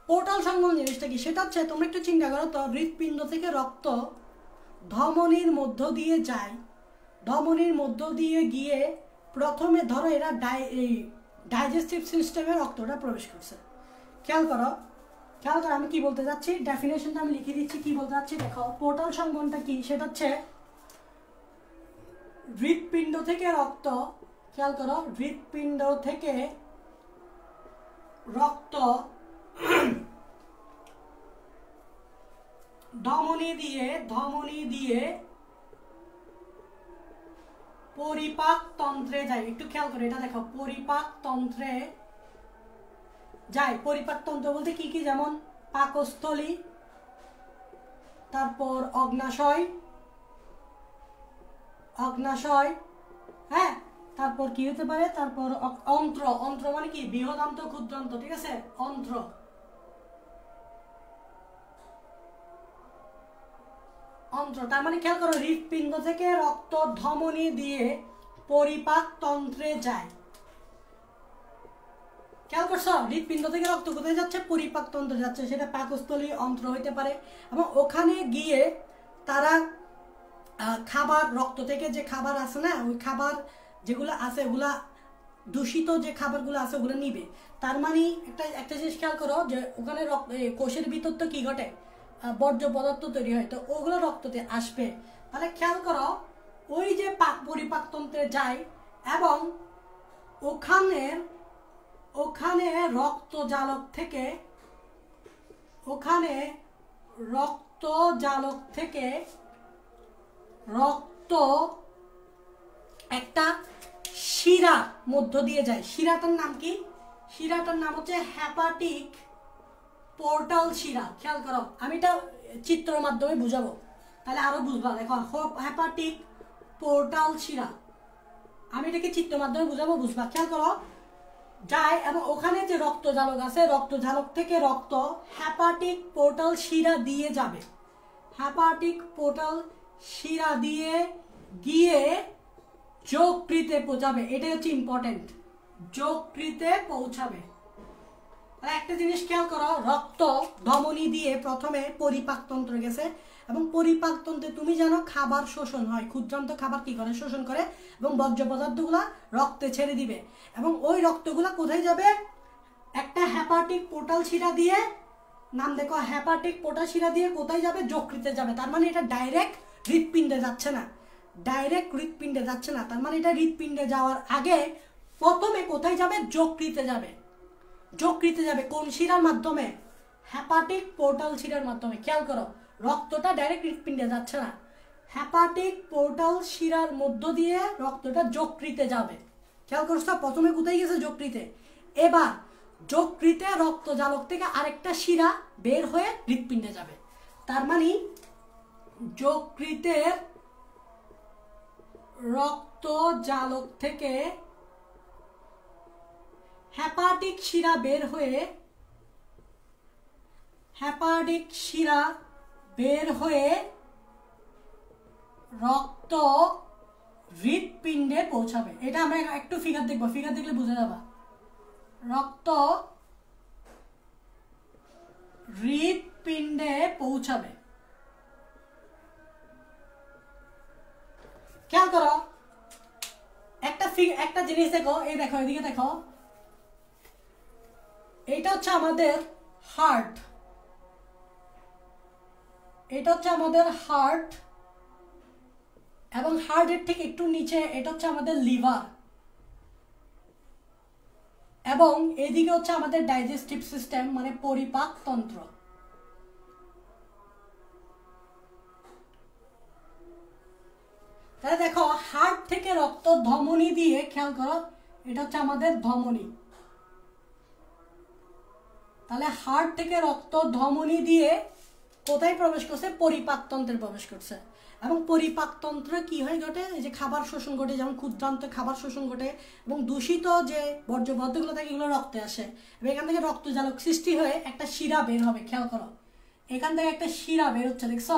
পোর্টাল সংবহন জিনিসটা কি সেটা হচ্ছে, তোমরা একটু চিন্তা করো তো, হৃৎপিণ্ড থেকে রক্ত ধমনির মধ্য দিয়ে যায়, ধমনির মধ্য দিয়ে গিয়ে প্রথমে ধরো এরা ডাইজেস্টিভ সিস্টেমে রক্তটা প্রবেশ করছে। খেয়াল করো আমি কি বলতে যাচ্ছি, ডেফিনেশনটা আমি লিখে দিচ্ছি কি বলতে যাচ্ছি। দেখো পোর্টাল সংবহনটা কি, সেটা হচ্ছে হৃৎপিণ্ড থেকে রক্ত, খেয়াল করো, হৃৎপিণ্ড থেকে রক্ত ধমনী দিয়ে পরিপাক তন্ত্রে যায়। একটু খেয়াল করে এটা দেখো, পরিপাক তন্ত্রে যায়। পরিপাক তন্ত্র বলতে কি কি, যেমন পাকস্থলী, তারপর অগ্নাশয়, হ্যাঁ, তারপর কি হতে পারে, তারপর অন্ত্র। অন্ত্র মানে কি, বৃহদান্ত ক্ষুদ্রান্ত, ঠিক আছে, অন্ত্র। তার মানে খেয়াল করো, হৃৎপিণ্ড থেকে রক্ত ধমনী দিয়ে পরিপাক তন্ত্রে যায়। খেয়াল করছো, হৃৎপিণ্ড থেকে রক্ত কোথায় যাচ্ছে, পরিপাক তন্ত্রে যাচ্ছে। সেটা পাকস্থলী, অন্ত্র হইতে পারে। এবং ওখানে গিয়ে তারা খাবার, রক্ত থেকে যে খাবার আছে না, ওই খাবার যেগুলো আছে ওগুলা দূষিত যে খাবারগুলো আছে ওগুলো নিবে। তার মানে একটা জিনিস খেয়াল করো, যে ওখানে কোষের ভিতর তো কি ঘটে, বর্জ্য পদার্থ তৈরি হয়, তো ওগুলো রক্ততে আসবে। তাহলে খেয়াল করো, ওই যে পরিপাকতন্ত্রে যায় এবং ওখানে রক্তজালক থেকে রক্ত একটা শিরা মধ্য দিয়ে যায়। শিরাটার নাম কি, শিরাটার নাম হচ্ছে হেপাটিক পোর্টাল শিরা। খেয়াল করো, আমি এটা চিত্রের মাধ্যমে বুঝাবো, তাহলে আরো বুঝবা। দেখো, হেপাটিক পোর্টাল শিরা, আমি এটাকে চিত্রের মাধ্যমে বুঝাবো, বুঝবা। খেয়াল করো, যায় এবং ওখানে যে রক্তজালক আছে, রক্তজালক থেকে রক্ত হেপাটিক পোর্টাল শিরা দিয়ে যাবে। হেপাটিক পোর্টাল শিরা দিয়ে গিয়ে যকৃতে পৌঁছাবে। এটাই হচ্ছে ইম্পর্টেন্ট, যকৃতে পৌঁছাবে। একটা জিনিস খেয়াল করো, রক্ত ধমনী দিয়ে প্রথমে পরিপাকতন্ত্রে গেছে এবং পরিপাকতন্ত্রে তুমি জানো খাবার শোষণ হয়, ক্ষুদ্রান্ত খাবার কি করে, শোষণ করে এবং বর্জ্য পদার্থগুলা রক্তে ছেড়ে দিবে। এবং ওই রক্তগুলা কোথায় যাবে, একটা হেপাটিক পোর্টাল শিরা দিয়ে, নাম দেখো, হেপাটিক পোর্টাল শিরা দিয়ে কোথায় যাবে, যকৃতে যাবে। তার মানে এটা ডাইরেক্ট হৃৎপিণ্ডে যাচ্ছে না, তার মানে এটা হৃৎপিণ্ডে যাওয়ার আগে প্রথমে কোথায় যাবে, যকৃতে যাবে। কোন শিরার মাধ্যমে, হেপাটিক পোর্টাল শিরার মাধ্যমে। খেয়াল করো, রক্তটা ডাইরেক্ট হৃৎপিণ্ডে যাচ্ছে না, হেপাটিক পোর্টাল শিরার মধ্য দিয়ে রক্তটা যকৃতে যাবে। খেয়াল করছো, প্রথমে কোথায় গেছে, যকৃতে। এবার যকৃতে রক্তজালক থেকে আরেকটা শিরা বের হয়ে হৃৎপিণ্ডে যাবে। তার মানে যকৃতের রক্তজালক থেকে হেপাটিক শিরা বের হয়ে রক্ত হৃৎপিণ্ডে পৌঁছাবে। এটা আমরা একটু ফিগার দেখবো, ফিগার দেখলে বুঝে যাবা। রক্ত হৃৎপিণ্ডে পৌঁছাবে। খেয়াল করো, একটা জিনিস দেখো, এই দেখো, এদিকে দেখো, এটা হচ্ছে আমাদের হার্ট, এবং হার্টের ঠিক একটু নিচে এটা হচ্ছে আমাদের লিভার, এবং এদিকে হচ্ছে আমাদের ডাইজেস্টিভ সিস্টেম, মানে পরিপাক তন্ত্র। তাহলে দেখো, হার্ট থেকে রক্ত ধমনী দিয়ে, খেয়াল করো, এটা হচ্ছে আমাদের ধমনী। তাহলে হার্ট থেকে রক্ত ধমনী দিয়ে কোথায় প্রবেশ করছে, পরিপাকতন্ত্রে প্রবেশ করছে। এবং পরিপাকতন্ত্রে কি হয়, ঘটে, এই যে খাবার শোষণ ঘটে, যেমন ক্ষুদ্রান্ত খাবার শোষণ ঘটে এবং দূষিত যে বর্জ্য পদার্থগুলো থাকে এগুলো রক্তে আসে এবং এখান থেকে রক্তজালক সৃষ্টি হয়ে একটা শিরা বের হবে। খেয়াল করো, এখান থেকে একটা শিরা বের হচ্ছে, দেখছো,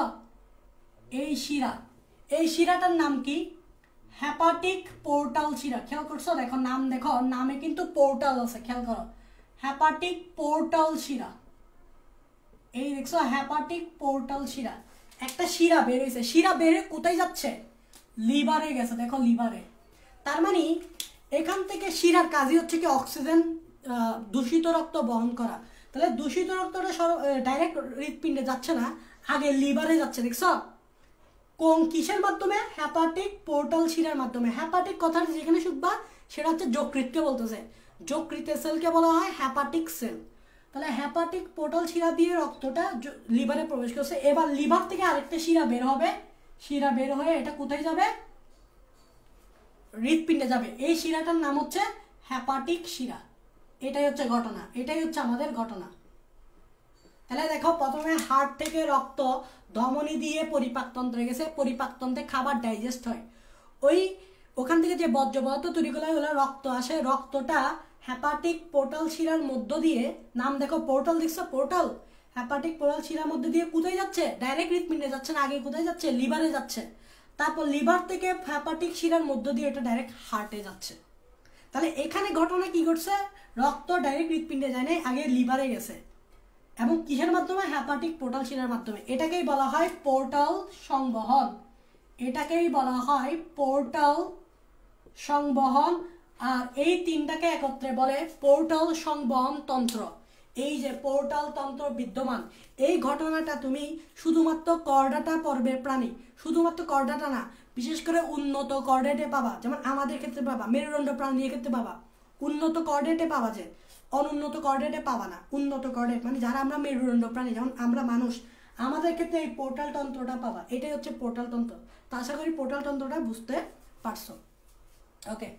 এই শিরাটার নাম কি, হেপাটিক পোর্টাল শিরা। খেয়াল করছো, দেখো নাম, দেখো নামে কিন্তু পোর্টাল আছে। খেয়াল করো, হেপাটিক পোর্টাল শিরা, এই দেখছো, হেপাটিক পোর্টাল শিরা। একটা শিরা বের হয়েছে, শিরা বের হয়ে কোথায় যাচ্ছে, লিভারে গেছে। দেখো, লিভারে। তার মানে এখান থেকে শিরার কাজই হচ্ছে কি, অক্সিজেন, দূষিত রক্ত বহন করা। তাহলে দূষিত রক্তটা ডাইরেক্ট হৃৎপিণ্ডে যাচ্ছে না, আগে লিভারে যাচ্ছে। দেখছো, কিসের মাধ্যমে, হেপাটিক পোর্টাল শিরার মাধ্যমে। হেপাটিক কথাটা যেখানে শুনবা সেটা হচ্ছে যকৃতকে বলতেছে। যকৃতের সেলকে বলা হয় হেপাটিক সেল। তাহলে হেপাটিক পোর্টাল শিরা দিয়ে রক্তটা লিভারে প্রবেশ করছে। এবার লিভার থেকে আরেকটা শিরা বের হবে, শিরা বের হয়ে এটা কোথায় যাবে? হৃৎপিণ্ডে যাবে। এই শিরাটার নাম হচ্ছে হেপাটিক শিরা। এটাই হচ্ছে ঘটনা, এটাই হচ্ছে আমাদের ঘটনা। তাহলে দেখো, প্রথমে হার্ট থেকে রক্ত ধমনী দিয়ে পরিপাকতন্ত্রে গেছে, পরিপাকতন্ত্রে খাবার ডাইজেস্ট হয়, ওখান থেকে যে বর্জ্য পদার্থ তৈরি করা হলো রক্ত আসে, রক্তটা হেপাটিক পোর্টাল শিরার মধ্য দিয়ে, নাম দেখো পোর্টাল, দেখছো পোর্টাল, হেপাটিক পোর্টাল শিরার মধ্যে দিয়ে কোথায় যাচ্ছে? ডাইরেক্ট হৃৎপিণ্ডে যাচ্ছে না, আগে কোথায় যাচ্ছে? লিভারে যাচ্ছে। তারপর লিভার থেকে হেপাটিক শিরার মধ্য দিয়ে এটা ডাইরেক্ট হার্টে যাচ্ছে। তাহলে এখানে ঘটনা কি ঘটছে? রক্ত ডাইরেক্ট হৃৎপিণ্ডে যায় না, আগে লিভারে গেছে। এবং কিসের মাধ্যমে? হেপাটিক পোর্টাল শিরার মাধ্যমে। এটাকেই বলা হয় পোর্টাল সংবহন, এটাকেই বলা হয় পোর্টাল সংবহন। আর এই তিনটাকে একত্রে বলে পোর্টাল সংবহন তন্ত্র। এই যে পোর্টাল তন্ত্র বিদ্যমান, এই ঘটনাটা তুমি শুধুমাত্র কর্ডাটা পর্বের প্রাণী, শুধুমাত্র কর্ডাটা না, বিশেষ করে উন্নত কর্ডেটে পাবা, যেমন আমাদের ক্ষেত্রে পাবা, মেরুদণ্ড প্রাণীর ক্ষেত্রে পাবা, উন্নত কর্ডেটে পাওয়া যায়, অনুন্নত কর্ডেটে পাবা না। উন্নত কর্ডেট মানে যারা আমরা মেরুদণ্ড প্রাণী, যেমন আমরা মানুষ, আমাদের ক্ষেত্রে এই পোর্টাল তন্ত্রটা পাবা। এটাই হচ্ছে পোর্টাল তন্ত্র। তো আশা করি পোর্টাল তন্ত্রটা বুঝতে পারছো। ওকে,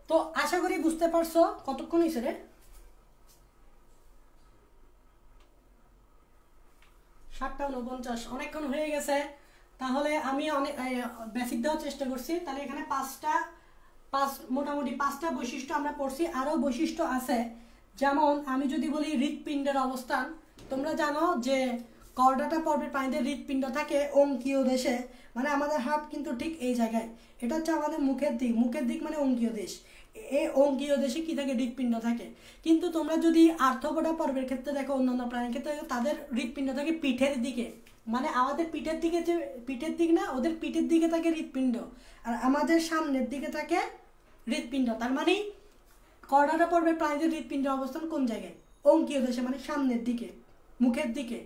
তো আশা করি বুঝতে পারছো। কতক্ষণ হয়েছে রে? 7:49, অনেকক্ষণ হয়ে গেছে। তাহলে আমি অনেক বেসিক দেওয়ার চেষ্টা করছি। তাহলে এখানে মোটামুটি 5টা বৈশিষ্ট্য আমরা পড়ছি। আরও বৈশিষ্ট্য আছে, যেমন আমি যদি বলি হৃৎপিণ্ডের অবস্থান, তোমরা জানো যে কর্ডাটা পর্বের প্রাণীদের হৃৎপিণ্ড থাকে অঙ্কীয় দেশে, মানে আমাদের হার্ট কিন্তু ঠিক এই জায়গায়। এটা হচ্ছে আমাদের মুখের দিক, মুখের দিক মানে অঙ্কীয় দেশ। এই অঙ্কীয় দেশে কি থাকে? হৃৎপিণ্ড থাকে। কিন্তু তোমরা যদি আর্থ্রোপোডা পর্বের ক্ষেত্রে দেখো, অন্যান্য প্রাণীর ক্ষেত্রে তাদের হৃৎপিণ্ড থাকে পিঠের দিকে, মানে আমাদের পিঠের দিকে, যে পিঠের দিক না, ওদের পিঠের দিকে থাকে হৃৎপিণ্ড, আর আমাদের সামনের দিকে থাকে হৃৎপিণ্ড। তার মানে কর্ডাটা পর্বের প্রাণীদের হৃৎপিণ্ডের অবস্থান কোন জায়গায়? অঙ্কীয় দেশে, মানে সামনের দিকে, মুখের দিকে।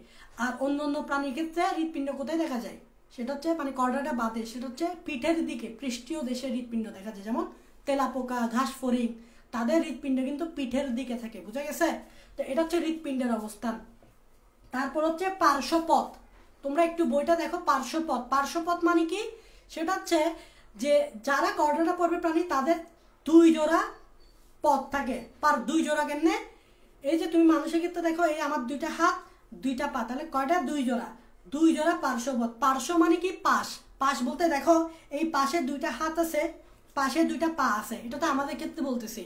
আর অন্য অন্য প্রাণীর ক্ষেত্রে হৃৎপিণ্ড কোথায় দেখা যায়? সেটা হচ্ছে মানে কর্ডাটা বাদে, সেটা হচ্ছে পিঠের দিকে, পৃষ্ঠীয় দেশে হৃৎপিণ্ড দেখা যায়। যেমন তেলাপোকা, ঘাস ফড়িং, তাদের হৃৎপিণ্ড কিন্তু পিঠের দিকে থাকে। বুঝা গেছে? তো এটা হচ্ছে হৃৎপিণ্ডের অবস্থান। তারপর হচ্ছে পার্শ্বপথ। তোমরা একটু বইটা দেখো, পার্শ্বপথ। পার্শ্বপথ মানে কি? সেটা হচ্ছে যে যারা কর্ডাটা পর্বের প্রাণী তাদের 2 জোড়া পথ থাকে। 2 জোড়া কেমনে? এই যে তুমি মানুষের ক্ষেত্রে দেখো, এই আমার 2টা হাত 2টা পা, তাহলে কয়টা? 2 জোড়া। 2 জোড়া পার্শ্বপথ। পার্শ্ব মানে কি? পাশ। পাশ বলতে দেখো এই পাশে 2টা হাত আছে, পাশে 2টা পা আছে, এটা তো আমাদের ক্ষেত্রে বলতেছি।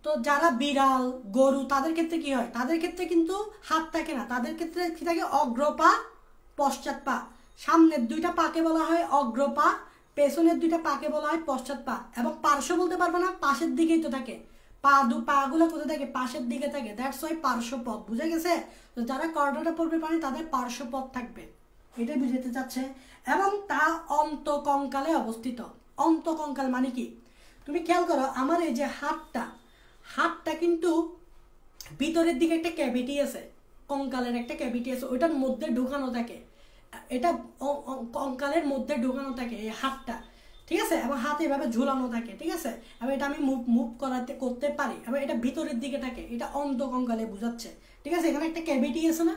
তো যারা বিড়াল, গরু, তাদের ক্ষেত্রে কি হয়? তাদের ক্ষেত্রে কিন্তু হাত থাকে না, তাদের ক্ষেত্রে কি থাকে? অগ্রপা, পশ্চাৎ পা। সামনের 2টা পাকে বলা হয় অগ্রপা, পেছনের 2টা পাকে বলা হয় পশ্চাৎ পা। এবং পার্শ্ব বলতে পারবো না, পাশের দিকেই তো থাকে। পাগুলো কোথায় থাকে? পাশের দিকে থাকে। দ্যাটস ওয়াই পার্শ্বপথ। বুঝে গেছে? তো যারা কর্ডাটা পর্বে প্রাণী তাদের পার্শ্বপথ থাকবে, এটাই বুঝাতে চাচ্ছে। এবং তা অন্তকঙ্কালে অবস্থিত। অন্তকঙ্কাল মানে কি? তুমি খেয়াল করো, আমার এই যে হাতটা কিন্তু ভিতরের দিকে একটা ক্যাভিটি আছে, কঙ্কালের একটা ক্যাভিটি আছে, ওইটার মধ্যে ঢোকানো থাকে। এটা কঙ্কালের মধ্যে ঢোকানো থাকে এই হাতটা, ঠিক আছে? এবং হাত এভাবে ঝুলানো থাকে, ঠিক আছে? এবং এটা আমি মুভ করতে পারি, এবং এটা ভিতরের দিকে থাকে, এটা অন্তকঙ্কালে বোঝাচ্ছে, ঠিক আছে? এখানে একটা ক্যাভিটি আছে না,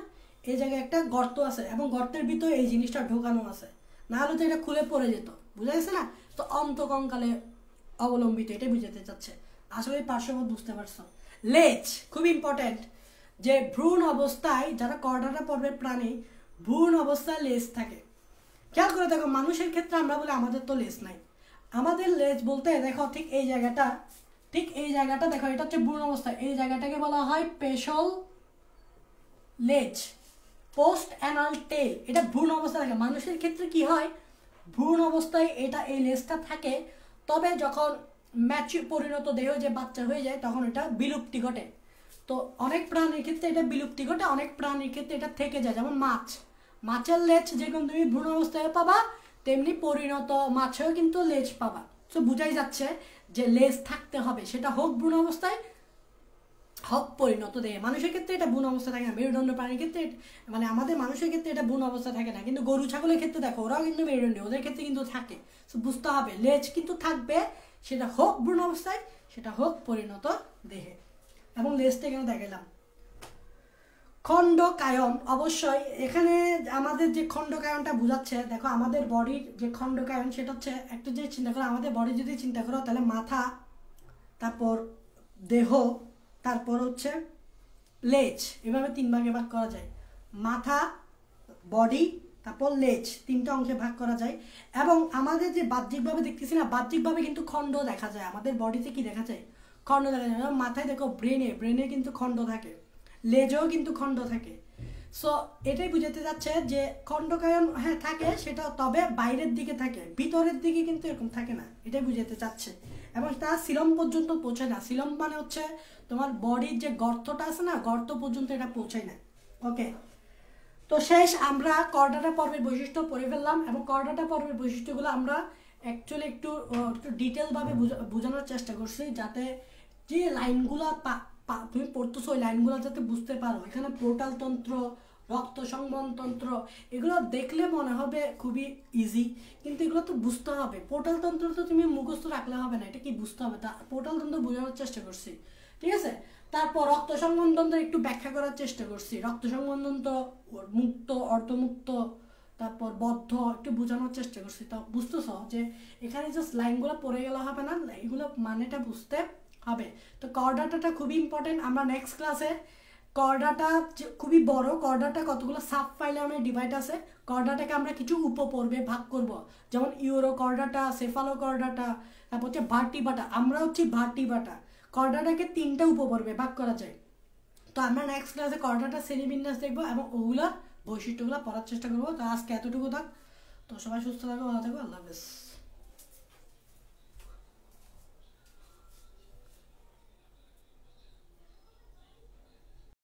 এই জায়গায় একটা গর্ত আছে, এবং গর্তের ভিতরে এই জিনিসটা ঢোকানো আছে, না হলে তো এটা খুলে পড়ে যেত। বুঝা গেছে না? তো অন্তকঙ্কালে অবলম্বিত, এটাই বুঝাতে চাচ্ছে। আসলে পার্শ্বপথ বুঝতে পারছো। লেজ খুব ইম্পর্টেন্ট, যে ভ্রূণ অবস্থায় যারা কর্ডাটা পর্বের প্রাণী, ভ্রূণ অবস্থায় লেজ থাকে। খেয়াল করে দেখো, মানুষের ক্ষেত্রে আমরা বলি আমাদের তো লেজ নাই। আমাদের লেজ বলতে দেখো ঠিক এই জায়গাটা দেখো, এটা হচ্ছে ভ্রূণ অবস্থায়, এই জায়গাটাকে বলা হয় পেশল লেজ, পোস্ট অ্যানাল টেল। এটা ভ্রূণ অবস্থায় থাকে। মানুষের ক্ষেত্রে কি হয়? ভ্রূণ অবস্থায় এই লেজটা থাকে, তবে যখন পরিণত দেহ যে বাচ্চা হয়ে যায় তখন এটা বিলুপ্তি ঘটে। তো অনেক প্রাণীর ক্ষেত্রে এটা বিলুপ্তি ঘটে, অনেক প্রাণীর ক্ষেত্রে এটা থেকে যায়। যেমন মাছের লেজ যেরকম তুমি ভ্রূণ অবস্থায় পাবা, তেমনি পরিণত মাছেও কিন্তু লেজ পাবা। তো বুঝাই যাচ্ছে যে লেজ থাকতে হবে, সেটা হোক ভ্রূণ অবস্থায় হক পরিণত দেহে। মানুষের ক্ষেত্রে এটা বুন অবস্থা থাকে না, মেরুদণ্ড প্রাণীর ক্ষেত্রে মানে আমাদের মানুষের ক্ষেত্রে এটা বুন অবস্থা থাকে না, কিন্তু গরু ছাগলের ক্ষেত্রে দেখো ওরাও কিন্তু মেরুদণ্ডী, ওদের ক্ষেত্রে কিন্তু থাকে। তো বুঝতে হবে লেজ কিন্তু থাকবে, সেটা হোক ভ্রূণ অবস্থায়, সেটা হোক পরিণত দেহে। এবং লেজটা কেন দেখালাম। খণ্ডকায়ন, অবশ্যই এখানে আমাদের যে খণ্ডকায়নটা বোঝাচ্ছে, দেখো আমাদের বডির যে খণ্ডকায়ন সেটা হচ্ছে একটা যে চিন্তা করো, আমাদের বডি যদি চিন্তা করো তাহলে মাথা, তারপর দেহ, তারপর হচ্ছে লেজ, এভাবে 3 ভাগে ভাগ করা যায়। মাথা, বডি, তারপর লেজ, 3টা অংশে ভাগ করা যায়। এবং আমাদের যে বাহ্যিকভাবে দেখতেছি না, বাহ্যিকভাবে কিন্তু খণ্ড দেখা যায়, আমাদের বডিতে কি দেখা যায়, খণ্ড দেখা যায়। মাথায় দেখো ব্রেনে কিন্তু খণ্ড থাকে, লেজেও কিন্তু খণ্ড থাকে। সো এটাই বুঝাতে যাচ্ছে যে খণ্ডকায়ন হ্যাঁ থাকে, সেটা তবে বাইরের দিকে থাকে, ভিতরের দিকে কিন্তু এরকম থাকে না, এটাই বুঝাতে চাচ্ছে। এবং তা সিলম পর্যন্ত পৌঁছায় না। সিলম মানে হচ্ছে তোমার বডির যে গর্তটা আছে না, গর্ত পর্যন্ত এটা পৌঁছায় না। ওকে, তো শেষ আমরা কর্ডাটা পর্বের বৈশিষ্ট্য পড়ে ফেললাম, এবং কর্ডাটা পর্বের বৈশিষ্ট্যগুলো আমরা অ্যাকচুয়ালি একটু ডিটেলভাবে বোঝানোর চেষ্টা করছি, যাতে যে লাইনগুলো তুমি পড়তেছো ওই লাইনগুলো যাতে বুঝতে পারো। এখানে পোর্টাল তন্ত্র, রক্ত সংবহন তন্ত্র, এগুলো দেখলে মনে হবে খুবই ইজি, কিন্তু এগুলো তো বুঝতে হবে। পোর্টাল তন্ত্র তো তুমি মুখস্থ রাখলে হবে না, এটা কি বুঝতে হবে, তা পোর্টাল তন্ত্র বোঝানোর চেষ্টা করছি, ঠিক আছে। তারপর রক্ত সংবহন তন্ত্র একটু ব্যাখ্যা করার চেষ্টা করছি, রক্ত সংবহন তন্ত্র মুক্ত, অর্ধমুক্ত, তারপর বদ্ধ একটু বোঝানোর চেষ্টা করছি। তা বুঝতেছ যে এখানে জাস্ট লাইনগুলো পড়ে গেলে হবে না, এগুলো মানেটা বুঝতে হবে। তো কর্ডাটাটা খুবই ইম্পর্টেন্ট। আমরা নেক্সট ক্লাসে কর্ডাটা খুবই বড়, কর্ডাটা কতগুলো সাব ফাইলামে ডিভাইড আছে, কর্ডাটাকে আমরা কিছু উপপর্বে ভাগ করব, যেমন ইউরো কর্ডাটা, সেফালো কর্ডাটা, তারপর হচ্ছে ভার্টিবাটা। আমরা হচ্ছে ভার্টিবাটা, কর্ডাটাকে 3টা উপপর্বে ভাগ করা যায়। তো আমরা নেক্সট ক্লাসে কর্ডাটা শ্রেণীবিন্যাস দেখবো এবং ওগুলা বৈশিষ্ট্যগুলো পড়ার চেষ্টা করবো। তো আজকে এতটুকু থাক, তো সবাই সুস্থ থাকো, ভালো থাকো, আল্লাহ হাফেজ।